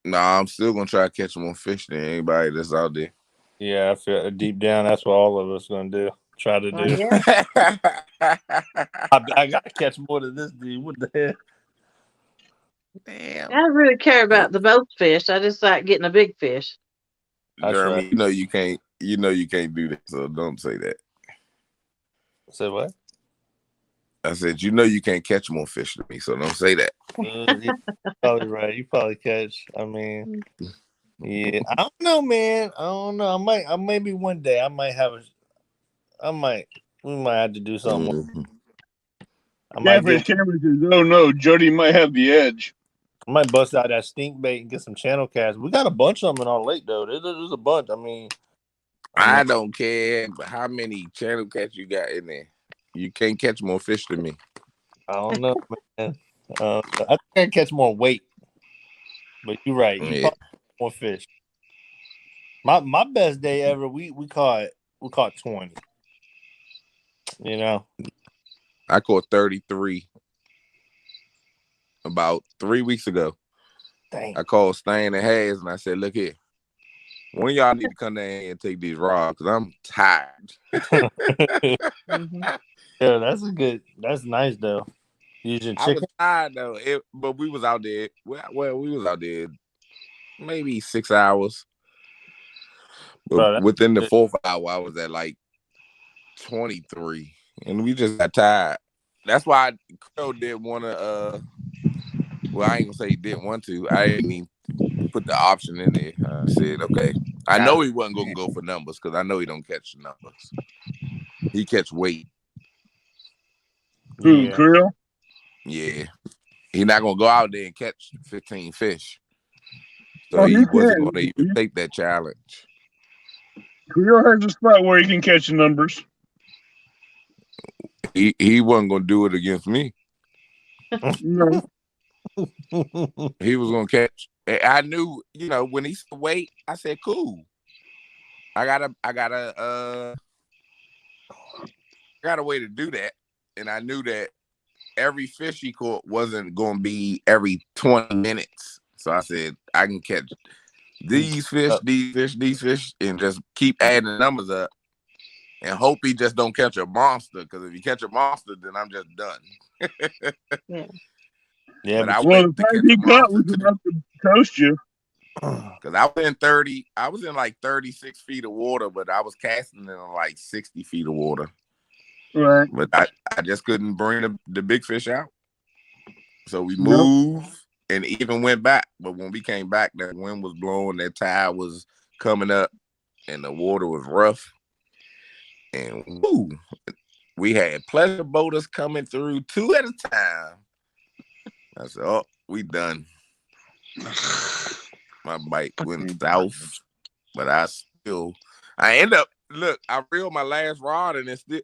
Nah, I'm still gonna try to catch more fish than anybody that's out there. Yeah. I feel deep down that's what all of us gonna do. Try to Well, do. yeah. I gotta catch more than this dude. What the hell? I Damn. don't really care about the boat fish. I just like getting a big fish. That's Jeremy, right. you can't do that, so don't say that. Say what? I said, you can't catch more fish than me, so don't say that. You're probably right. You probably catch. I mean, yeah. I don't know, man. I don't know. I maybe one day I might have a. I might. We might have to do something. Mhm. I might Catfish get. Cameron says, "Oh no, Jody might have the edge." I might bust out that stink bait and get some channel casts. We got a bunch of them in our lake though. There's a bunch. I mean, I don't care how many channel cats you got in there. You can't catch more fish than me. I don't know, man. I think I catch more weight. But you're right. You Yeah. probably catch more fish. My best day ever. We caught 20. You know. I caught 33 about 3 weeks ago. Dang. I called Stan and Hayes and I said, look here. One of y'all need to come down here and take these rods because I'm tired. Hmm. Yeah, that's nice though. Using I was chicken. tired though, but we was out there. Well, we was out there maybe 6 hours. But Bro, that's within the good. 4th hour, I was at like 23, and we just got tired. That's why Crow didn't want to. Well, I ain't gonna say he didn't want to. I didn't even put the option in there. I said, okay. I know he wasn't gonna go for numbers because I know he don't catch the numbers. He catch weight. Who, Yeah. Krill? Yeah, he not gonna go out there and catch 15 fish. So Oh, he he wasn't can. gonna even take that challenge. Krill has a spot where he can catch the numbers. He wasn't gonna do it against me. No, He was gonna catch. I knew, when he said wait, I said cool. I got a way to do that, and I knew that every fish he caught wasn't gonna be every 20 minutes. So I said I can catch these fish, these fish, and just keep adding the numbers up, and hope he just don't catch a monster. Because if he catch a monster, then I'm just done. Yeah. Yeah, But I well, wait the to prize catch he a caught monster was too. enough to toast you. Because I was in like 36 feet of water, but I was casting in like 60 feet of water. Right. But I just couldn't bring the big fish out. So we Nope. moved and even went back. But when we came back, that wind was blowing, that tide was coming up, and the water was rough. And woo, we had pleasure boaters coming through 2 at a time. I said, oh, we done. My bite went south, but I end up, look, I reeled my last rod and it still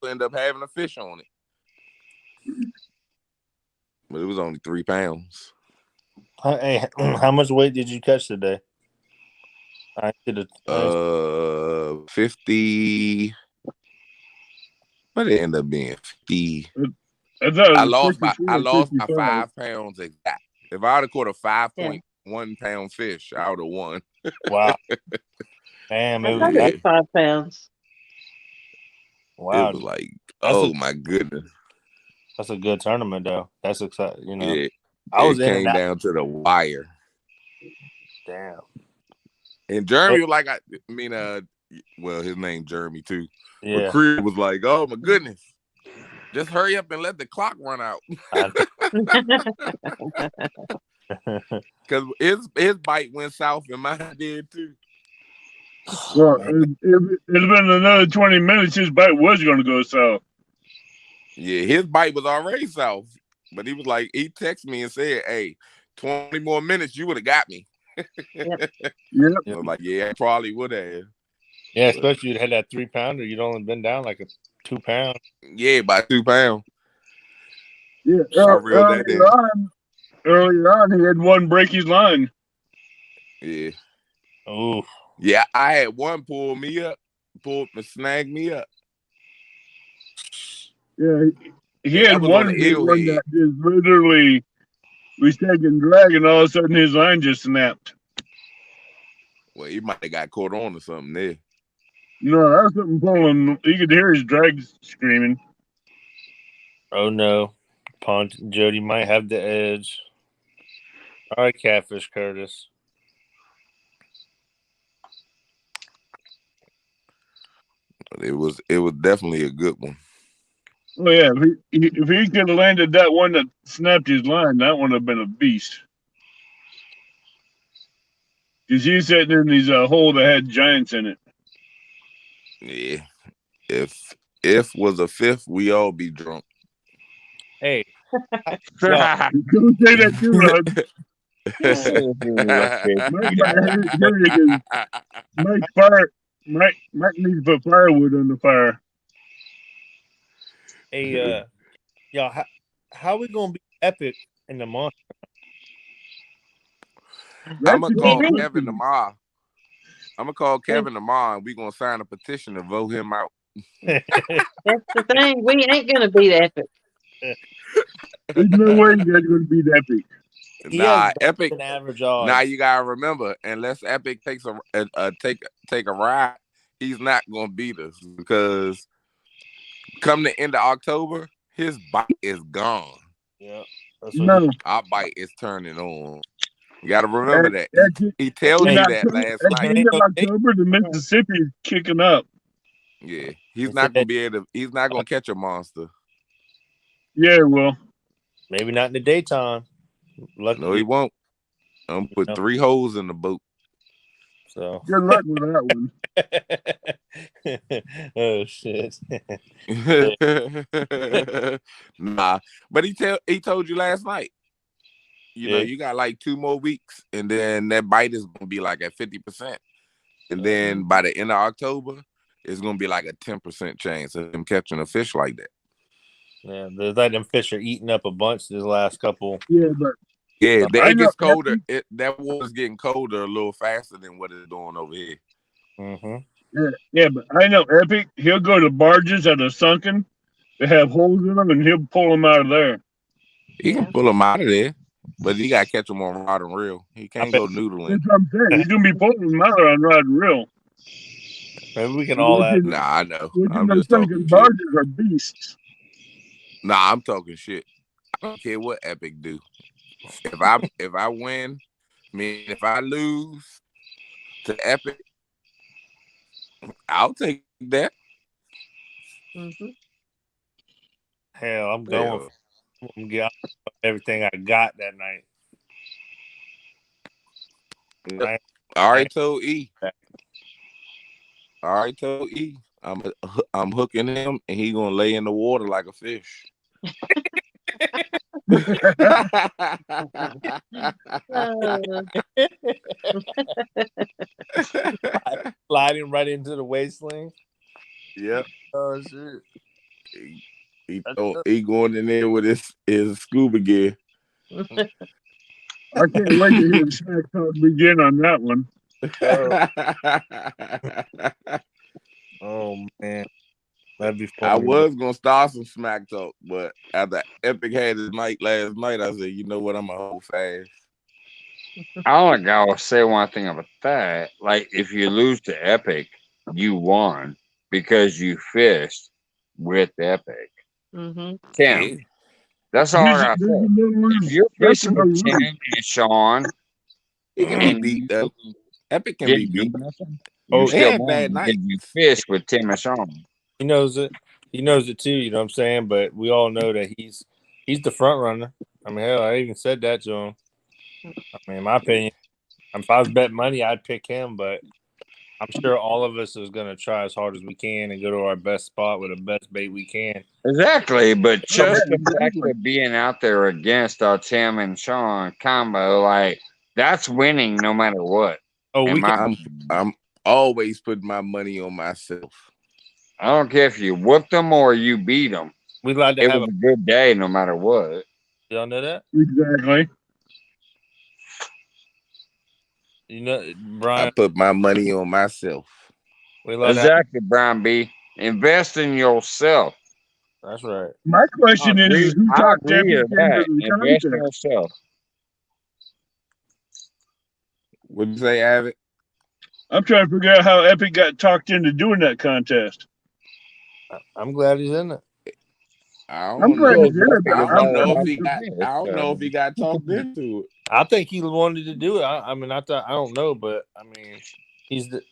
ended up having a fish on it. But it was only 3 pounds. Hey, how much weight did you catch today? 50. What did it end up being? 50. I lost my 55. 5 pounds exact. If I would have caught a 5.1 pound fish, I would have won. Wow. Damn, I it thought was it was 5 pounds. wow. It was like, oh my goodness. That's a good tournament, though. That's exciting. You know, Yeah, I was it in came and out. down to the wire. Damn. And Jeremy was like, well, his name Jeremy too. Yeah. But Chris was like, oh my goodness, just hurry up and let the clock run out. Because his bite went south and mine did too. Well, it's been another 20 minutes. His bite was going to go south. Yeah, his bite was already south. But he was like, he texted me and said, hey, 20 more minutes, you would have got me. Yep. I was like, yeah, I probably would have. Yeah, especially you'd had that 3 pounder. You'd only been down like a 2 pound. Yeah, by 2 pounds. Yeah, earlier on, he had one break his line. Yeah. Oh. Yeah, I had one snag me up. Yeah, he had one that just literally was taking drag, and all of a sudden his line just snapped. Well, he might have got caught on or something there. No, that was something pulling. You could hear his drag screaming. Oh no, Jody might have the edge. All right, Catfish Curtis. It was definitely a good one. Oh yeah, if he could have landed that one that snapped his line, that would have been a beast. Because he's sitting in these hole that had giants in it. Yeah. If was a fifth, we all be drunk. Hey. Don't say that too loud. Mike needs to put firewood on the fire. Hey, y'all, how we gonna be epic in the month? I'm gonna call Kevin tomorrow. And we're gonna sign a petition to vote him out. That's the thing. We ain't gonna beat Epic. There's no way you guys are gonna beat Epic. Nah, Epic. An average odds. Now you gotta remember, unless Epic takes take a ride, he's not gonna beat us because come the end of October, his bite is gone. Yeah, our bite is turning on. You got to remember that. He tells you that last night. At the end of October, the Mississippi is kicking up. Yeah, he's not gonna be able to. He's not gonna catch a monster. Yeah, well, maybe not in the daytime. No, he won't. I'm gonna put 3 holes in the boat. So good luck with that one. Oh shit. Nah, but he told you last night. You know, you got like 2 more weeks, and then that bite is gonna be like at 50%, and then by the end of October, it's gonna be like a 10% chance of him catching a fish like that. Yeah, there's like them fish are eating up a bunch this last couple. Yeah, but it gets colder. That water's getting colder a little faster than what it's doing over here. Mm-hmm. Yeah, but I know Epic. He'll go to barges that are sunken, that have holes in them, and he'll pull them out of there. He can pull them out of there, but he got to catch them on rod and reel. He can't go noodling. That's what I'm saying. He's gonna be pulling them out on rod and reel. Maybe we can all add. Nah, I know. I'm just talking barges are beasts. Nah, I'm talking shit. I don't care what Epic do. If I win I mean, if I lose to Epic, I'll take that. Mhm. Hell, I'm going. Hell, I'm getting everything I got that night. I, I already told E. I already told E. I'm hooking him, and he gonna lay in the water like a fish. Uh, sliding right into the wasteland. Yep. Oh shit! He going in there with his scuba gear. I can't wait to hear the smack talk begin on that one. Oh man, that'd be I funny. was gonna start some smack talk, but after Epic had his night last night, I said, you know what, I'm gonna hold fast. I only gotta say one thing about that. Like, if you lose to Epic, you won because you fished with Epic. mhm. Tim, Yeah. that's all I gotta There's say. a no If lose. you're That's a fishing no with Tim lose. and Sean, He can be and beat though. you Epic can be didn't do beat. nothing, you Oh, He still had won bad because nights. you fished with Tim and Sean. he knows it. He knows it too. You know what I'm saying? But we all know that he's the front runner. I mean, hell, I even said that to him. I mean, in my opinion, if I was betting money, I'd pick him. But I'm sure all of us is gonna try as hard as we can and go to our best spot with the best bait we can. Exactly, but Oh, yeah, just the fact exactly. of being out there against our Tim and Sean combo, like, that's winning no matter what. Oh, In we can. my I'm I'm always putting my money on myself. I don't care if you whooped them or you beat them. We allowed to It have was a good day no matter what. Y'all know that? Exactly. You know, I Brian. put my money on myself. We allowed to have. Exactly, Brian B. Invest in yourself. That's right. My question is who I talked agree Epic with into that. the Invest in contest? yourself. What'd you say, Avid? I'm trying to figure out how Epic got talked into doing that contest. I'm glad he's in it. I I'm don't glad Because he know. did it, but Epic I is don't all know if about he the got. I best. don't know if he got talked into it. I think he wanted to do it. I mean, I thought I don't know, but I mean, he's the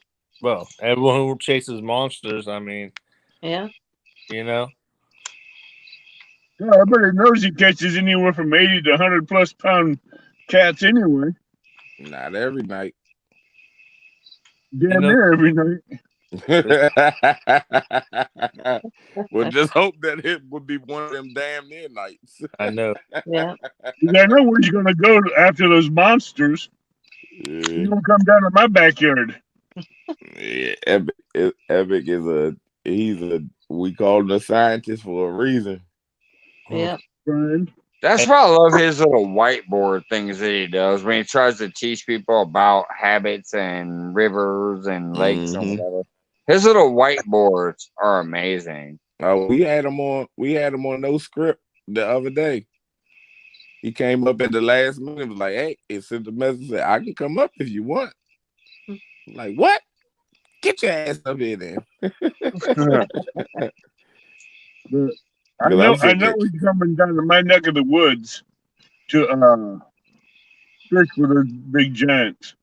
everyone who chases monsters. I mean, Yeah. you know, yeah, everybody knows he catches anywhere from 80 to 100 plus pound cats anyway. Not every night. he Damn knows. near every night. Well, just hope that it would be one of them damn near nights. I know. Yeah. Because I know where he's going to go after those monsters. He's Yeah, going to come down to my backyard. yeah. Epic is we call him a scientist for a reason. Yeah. Brian. That's why I love his little whiteboard things that he does when he tries to teach people about habits and rivers and lakes and Mm-hmm. whatever. His little whiteboards are amazing. Oh, we had him on. We had him on no script the other day. He came up at the last minute. Was like, "Hey," it sent the message. Said, "I can come up if you want." I'm like, what? Get your ass up here then. But I Because I'm know sitting there. he's coming down to my neck of the woods to fish with those big giants.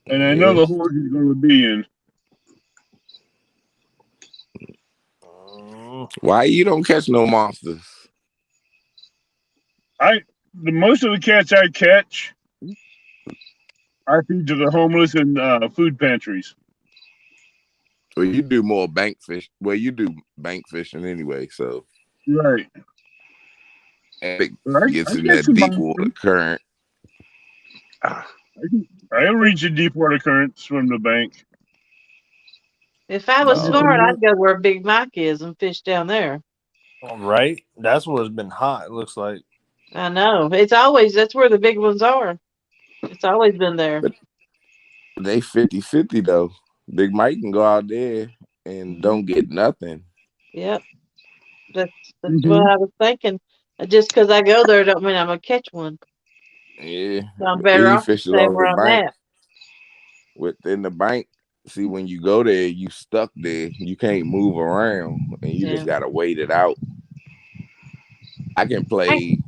And I know Yeah. the horse he's going to be in. Why you don't catch no monsters? The most of the cats I catch, I feed to the homeless and food pantries. Well, you do more bank fish. Well, you do bank fishing anyway, so Right. Epic But gets I in catch that some deep water monsters. current. I reach the deep water currents from the bank. If I was No, smart, I'd go where Big Mike is and fish down there. Right? That's where it's been hot. It looks like. I know. That's where the big ones are. It's always been there. but they 50-50 though. Big Mike can go out there and don't get nothing. Yep. That's what Mm-hmm. I was thinking. Just because I go there don't mean I'm gonna catch one. Yeah, So I'm better he off to fishes stay off the where I'm bank. at. Within the bank, see, when you go there, you stuck there. You can't move around, and you just Yeah. gotta wait it out. I can play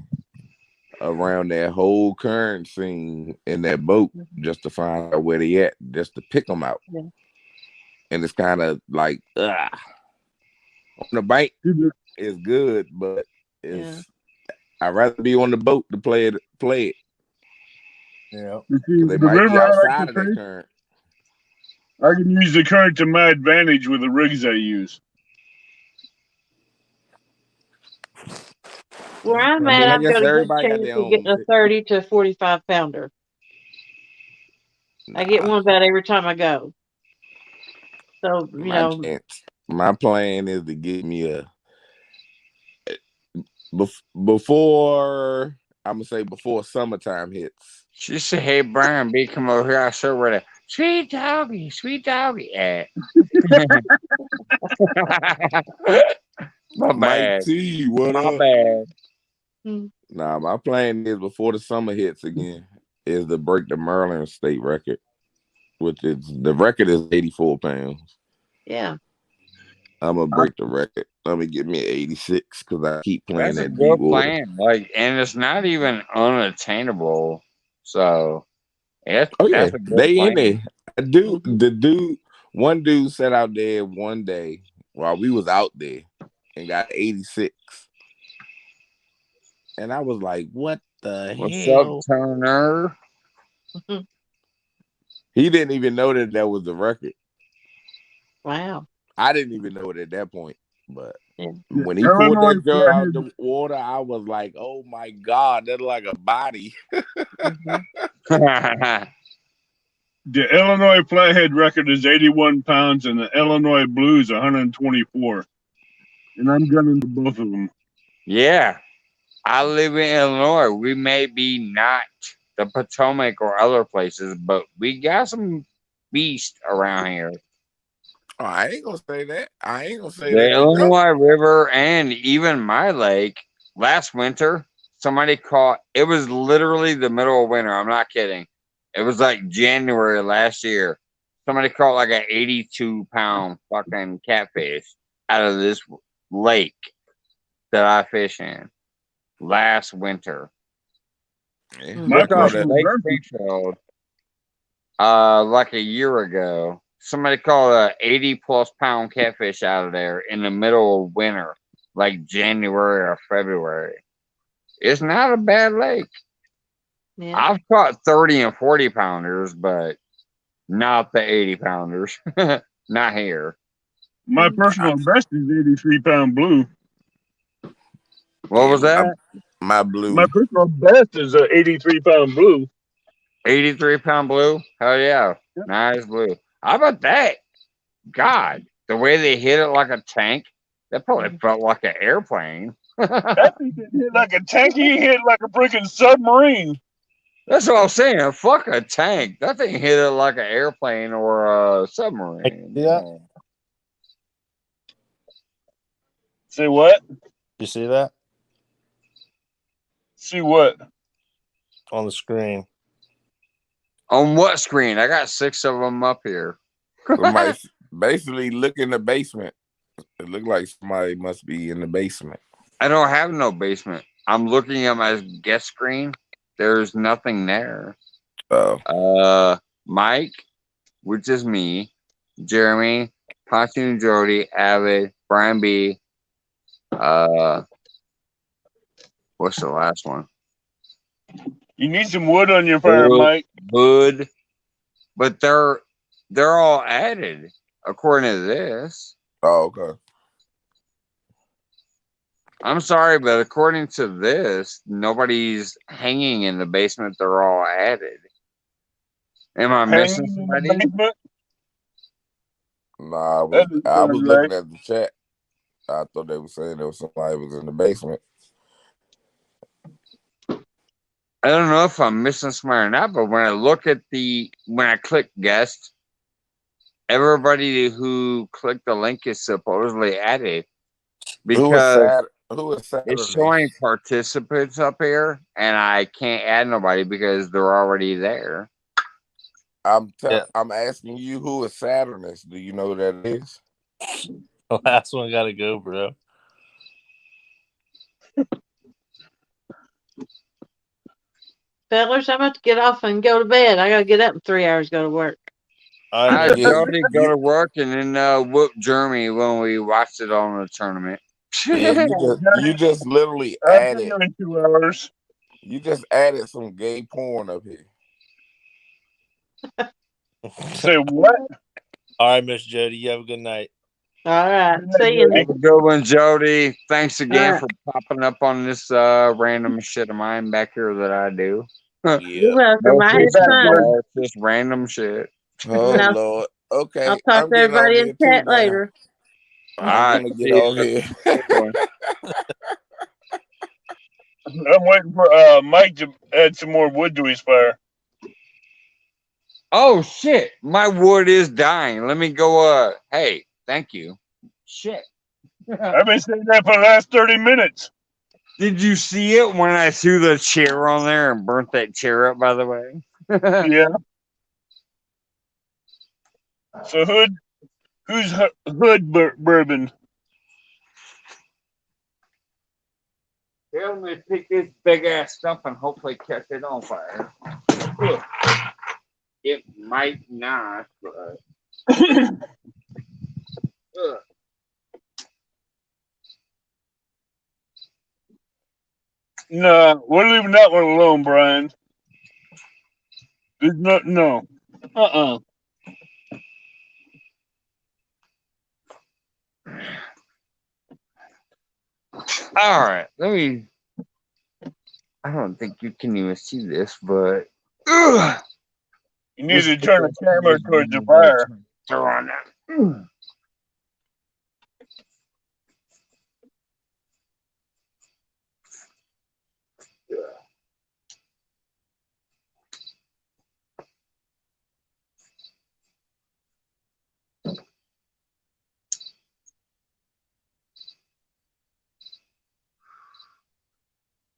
around that whole current scene in that boat just to find out where they at, just to pick them out. Yeah. And it's kind of like, on the bank is good, but it's I'd rather be on the boat to play it. Yeah. You see, They the might be river I like outside to of that fish, current. I can use the current to my advantage with the rigs I use. Where I'm I mean, at, I I've guess got a good everybody got chance their of own. getting a 30 to 45 pounder. I get one about every time I go. So, you My know, chance. My plan is to get me a before I'm gonna say before summertime hits. She said, "Hey Brian B, come over here. I show where the sweet doggy at." My Mike bad. T, what My up? bad. Nah, my plan is before the summer hits again is to break the Maryland state record, which is the record is 84 pounds. yeah. I'm gonna break the record. Let me get me an 86 because I keep playing That's a that deep good water. plan. Like, and it's not even unattainable. So, Oh yeah, that's a good they in plan. there. One dude sat out there one day while we was out there and got 86. And I was like, what the What's up, hell? Turner? He didn't even know that was the record. Wow. I didn't even know it at that point. But Yeah. when he pulled Illinois that joint out of the water, I was like, oh my God, that's like a body. The Illinois Flathead record is 81 pounds, and the Illinois Blues 124. And I'm gunning for both of them. Yeah. I live in Illinois. We may be not the Potomac or other places, but we got some beast around here. Oh, I ain't gonna say that. I ain't gonna say The that they don't. Illinois River and even my lake last winter, somebody caught, it was literally the middle of winter. I'm not kidding. It was like January last year. Somebody caught like an 82-pound fucking catfish out of this lake that I fish in last winter. Yeah, My Look up personal Lake best, Springfield like a year ago. Somebody caught a 80+ pound catfish out of there in the middle of winter, like January or February. It's not a bad lake. Yeah. I've caught 30 and 40 pounders, but not the 80 pounders. Not here. my personal best is 83-pound blue. What was that? my blue. My personal best is a 83-pound blue. 83-pound blue? Hell yeah. Nice blue. How about that? God, the way they hit it like a tank, that probably felt like an airplane. That thing didn't hit like a tank. He hit like a freaking submarine. That's what I'm saying. Fuck a tank. That thing hit it like an airplane or a submarine. Yeah. Say what? You see that See what? on the screen? On what screen? I got 6 of them up here. Somebody basically look in the basement. It looked like somebody must be in the basement. I don't have no basement. I'm looking at my guest screen. There's nothing there. Mike, which is me, Jeremy, Pontoon Jody, Avid, Brian B. What's the last one? You need some wood on your fire, Mike. Wood. But they're all added according to this. Oh, okay. I'm sorry, but according to this, nobody's hanging in the basement. They're all added. Am I missing somebody? Nah, I was looking at the chat. I thought they were saying there was somebody was in the basement. I don't know if I'm missing somebody or not, but when I click guest, everybody who clicked the link is supposedly added because who is it's showing participants up here, and I can't add nobody because they're already there. I'm asking you who is Saturnus. Do you know who that is? The last one got to go, bro. fellas, I'm about to get off and go to bed. I gotta get up in 3 hours, go to work. All I right, Yeah, Jody go to work and then whoop Jeremy when we watched it on the tournament. yeah. You just literally I'll see added. you in 2 hours. You just added some gay porn up here. Say what? all right, Miss Jody. You have a good night. All right. Good night, See you. Jody. Have a good one, Jody. Thanks again All right. for popping up on this random shit of mine back here that I do. Yeah. You're welcome. No I had Get back, fishing, fun. Jody. it's just random shit. Oh No, Lord. I'll Okay, talk I'm to getting off everybody in here too chat now. later. All I'm right, gonna get see off ya. here. Good one. I'm waiting for Mike to add some more wood to his fire. Oh shit, my wood is dying. Let me go. Hey, thank you. Shit. I've been saying that for the last 30 minutes. Did you see it when I threw the chair on there and burnt that chair up? By the way. Yeah. So who's hood bourbon? Here, let me pick this big ass stuff and hopefully catch it on fire. It might not, but. Nah, we're leaving that one alone, Brian. There's no. Uh-uh. All right, let me. I don't think you can even see this, but. You need to turn the camera towards the fire. Throw on that.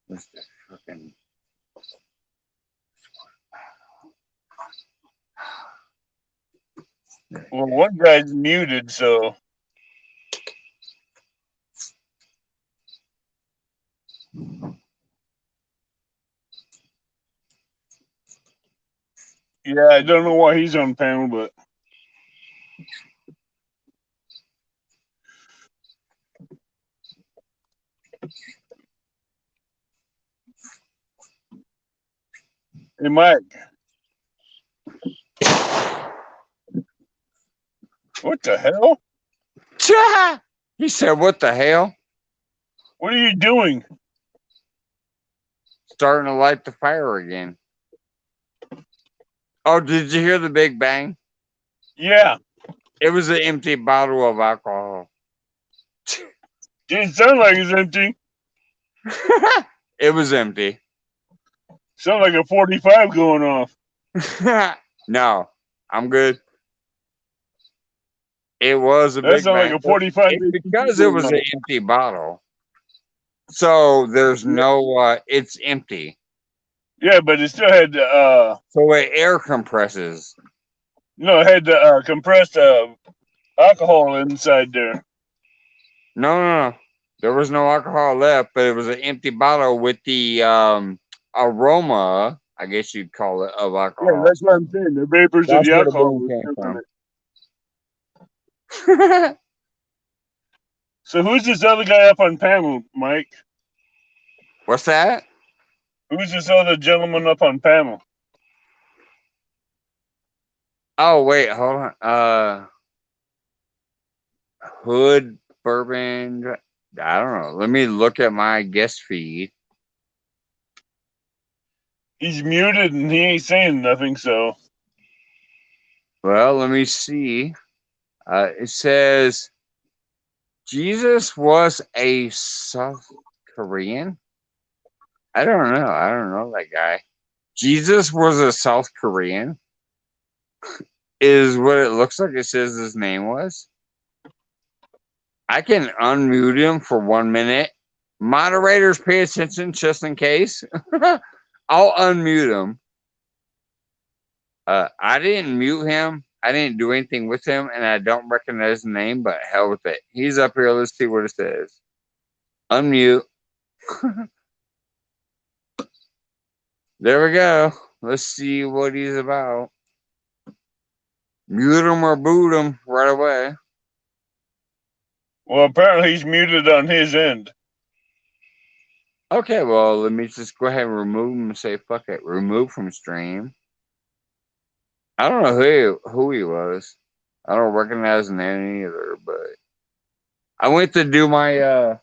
What's that fucking. Well, one guy's muted, so yeah, I don't know why he's on panel, but hey, Mike, what the hell? He said, "What the hell?" What are you doing? Starting to light the fire again. Oh, did you hear the big bang? Yeah, It was an empty bottle of alcohol. didn't sound like it's empty. It was empty. Sound like a 45 going off. No, I'm good. It was a That big sounded like bang. a 45 Because it was an empty bottle. So there's no, it's empty. Yeah, but it still had So it air compresses. no, it had compressed alcohol inside there. No. There was no alcohol left, but it was an empty bottle with the aroma, I guess you'd call it, of Yeah, alcohol. that's what I'm saying. The vapors of That's the where the alcohol bang was came still in from. it. So who's this other guy up on panel, Mike? What's that? Who's this other gentleman up on panel? Oh, wait, hold on. Hood Bourbon. I don't know. Let me look at my guest feed. He's muted and he ain't saying nothing, so Well, let me see. It says Jesus was a South Korean. I don't know. I don't know that guy. Jesus was a South Korean. Is what it looks like. It says his name was. I can unmute him for 1 minute. Moderators, pay attention just in case. I'll unmute him. I didn't mute him. I didn't do anything with him, and I don't recognize his name, but hell with it. He's up here. Let's see what it says. Unmute. There we go. Let's see what he's about. Mute him or boot him right away. Well, apparently he's muted on his end. Okay, well, let me just go ahead and remove him and say, fuck it. Remove from stream. I don't know who he was. I don't recognize the name either, but I went to do my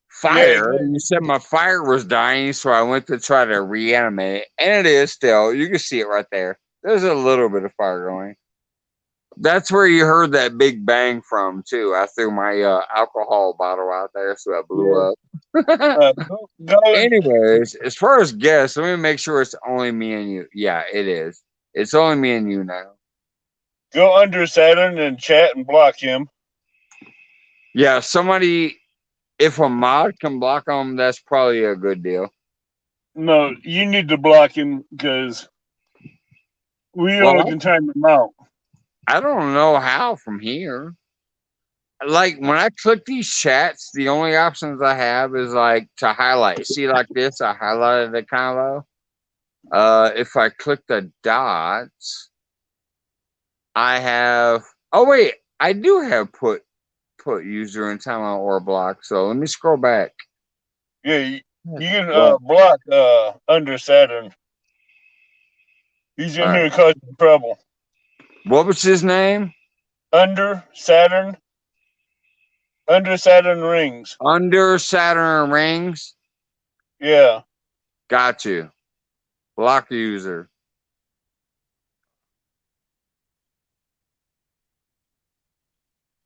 fire. Yeah, And you said my fire was dying, so I went to try to reanimate it. And it is still. You can see it right there. There's a little bit of fire going. That's where you heard that big bang from, too. I threw my alcohol bottle out there, so it blew up. go. Anyways, as far as guests, let me make sure it's only me and you. Yeah, it is. It's only me and you now. Go under Saturn and chat and block him. Yeah, somebody, if a mod can block them, that's probably a good deal. No, you need to block him because we only can time him out. I don't know how from here. Like when I click these chats, the only options I have is like to highlight. See, like this, I highlighted it kind of low. If I click the dots, I have. Oh wait, I do have put user in timeout or block. So let me scroll back. Yeah, you can block under Saturn. He's in here causing trouble. What was his name? Under Saturn. Under Saturn Rings. Under Saturn Rings? Yeah. Got you. Block user.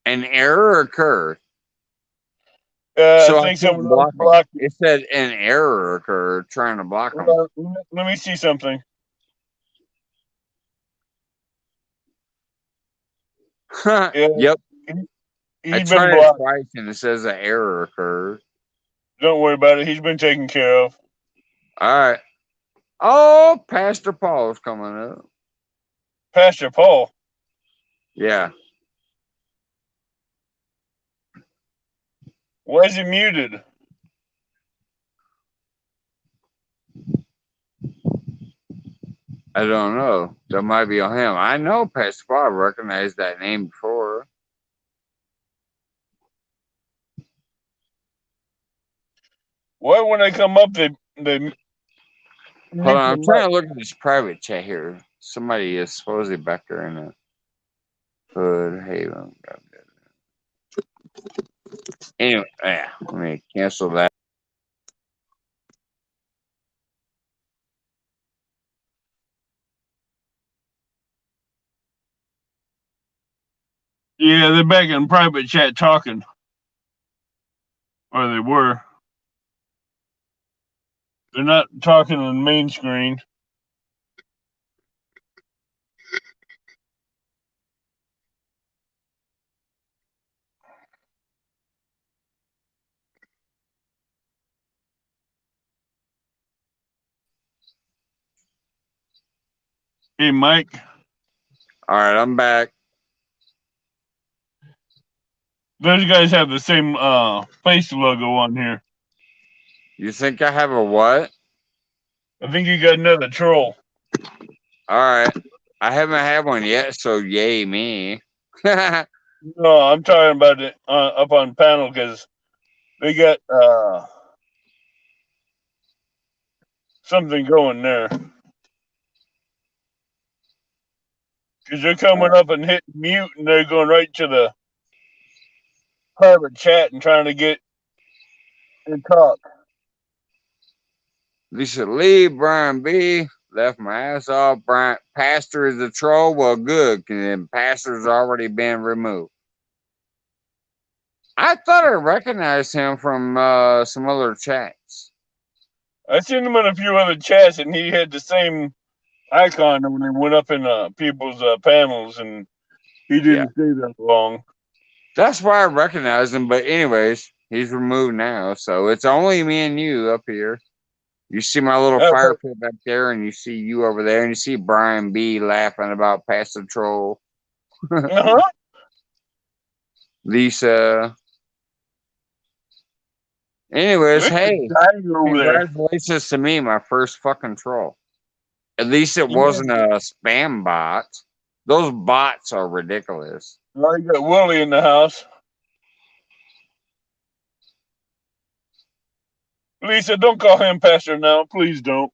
An error occurred. So I think someone else blocked him. It said an error occurred trying to block him. Let me see something. Yep. I tried it twice and it says an error occurred. Don't worry about it. He's been taken care of. All right. Oh, Pastor Paul's coming up. Pastor Paul? Yeah. Why is he muted? I don't know. That might be on him. I know Pastor Paul. I recognized that name before. Why when I come up they Hold on, I'm trying to look at this private chat here. Somebody is supposedly back there in the Hood Haven. Anyway, yeah, let me cancel that. Yeah, they're back in private chat talking. Or they were. They're not talking on main screen. Hey, Mike. All right, I'm back. Those guys have the same face logo on here. You think I have a what? I think you got another troll. All right. I haven't had one yet, so yay me. No, I'm talking about it up on panel because they got something going there. Because they're coming up and hitting mute and they're going right to the private chat and trying to get and talk. Lisa Lee, Brian B. Left my ass off. Brian Pastor is a troll. Well, good, because Pastor's already been removed. I thought I recognized him from some other chats. I seen him in a few other chats and he had the same icon when he went up in people's panels and he didn't stay that long. That's why I recognized him. But anyways, he's removed now. So it's only me and you up here. You see my little fire pit back there, and you see you over there, and you see Brian B laughing about Pastor Troll. Lisa. Anyways, Look at hey, dying over there. congratulations to me, my first fucking troll. At least it Yeah. wasn't a spam bot. Those bots are ridiculous. Now you got Willie in the house. Lisa, don't call him Pastor now. Please don't.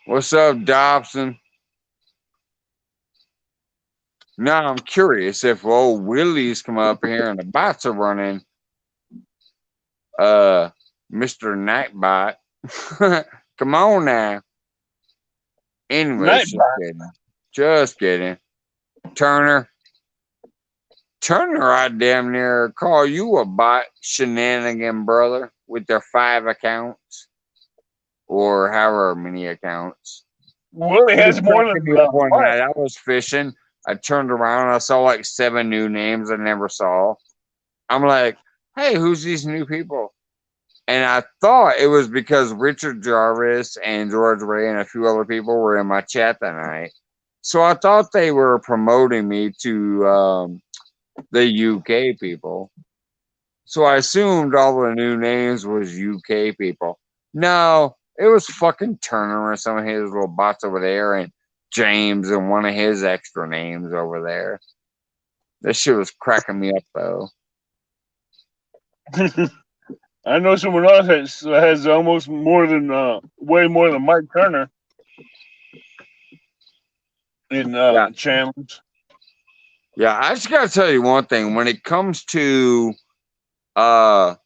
What's up, Dobson? Now I'm curious if old Willie's come up here and the bots are running. Mr. Nightbot. Come on now. Anyways, Nightbot. Just kidding. Turner, I damn near call you a bot shenanigan, brother, with their 5 accounts or however many accounts. Willie has more than one night. I was fishing. I turned around and I saw like 7 new names I never saw. I'm like, hey, who's these new people? And I thought it was because Richard Jarvis and George Ray and a few other people were in my chat that night. So I thought they were promoting me to the UK people. So I assumed all the new names was UK people. No, it was fucking Turner and some of his little bots over there, and James and one of his extra names over there. This shit was cracking me up though. I know someone else has almost more than way more than Mike Turner in channels. Yeah, I just gotta tell you one thing. When it comes to the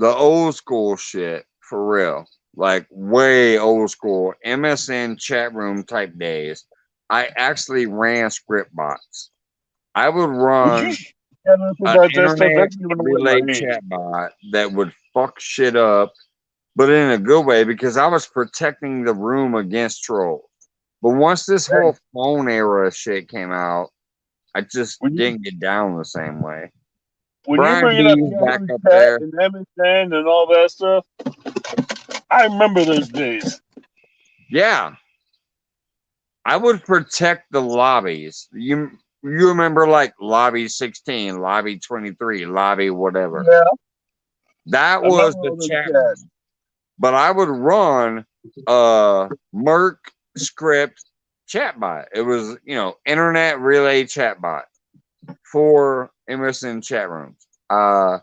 old school shit, for real, like way old school MSN chat room type days, I actually ran script bots. I would run an internet relay chat bot that would fuck shit up, but in a good way, because I was protecting the room against trolls. But once this whole phone era shit came out, I just didn't get down the same way. When you bring it up back up there and MSN and all that stuff, I remember those days. Yeah. I would protect the lobbies. You remember like lobby 16, lobby 23, lobby whatever. Yeah. That was the chat room. But I would run Merc script chatbot. It was, internet relay chatbot for MSN chat rooms. I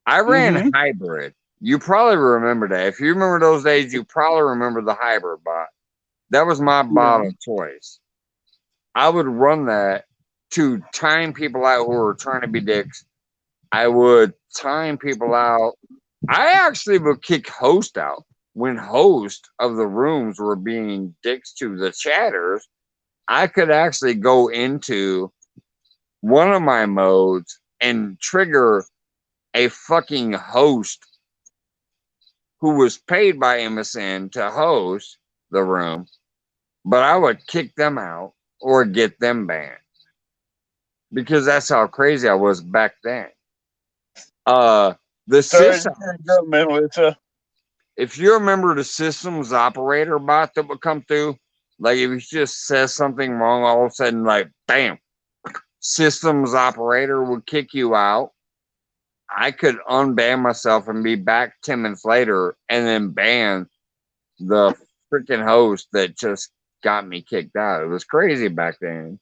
ran hybrid. You probably remember that. If you remember those days, you probably remember the hybrid bot. That was my bot of choice. I would run that to time people out who were trying to be dicks. I would time people out. I actually would kick host out when host of the rooms were being dicks to the chatters. I could actually go into one of my modes and trigger a fucking host who was paid by MSN to host the room, but I would kick them out or get them banned because that's how crazy I was back then. The system. If you remember the systems operator bot that would come through, like if you just says something wrong, all of a sudden, like bam, systems operator would kick you out. I could unban myself and be back 10 minutes later and then ban the freaking host that just got me kicked out. It was crazy back then.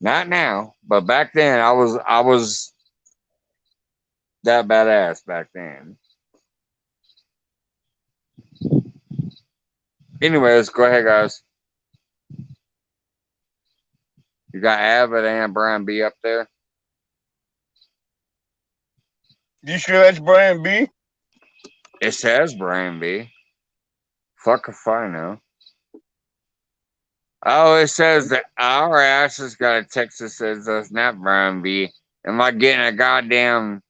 Not now, but back then I was that badass back then. Anyways, go ahead, guys. You got Avid and Brian B up there? You sure that's Brian B? It says Brian B. Fuck if I know. Oh, it says that our ass has got a text that says that's not Brian B. Am I getting a goddamn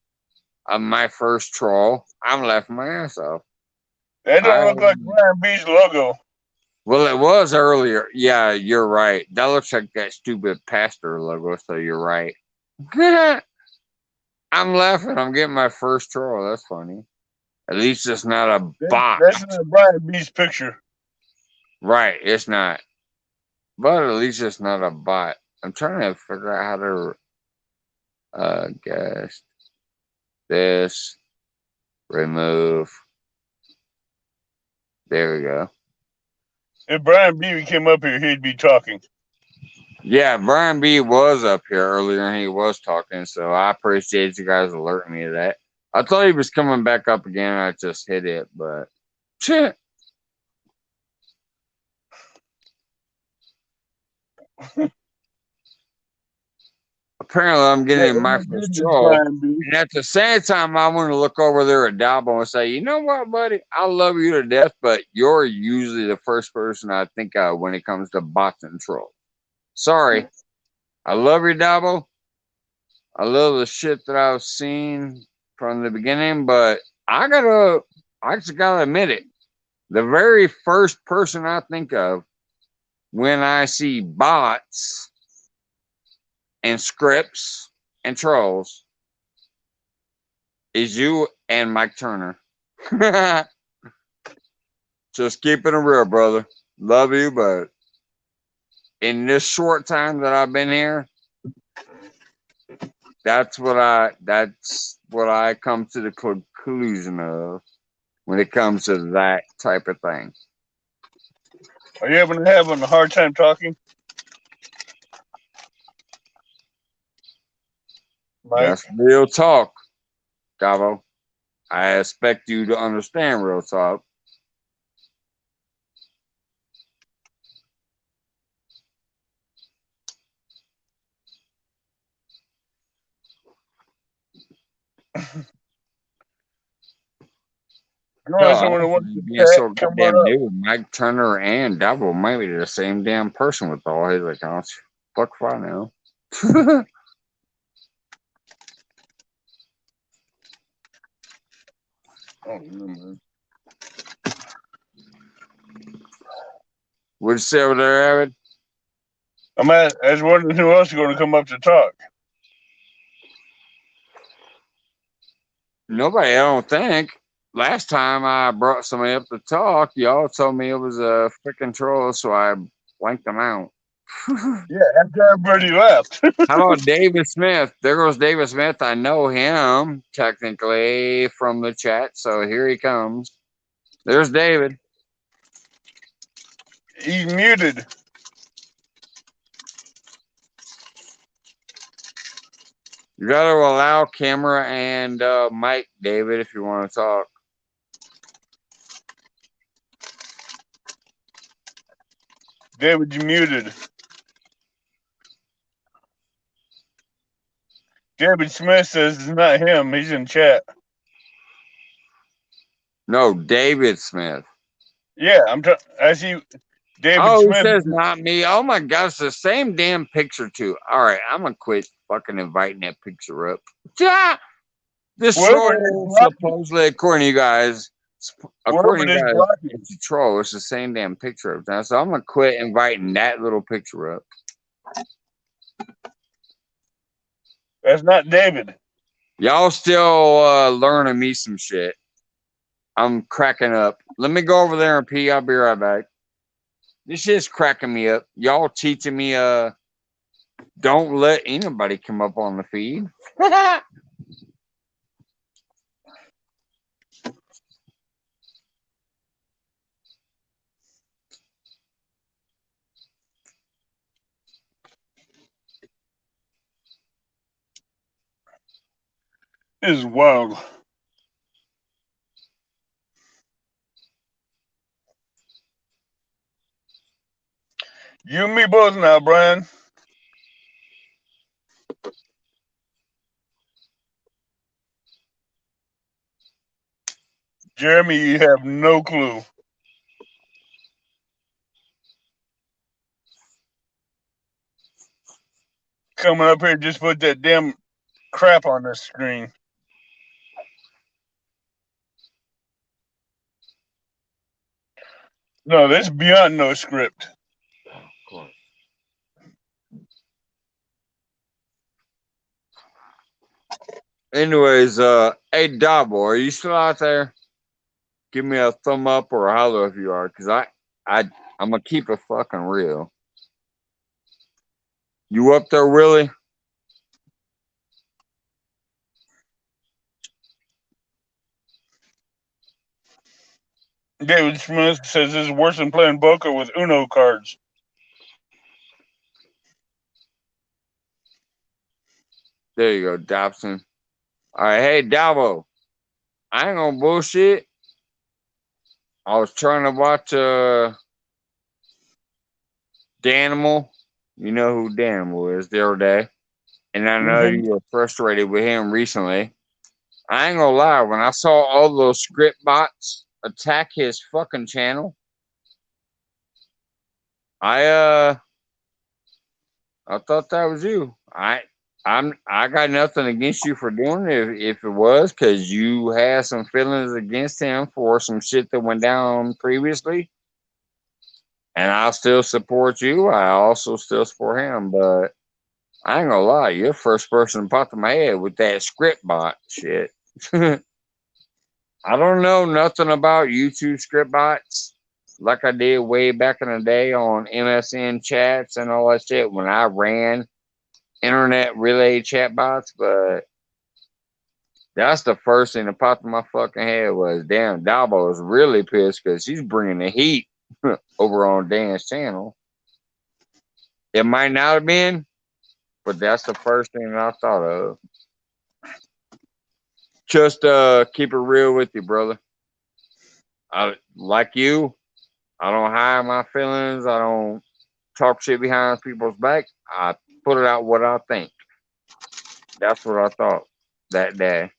my first troll? I'm laughing my ass off. That don't look like Brian B's logo. Well, it was earlier. Yeah, you're right. That looks like that stupid pastor logo, so you're right. I'm laughing. I'm getting my first troll. That's funny. At least it's not a bot. That's not Brian B's picture. Right, it's not. But at least it's not a bot. I'm trying to figure out how to guess this Remove. There we go. If Brian Beebe came up here, he'd be talking. Yeah, Brian B was up here earlier and he was talking, so I appreciate you guys alerting me to that. I thought he was coming back up again. I just hit it, but shit. Apparently, I'm getting my first troll. Brian Beebe. And at the same time, I want to look over there at Dabo and say, you know what, buddy? I love you to death, but you're usually the first person I think of when it comes to bots and trolls. Sorry. I love you, Dabo. I love the shit that I've seen from the beginning, but I just gotta admit it. The very first person I think of when I see bots and scripts and trolls is you and Mike Turner. Just keeping it real, brother. Love you, but in this short time that I've been here, that's what I come to the conclusion of when it comes to that type of thing. Are you having a hard time talking? Mike? That's real talk, Gabo. I expect you to understand real talk. Someone wants to Being so come goddamn up. new, Mike Turner and Dabo might be the same damn person with all his accounts. Fuck if I know. Oh, no, man. What'd you say over there, Avid? I was wondering who else is going to come up to talk. Nobody, I don't think. Last time I brought somebody up to talk, y'all told me it was a freaking troll, so I blanked them out. Yeah, after everybody left. How about David Smith? There goes David Smith. I know him technically from the chat, so here he comes. There's David. He's muted. You got to allow camera and mic, David, if you want to talk. David, you muted. David Smith says it's not him. He's in chat. No, David Smith. Yeah, I see David Oh, Smith. he says not me. Oh my gosh, the same damn picture too. All right, I'm gonna quit fucking inviting that picture up. Yeah, this troll supposedly, according to you guys, it's a troll. It's the same damn picture of that. So I'm gonna quit inviting that little picture up. That's not David. Y'all still learning me some shit. I'm cracking up. Let me go over there and pee. I'll be right back. This shit's cracking me up. Y'all teaching me don't let anybody come up on the feed. This is wild. You and me both now, Brian. Jeremy, you have no clue. Coming up here, just put that damn crap on the screen. No, that's beyond no script. Of course. Anyways, hey Dabo, are you still out there? Give me a thumb up or a holler if you are, because I'm gonna keep it fucking real. You up there, Willie? David Smith says this is worse than playing poker with Uno cards. There you go, Dobson. All right, hey, Davo. I ain't gonna bullshit. I was trying to watch Danimal. You know who Danimal is the other day. And I know you were frustrated with him recently. I ain't gonna lie, when I saw all those script bots attack his fucking channel, I thought that was you. I got nothing against you for doing it if it was, because you had some feelings against him for some shit that went down previously. And I'll still support you. I also still support him, but I ain't gonna lie, you're the first person to pop in my head with that script bot shit. I don't know nothing about YouTube script bots like I did way back in the day on MSN chats and all that shit when I ran internet relay chat bots, but that's the first thing that popped in my fucking head was, damn, Dabo is really pissed because he's bringing the heat over on Dan's channel. It might not have been, but that's the first thing that I thought of. Just keep it real with you, brother. Like you, I don't hide my feelings. I don't talk shit behind people's back. I put it out what I think. That's what I thought that day.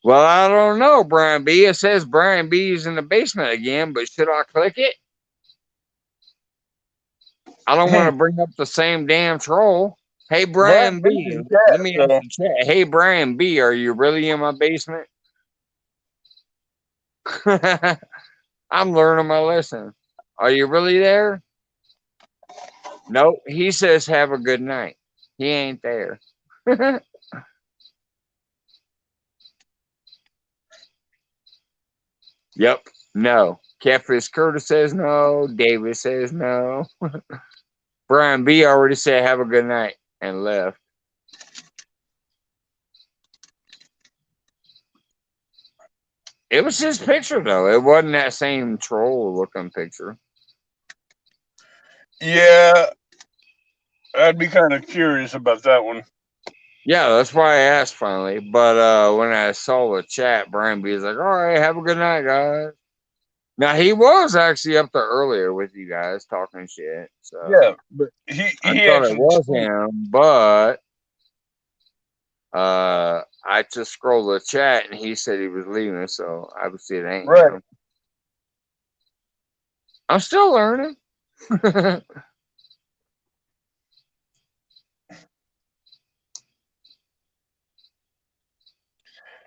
Well, I don't know, Brian B. It says Brian B is in the basement again, but should I click it? I don't want to bring up the same damn troll. Hey, Brian B. Let me ask the chat. Hey, Brian B. Are you really in my basement? I'm learning my lesson. Are you really there? Nope. He says have a good night. He ain't there. Yep. No. Catfish Curtis says no. David says no. Brian B already said have a good night and left. It was his picture though. It wasn't that same troll looking picture. Yeah, I'd be kind of curious about that one. Yeah, that's why I asked finally. But when I saw the chat, Brian B was like, all right, have a good night, guys. Now he was actually up there earlier with you guys talking shit. So yeah, but he I thought actually it was him, but I just scrolled the chat and he said he was leaving, so obviously it ain't him. I'm still learning.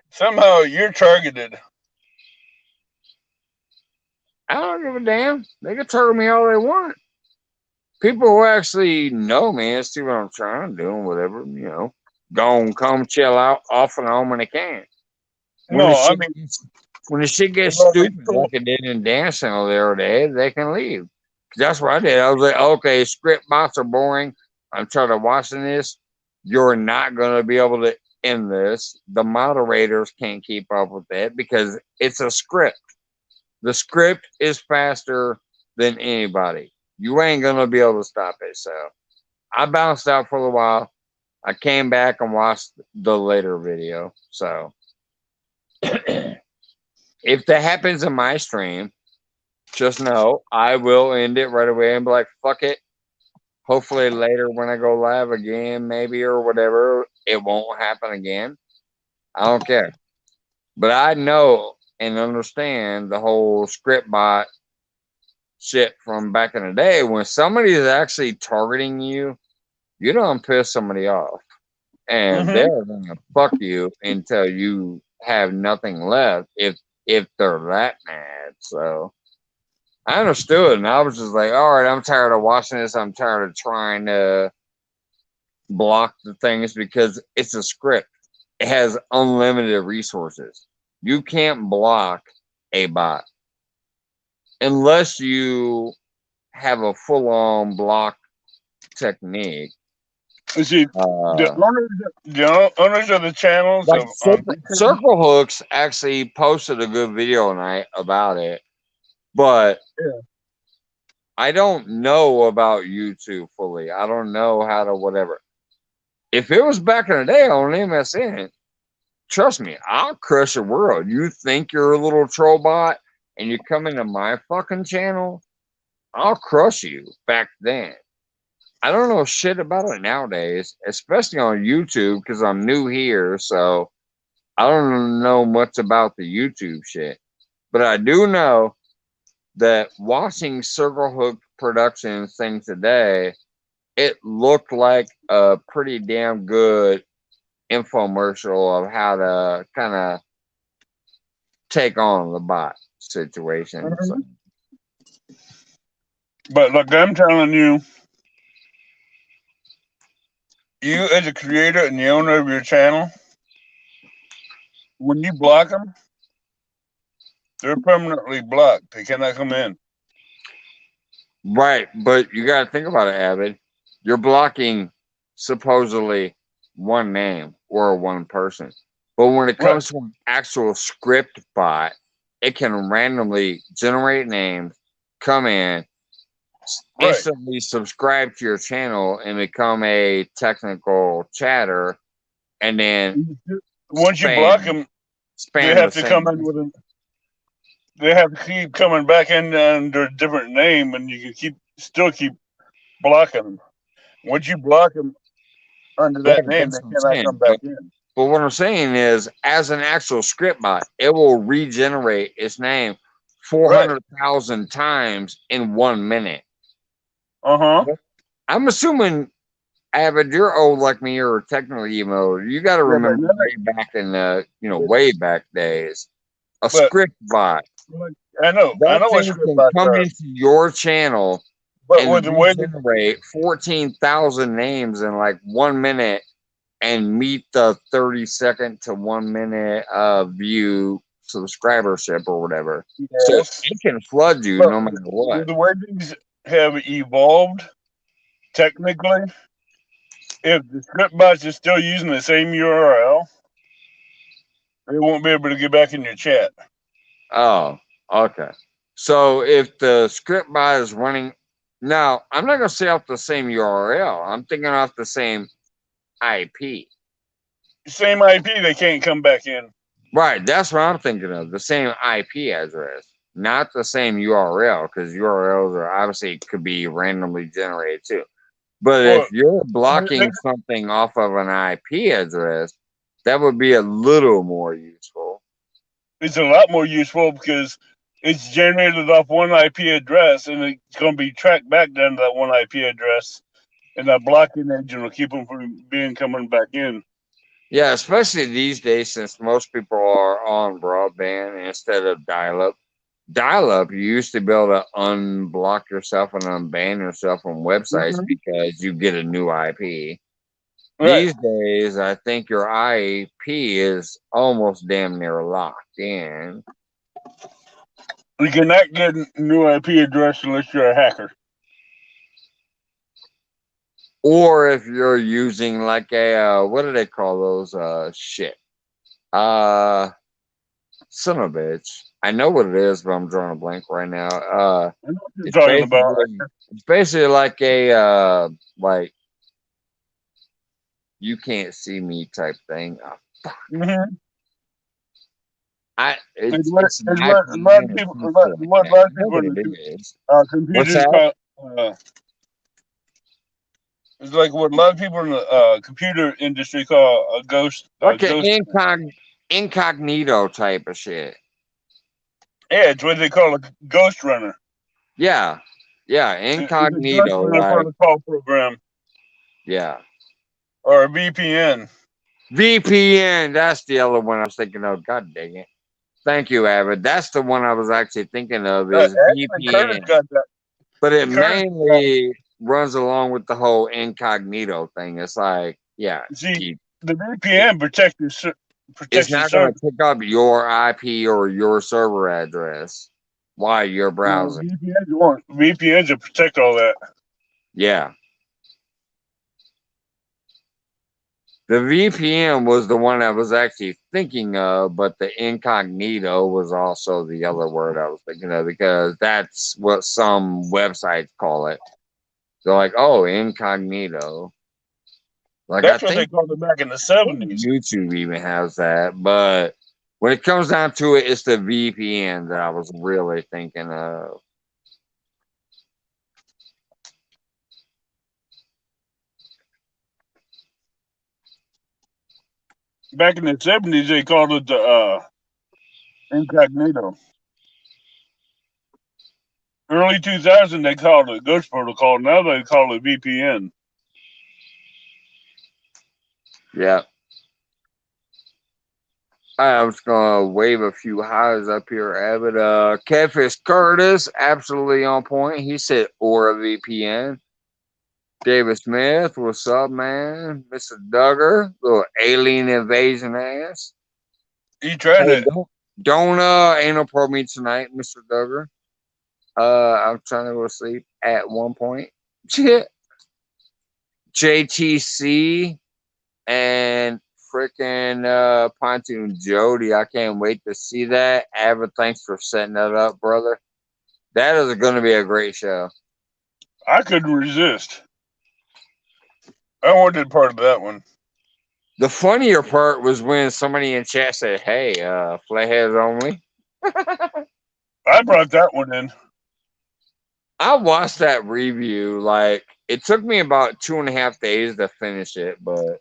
Somehow you're targeted. I don't give a damn. They can target me all they want. People who actually know me and see what I'm trying to do and whatever, you know, go come chill out off and on when they can. When the shit gets stupid like it did in dancing the other day, they can leave. That's what I did. I was like, okay, script bots are boring. I'm trying to watching this. You're not going to be able to end this. The moderators can't keep up with that because it's a script. The script is faster than anybody. You ain't going to be able to stop it. So I bounced out for a while. I came back and watched the later video. So if that happens in my stream, just know I will end it right away and be like, fuck it. Hopefully later when I go live again, maybe or whatever, it won't happen again. I don't care. But I know and understand the whole script bot shit from back in the day. When somebody is actually targeting you, you don't piss somebody off. And they're gonna fuck you until you have nothing left if they're that mad. So I understood, and I was just like, all right, I'm tired of watching this. I'm tired of trying to block the things because it's a script. It has unlimited resources. You can't block a bot unless you have a full-on block technique. You see, Uh, the owners of the channels like on YouTube. Circle Hooks actually posted a good video tonight about it, but Yeah. I don't know about YouTube fully. I don't know how to whatever. If it was back in the day on MSN, trust me, I'll crush the world. You think you're a little troll bot and you come into my fucking channel, I'll crush you back then. I don't know shit about it nowadays, especially on YouTube because I'm new here, so I don't know much about the YouTube shit. But I do know that watching Circle Hook Productions thing today, it looked like a pretty damn good infomercial of how to kind of take on the bot situation. So. But like I'm telling you, you as a creator and the owner of your channel, when you block them, they're permanently blocked. They cannot come in. Right, but you got to think about it, Avid. You're blocking supposedly one name or one person. But when it comes to an actual script bot, it can randomly generate names, come in, instantly subscribe to your channel and become a technical chatter, and then once you block them, they have to come in with a. They have to keep coming back in under a different name, and you can still keep blocking them. Once you block them under that name, they cannot come back in. But what I'm saying is, as an actual script bot, it will regenerate its name 400,000 times in 1 minute. I'm assuming, Avid, you're old like me or technically emo. You got to remember way back in the way back days, a script bot. I know. That I know what thing script can bots come are. into your channel But and with the way generate 14,000 names in like 1 minute and meet the 30-second to 1 minute view subscribership or whatever. So it can flood you no matter what. With the way things have evolved, technically, if the script bots are still using the same URL, they won't be able to get back in your chat. Oh, okay. So if the script bot is running, now I'm not going to say off the same URL. I'm thinking off the same IP. Same IP, they can't come back in. Right, that's what I'm thinking of. The same IP address, not the same URL, because URLs are obviously could be randomly generated too. But if you're blocking something off of an IP address, that would be a little more useful. It's a lot more useful because it's generated off one IP address, and it's going to be tracked back down to that one IP address, and that blocking engine will keep them from coming back in. Yeah, especially these days, since most people are on broadband instead of dial-up. Dial-up, you used to be able to unblock yourself and unban yourself from websites because you get a new IP. These days, I think your IP is almost damn near locked in. You cannot get a new IP address unless you're a hacker. Or if you're using like a, what do they call those? Shit. Son of a bitch. I know what it is, but I'm drawing a blank right now. I know what you're talking about. It's basically like a, like, you can't see me type thing. Oh, fuck. It's a lot of people computers call, it's like what a lot of people in the computer industry call a ghost. Like an incognito type of shit. Yeah, it's what they call a ghost runner. Yeah. Yeah, incognito. It's a protocol program. Yeah. Or a VPN. VPN, that's the other one I was thinking of. God dang it. Thank you, Avid. That's the one I was actually thinking of is VPN. Got that. But it mainly runs along with the whole incognito thing. It's like, yeah. See, the VPN protects your it's not going to pick up your IP or your server address while you're browsing. VPNs will protect all that. Yeah. The VPN was the one I was actually thinking of, but the incognito was also the other word I was thinking of because that's what some websites call it. They're like, oh, incognito. Like That's I what they think called it back in the 70s. YouTube even has that, but when it comes down to it, it's the VPN that I was really thinking of. Back in the 70s, they called it the incognito. Early 2000, they called it Ghost Protocol. Now they call it VPN. Yeah. I was gonna wave a few highs up here, Abbott. Catfish Curtis, absolutely on point. He said Aura VPN. David Smith, what's up, man? Mr. Duggar, little alien invasion ass. You tried Hey, it. don't anal probe me tonight, Mr. Duggar. I'm trying to go to sleep at one point. JTC and freaking Pontoon Jody. I can't wait to see that. Ava, thanks for setting that up, brother. That is going to be a great show. I couldn't resist. I wanted part of that one. The funnier part was when somebody in chat said, hey, flatheads only. I brought that one in. I watched that review. Like, it took me about 2.5 days to finish it, but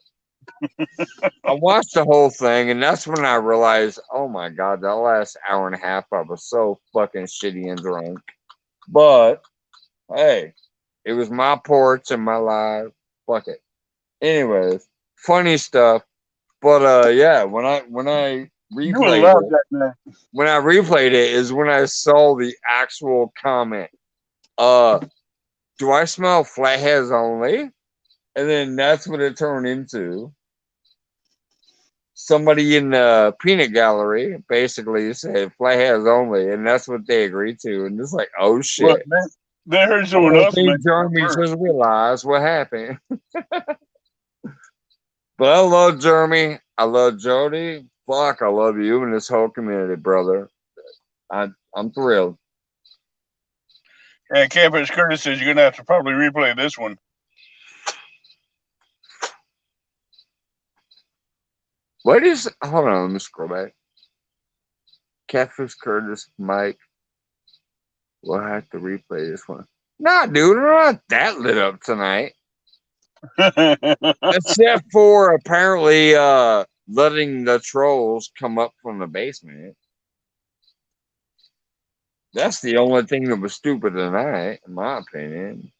I watched the whole thing, and that's when I realized, oh my God, that last hour and a half, I was so fucking shitty and drunk. But, hey, it was my porch and my live. Fuck it. Anyways, funny stuff. But yeah, when I You were replayed loud it, that night. when I replayed it is when I saw the actual comment. Do I smell flatheads only? And then that's what it turned into. Somebody in the peanut gallery basically said flatheads only, and that's what they agreed to. And it's like, oh shit. Well, they heard I someone don't else think mention it Jeremy first. just realized what happened. But I love Jeremy. I love Jody. Fuck, I love you and this whole community, brother. I'm thrilled. And Campus Curtis says you're going to have to probably replay this one. What is? Hold on, let me scroll back. Catfish Curtis, Mike. We'll have to replay this one. Nah, dude, I'm not that lit up tonight. Except for apparently letting the trolls come up from the basement. That's the only thing that was stupid tonight, in my opinion.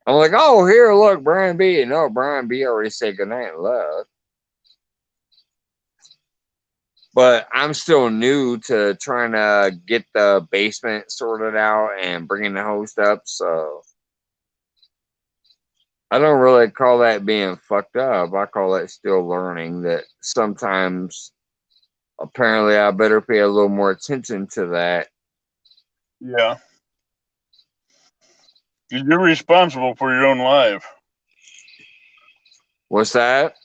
I'm like, oh, here, look, Brian B. No, Brian B. already said goodnight and left. But I'm still new to trying to get the basement sorted out and bringing the host up, so I don't really call that being fucked up. I call that still learning that sometimes apparently I better pay a little more attention to that. Yeah. You're responsible for your own life. What's that?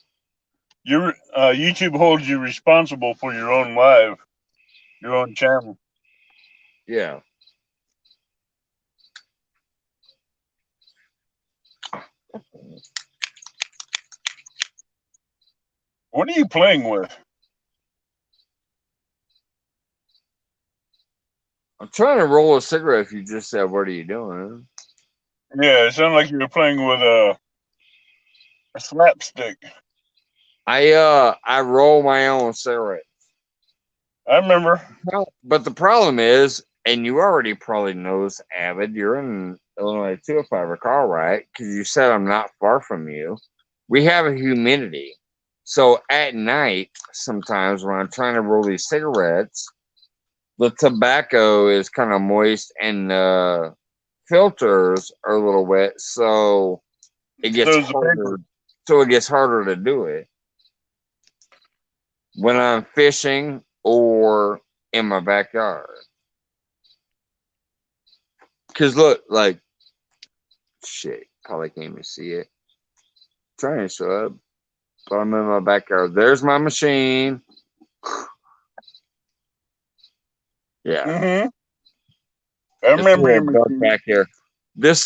YouTube holds you responsible for your own live, your own channel. Yeah. What are you playing with? I'm trying to roll a cigarette if you just said, what are you doing? Yeah, it sounded like you were playing with a slapstick. I roll my own cigarette. I remember. But the problem is, and you already probably know this, Avid, you're in Illinois too, if I recall right, because you said I'm not far from you. We have a humidity. So at night, sometimes when I'm trying to roll these cigarettes, the tobacco is kind of moist and the filters are a little wet, so it gets harder. So it gets harder to do it when I'm fishing or in my backyard. Cause look, like shit, probably can't even see it. Trying to show up. But I'm in my backyard. There's my machine. Yeah. Mm-hmm. I It's remember a your little dark machine. back here. This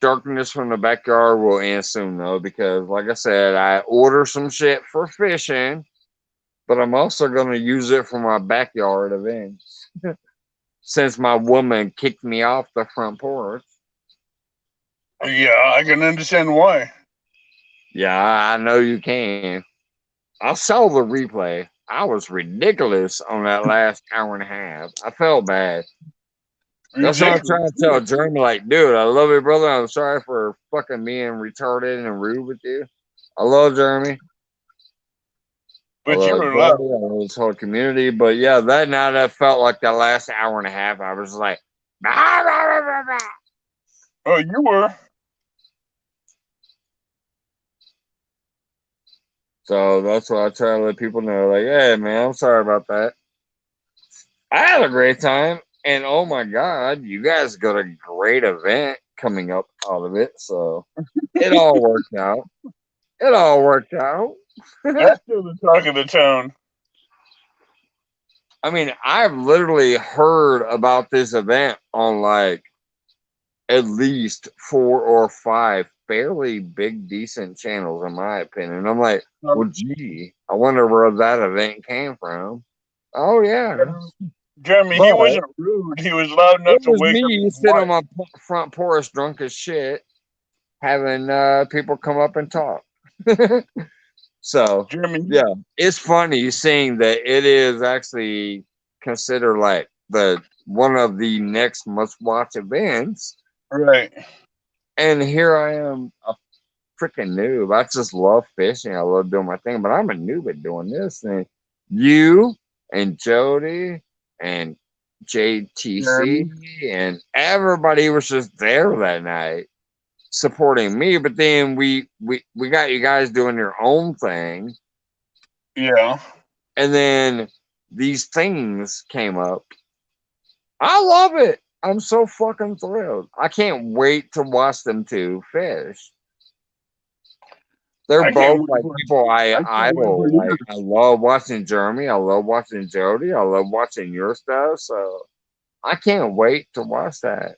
darkness from the backyard will end soon though, because like I said, I order some shit for fishing, but I'm also gonna use it for my backyard events. Since my woman kicked me off the front porch. Yeah, I can understand why. Yeah, I know you can. I saw the replay. I was ridiculous on that last hour and a half. I felt bad. That's what I'm trying to tell Jeremy. Like, dude, I love you, brother. I'm sorry for fucking being retarded and rude with you. I love Jeremy. I But you love were Jody. I loud. love this whole community. But yeah, that night I felt like that last hour and a half. I was like, bah, bah, bah, bah. Oh, you were. So that's why I try to let people know. Like, hey, man, I'm sorry about that. I had a great time. And oh my God, you guys got a great event coming up out of it. So it all worked out. It all worked out. That's still the talk of the town. I mean, I've literally heard about this event on like at least 4 or 5 fairly big, decent channels, in my opinion. I'm like, well, gee, I wonder where that event came from. Oh, yeah. Jeremy, he But wasn't rude. He was loud enough it to was wake up me his sitting on wife. my front porch drunk as shit, having people come up and talk. So, Jeremy, yeah, it's funny seeing that it is actually considered like the one of the next must-watch events. right. And here I am, a freaking noob. I just love fishing. I love doing my thing, but I'm a noob at doing this thing. You and Jody and JTC Jeremy. and everybody was just there that night supporting me. But then we got you guys doing your own thing, Yeah. and then these things came up. I love it. I'm so fucking thrilled. I can't wait to watch them two fish. They're I can't both wait like for people I I can't wait for idol. Like I yours. love watching Jeremy. I love watching Jody. I love watching your stuff. So I can't wait to watch that.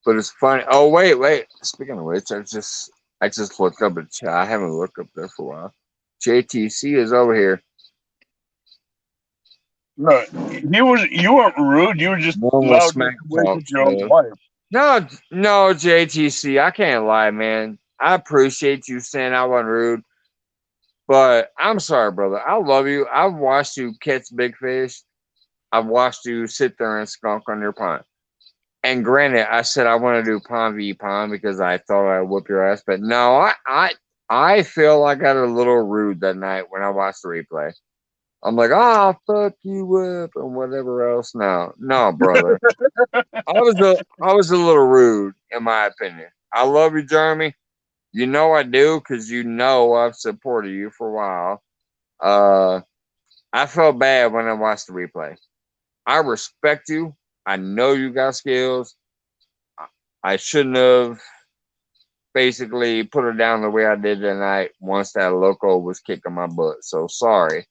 But it's funny. Oh wait. Speaking of which, I just looked up at chat. I haven't looked up there for a while. JTC is over here. No, you weren't rude. You were just Normal loud enough smack to wake talk up your own stuff. wife. No, JTC. I can't lie, man. I appreciate you saying I wasn't rude. But I'm sorry, brother. I love you. I've watched you catch big fish. I've watched you sit there and skunk on your pond. And granted, I said I want to do pond v pond because I thought I'd whoop your ass. But no, I feel like I got a little rude that night when I watched the replay. I'm like, oh, fuck you up and whatever else. No, brother. I was a little rude in my opinion. I love you, Jeremy. You know I do because you know I've supported you for a while. I felt bad when I watched the replay. I respect you. I know you got skills. I shouldn't have basically put her down the way I did tonight once that loco was kicking my butt. So sorry.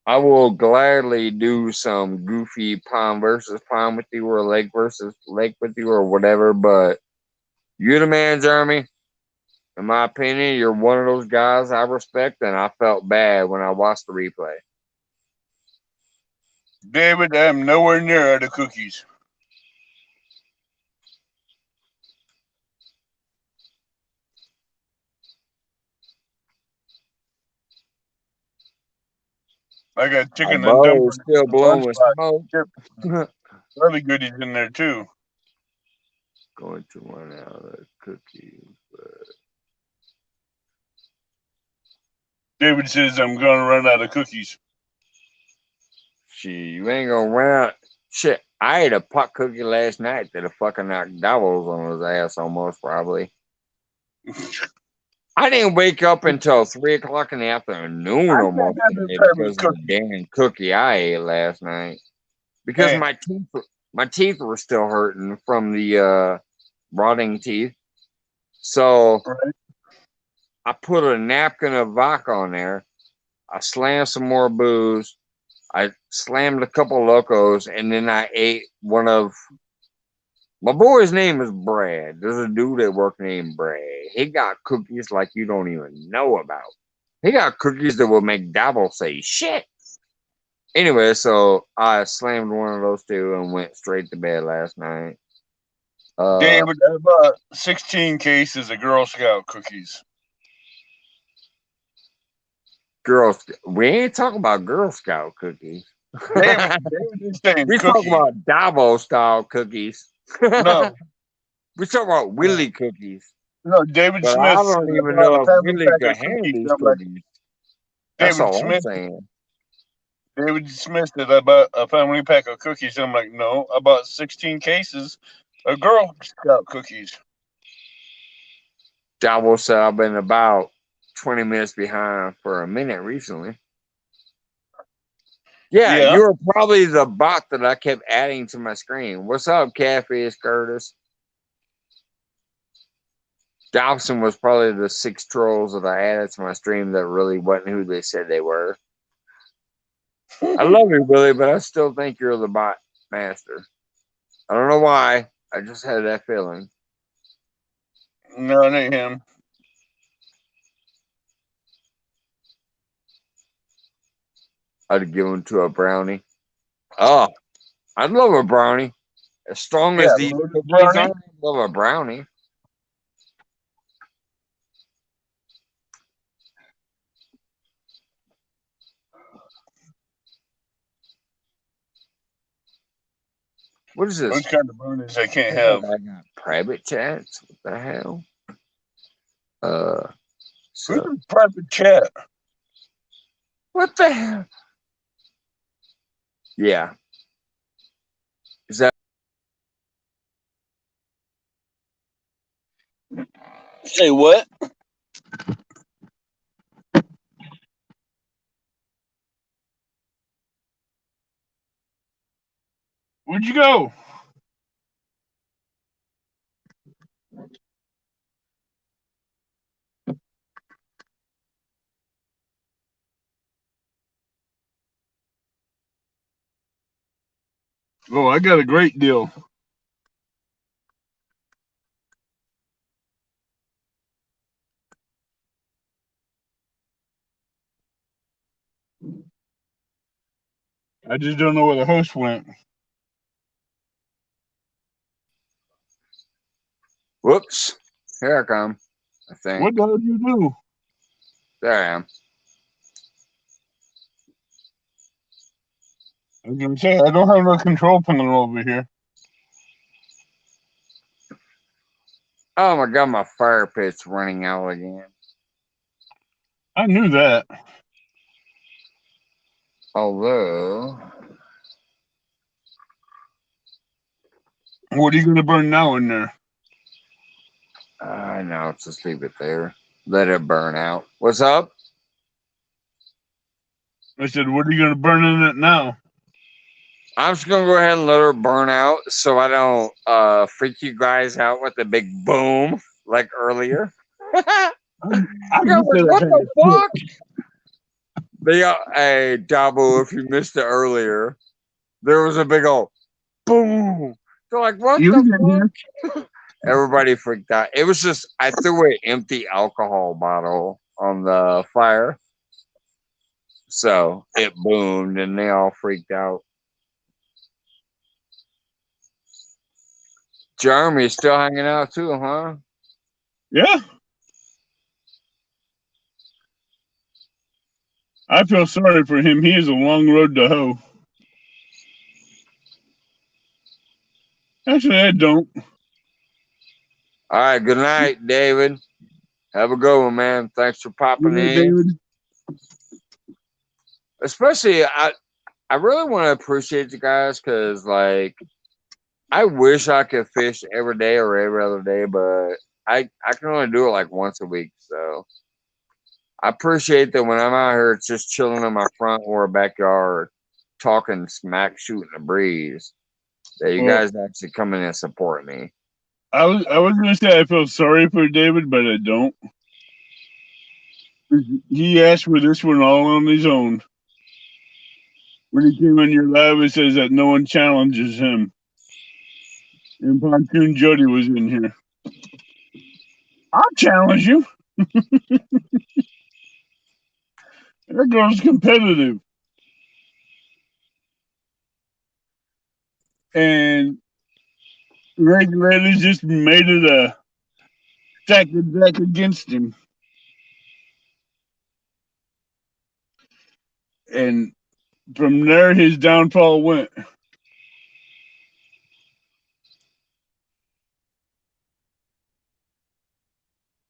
I will gladly do some goofy pond versus pond with you or lake versus lake with you or whatever, but you're the man, Jeremy. In my opinion, you're one of those guys I respect, and I felt bad when I watched the replay. David, I am nowhere near out of cookies. I got My chicken and bowl is dumplings still in the blowing with lunchbox. smoke. Yep, other goodies in there too. Going to run out of cookies. David says I'm gonna run out of cookies. Shit, you ain't gonna run out. Shit, I ate a pot cookie last night that a fucking knocked doubles on his ass almost probably. I didn't wake up until 3 o'clock in the afternoon I can't almost have this today type of because of the cookie. damn cookie I ate last night. Because Hey, my teeth my teeth were still hurting from the rotting teeth. So Right. I put a napkin of vodka on there. I slammed some more booze. I slammed a couple locos, and then I ate one of my boy's name is Brad. There's a dude at work named Brad. He got cookies like you don't even know about. He got cookies that will make Dabble say shit. Anyway, so I slammed one of those two and went straight to bed last night. David, I bought 16 cases of Girl Scout cookies. Girls, we ain't talking about Girl Scout cookies. David is saying We cookies. talking about Dabo style cookies. No, We talking about Willie cookies. no, David But Smith. I don't even bought know a if family Willie pack could of handle cookies. these I'm like, cookies. That's David all I'm Smith. saying. David Smith said I bought a family pack of cookies. I'm like, no, I bought 16 cases of Girl Scout cookies. Dabo said I've been about 20 minutes behind for a minute recently. Yeah, Yeah. you were probably the bot that I kept adding to my screen. What's up, Catfish Curtis? Dobson was probably the 6 trolls that I added to my stream that really wasn't who they said they were. I love you, Billy, but I still think you're the bot master. I don't know why. I just had that feeling. No, it ain't him. I'd give him to a brownie. Oh, I'd love a brownie. As strong as these loaded cookies brownie. are, I'd love a brownie. What is this? Those kind of brownies I can't I have. got private chats. What the hell? Who's So in private chat? what the hell? Yeah. Is that Say what? Where'd you go? Oh, I got a great deal. I just don't know where the host went. whoops? Here I come. I think. What the hell did you do? There I am. I was gonna say I don't have no control panel over here. Oh my god, my fire pit's running out again. I knew that. Although What are you gonna burn now in there? no, just leave it there. Let it burn out. What's up? I said, what are you gonna burn in it now? I'm just gonna go ahead and let her burn out so I don't freak you guys out with the big boom like earlier. I Yeah, used to what that the kind of fuck? Hey, Dabu, if you missed it earlier, there was a big old boom. They're like, what You the didn't fuck? Everybody freaked out. It was just, I threw an empty alcohol bottle on the fire. So it boomed and they all freaked out. Jeremy's still hanging out too, huh? Yeah. I feel sorry for him. He has a long road to hoe. Actually, I don't. All right, good night, David. Have a good one, man. Thanks for You popping know, in. David. Especially, I really want to appreciate you guys because, like, I wish I could fish every day or every other day, but I can only do it like once a week. So I appreciate that when I'm out here just chilling in my front or backyard, talking smack, shooting the breeze. that you Well, guys actually come in and support me. I was gonna say I feel sorry for David, but I don't. He asked for this one all on his own. When he came on your live, it says that no one challenges him. And Pontoon Jody was in here. I'll challenge you. That girl's competitive. And regulators just made it a stack the deck against him. And from there, his downfall went.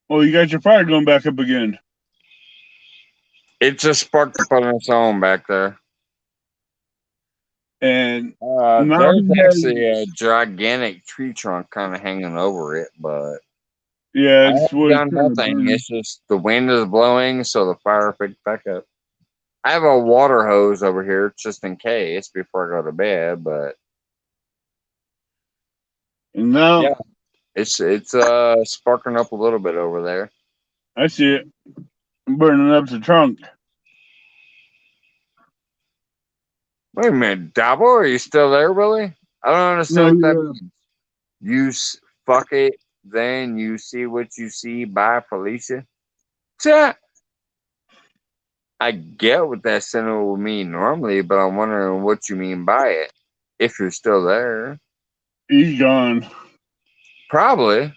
Oh, you got your fire going back up again. It just sparked up on its own back there. And now there's he has, actually a gigantic tree trunk kind of hanging over it, but yeah, I it's haven't what it's done trying to nothing. burn. It's just the wind is blowing, so the fire picked back up. I have a water hose over here just in case before I go to bed, but And now yeah, it's sparking up a little bit over there. I see it burning up the trunk. Wait a minute, Dabo, are you still there, Willie? I don't understand No, what that yeah, means. Fuck it, then you see what you see. Bye, Felicia. Chat. I get what that sentence would mean normally, but I'm wondering what you mean by it. If you're still there, he's gone. probably.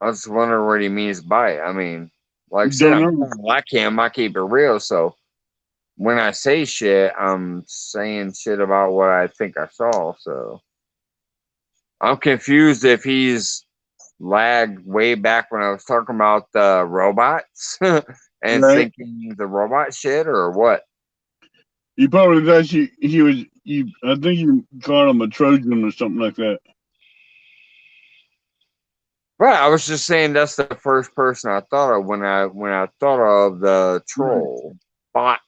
I was just wondering what he means by it. I mean, like I said, Don't I'm know. kind of like him. I keep it real. So when I say shit, I'm saying shit about what I think I saw. So I'm confused if he's lagged way back when I was talking about the robots and Right? thinking the robot shit or what. He probably thought he was. I think you called him a Trojan or something like that. Right, I was just saying that's the first person I thought of when I thought of the troll bot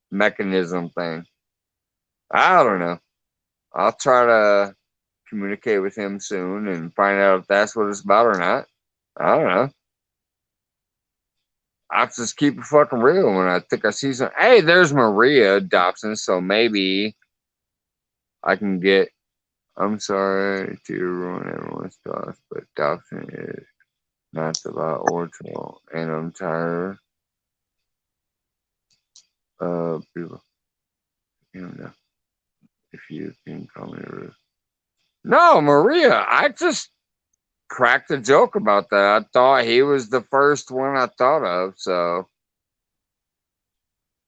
mechanism thing. I don't know. I'll try to communicate with him soon and find out if that's what it's about or not. I don't know. I just keep it fucking real when I think I see some. Hey, there's Maria Dobson, so maybe I can get. I'm sorry to ruin everyone's thoughts, but Dobson is not the bot or troll, and I'm tired of people. You know, if you can call me rude. No, Maria, I just cracked a joke about that. I thought he was the first one I thought of. So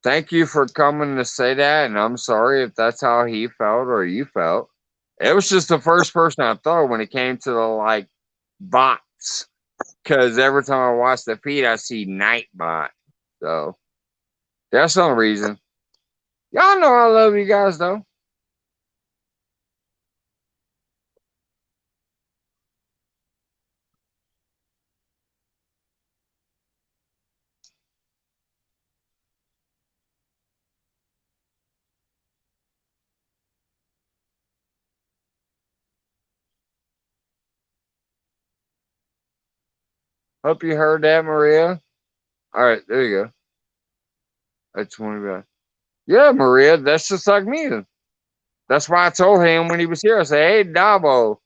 thank you for coming to say that. And I'm sorry if that's how he felt or you felt. It was just the first person I thought of when it came to the like bots. Because every time I watch the feed, I see Nightbot. So that's the only reason. Y'all know I love you guys, though. Hope you heard that, Maria. All right, there you go. That's 20 guys. Yeah, Maria, that's just like me. That's why I told him when he was here, I said, hey, Dabo,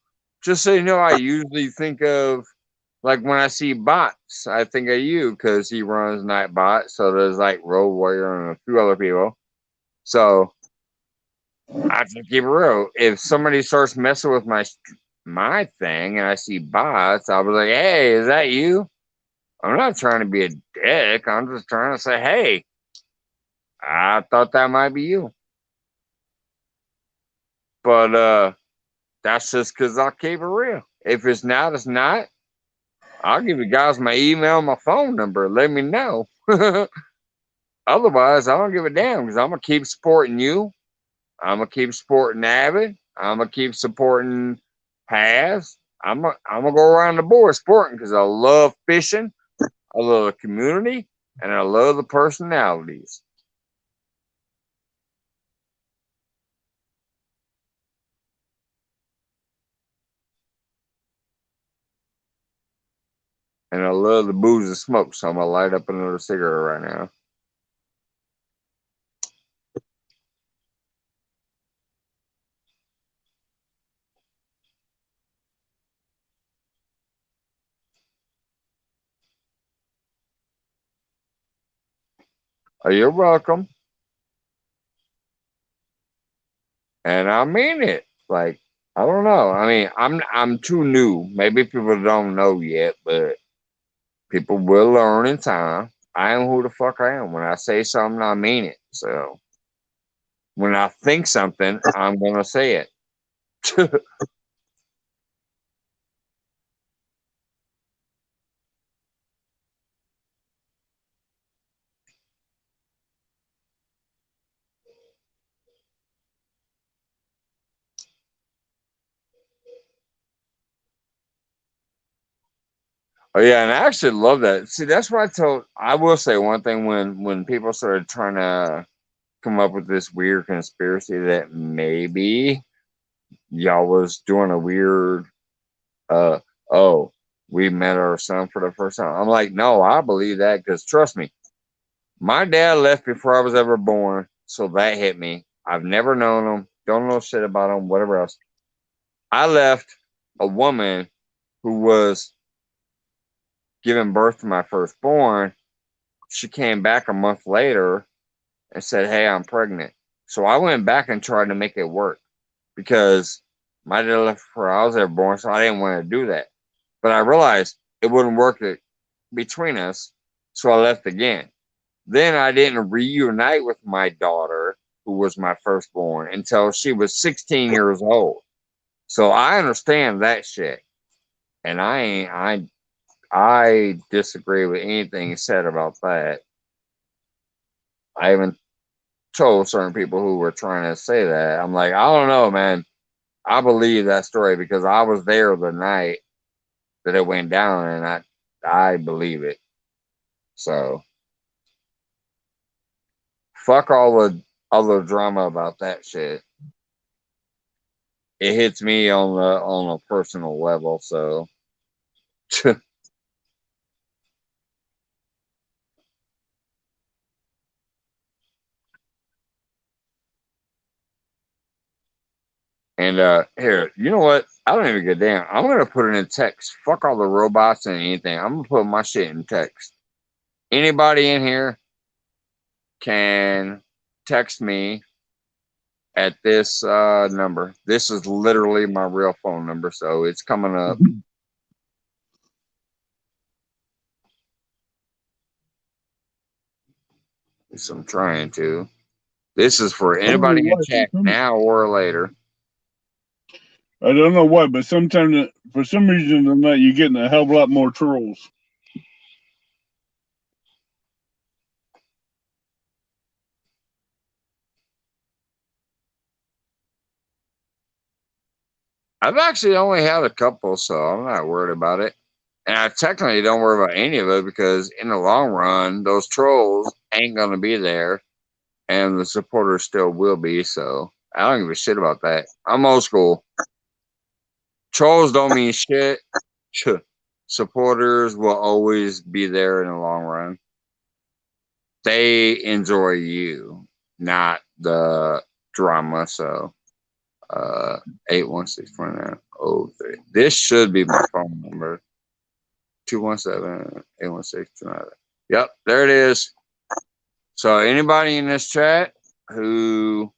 just so you know, I usually think of, like, when I see bots, I think of you because he runs Nightbot. So there's, like, Road Warrior and a few other people. So I just keep it real. If somebody starts messing with my thing and I see bots, I'll be like, hey, is that you? I'm not trying to be a dick. I'm just trying to say, hey, I thought that might be you. But that's just because I keep it real. If it's not, it's not. I'll give you guys my email, my phone number. Let me know. Otherwise, I don't give a damn because I'm going to keep supporting you. I'm going to keep supporting Avid. I'm going to keep supporting Paz. I'm going to go around the board supporting because I love fishing. I love the community. And I love the personalities. And I love the booze and smoke, so I'm gonna light up another cigarette right now. Oh, you're welcome. And I mean it. Like, I don't know. I mean, I'm too new. Maybe people don't know yet, but people will learn in time. I am who the fuck I am. When I say something, I mean it. So when I think something, I'm gonna say it. Oh yeah, and I actually love that. See, that's what I told. I will say one thing when people started trying to come up with this weird conspiracy that maybe y'all was doing a weird uh oh, we met our son for the first time. I'm like, no, I believe that because trust me, my dad left before I was ever born, so that hit me. I've never known him, don't know shit about him, whatever else. I left a woman who was giving birth to my firstborn. She came back a month later and said, hey, I'm pregnant. So I went back and tried to make it work because my dad left before I was ever born, so I didn't want to do that. But I realized it wouldn't work between us, so I left again. Then I didn't reunite with my daughter, who was my firstborn, until she was 16 years old. So I understand that shit, and I disagree with anything said about that. I even told certain people who were trying to say that. I'm like, I don't know, man. I believe that story because I was there the night that it went down, and I believe it. So fuck all the drama about that shit. It hits me on a personal level. So and here, you know what? I don't even give a damn. I'm gonna put it in text. Fuck all the robots and anything. I'm gonna put my shit in text. Anybody in here can text me at this number. This is literally my real phone number, so it's coming up. So I'm trying to. This is for I don't know anybody in why, chat now or later. I don't know why, but sometimes for some reason tonight you're getting a hell of a lot more trolls. I've actually only had a couple, so I'm not worried about it. And I technically don't worry about any of it because in the long run, those trolls ain't gonna be there, and the supporters still will be. So I don't give a shit about that. I'm old school. Trolls don't mean shit. Supporters will always be there in the long run. They enjoy you, not the drama. So 816-2903. This should be my phone number. 217-816-2903. Yep, there it is. So anybody in this chat who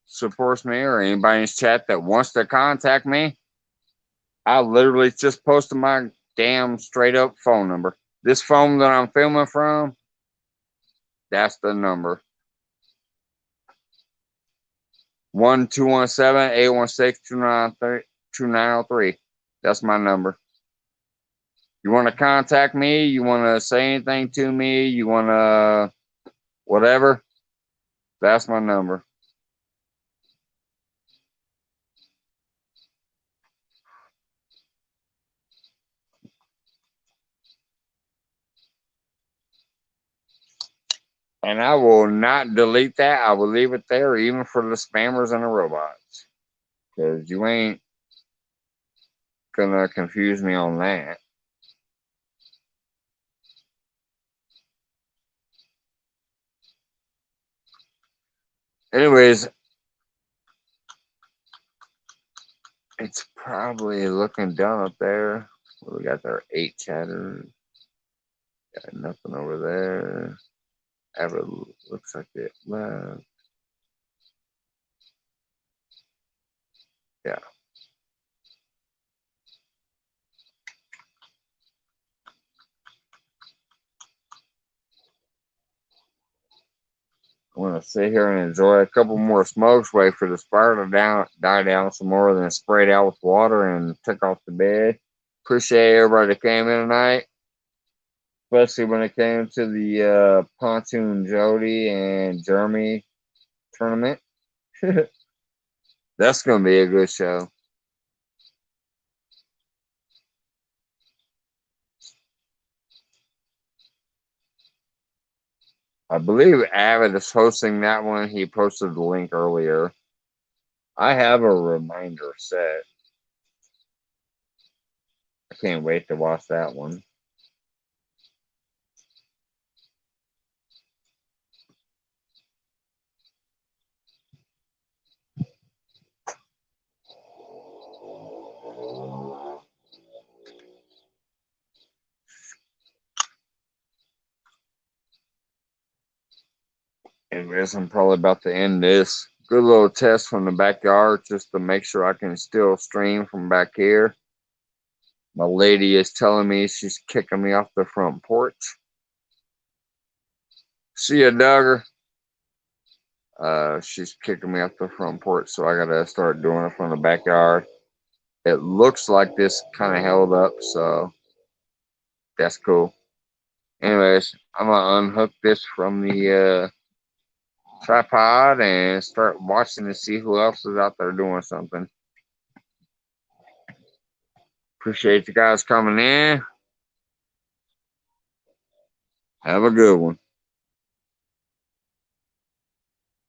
supports me or anybody in this chat that wants to contact me, I literally just posted my damn straight up phone number. This phone that I'm filming from, that's the number. 1-217-816-2903. That's my number. You want to contact me? You want to say anything to me? You want to whatever? That's my number. And I will not delete that. I will leave it there, even for the spammers and the robots. Because you ain't gonna confuse me on that. Anyways, it's probably looking down up there. We got our 8 chatter. Got nothing over there. Ever looks like it left. Yeah. I'm gonna sit here and enjoy a couple more smokes, wait for the fire to die down some more, then spray it out with water and take off the bed. Appreciate everybody that came in tonight, especially when it came to the Pontoon Jody and Jeremy tournament. That's gonna be a good show. I believe Avid is hosting that one. He posted the link earlier. I have a reminder set. I can't wait to watch that one. Anyways, I'm probably about to end this. Good little test from the backyard just to make sure I can still stream from back here. My lady is telling me she's kicking me off the front porch. See ya, Duggar. She's kicking me off the front porch, so I gotta start doing it from the backyard. It looks like this kind of held up, so that's cool. Anyways, I'm gonna unhook this from the tripod and start watching to see who else is out there doing something. Appreciate you guys coming in. Have a good one.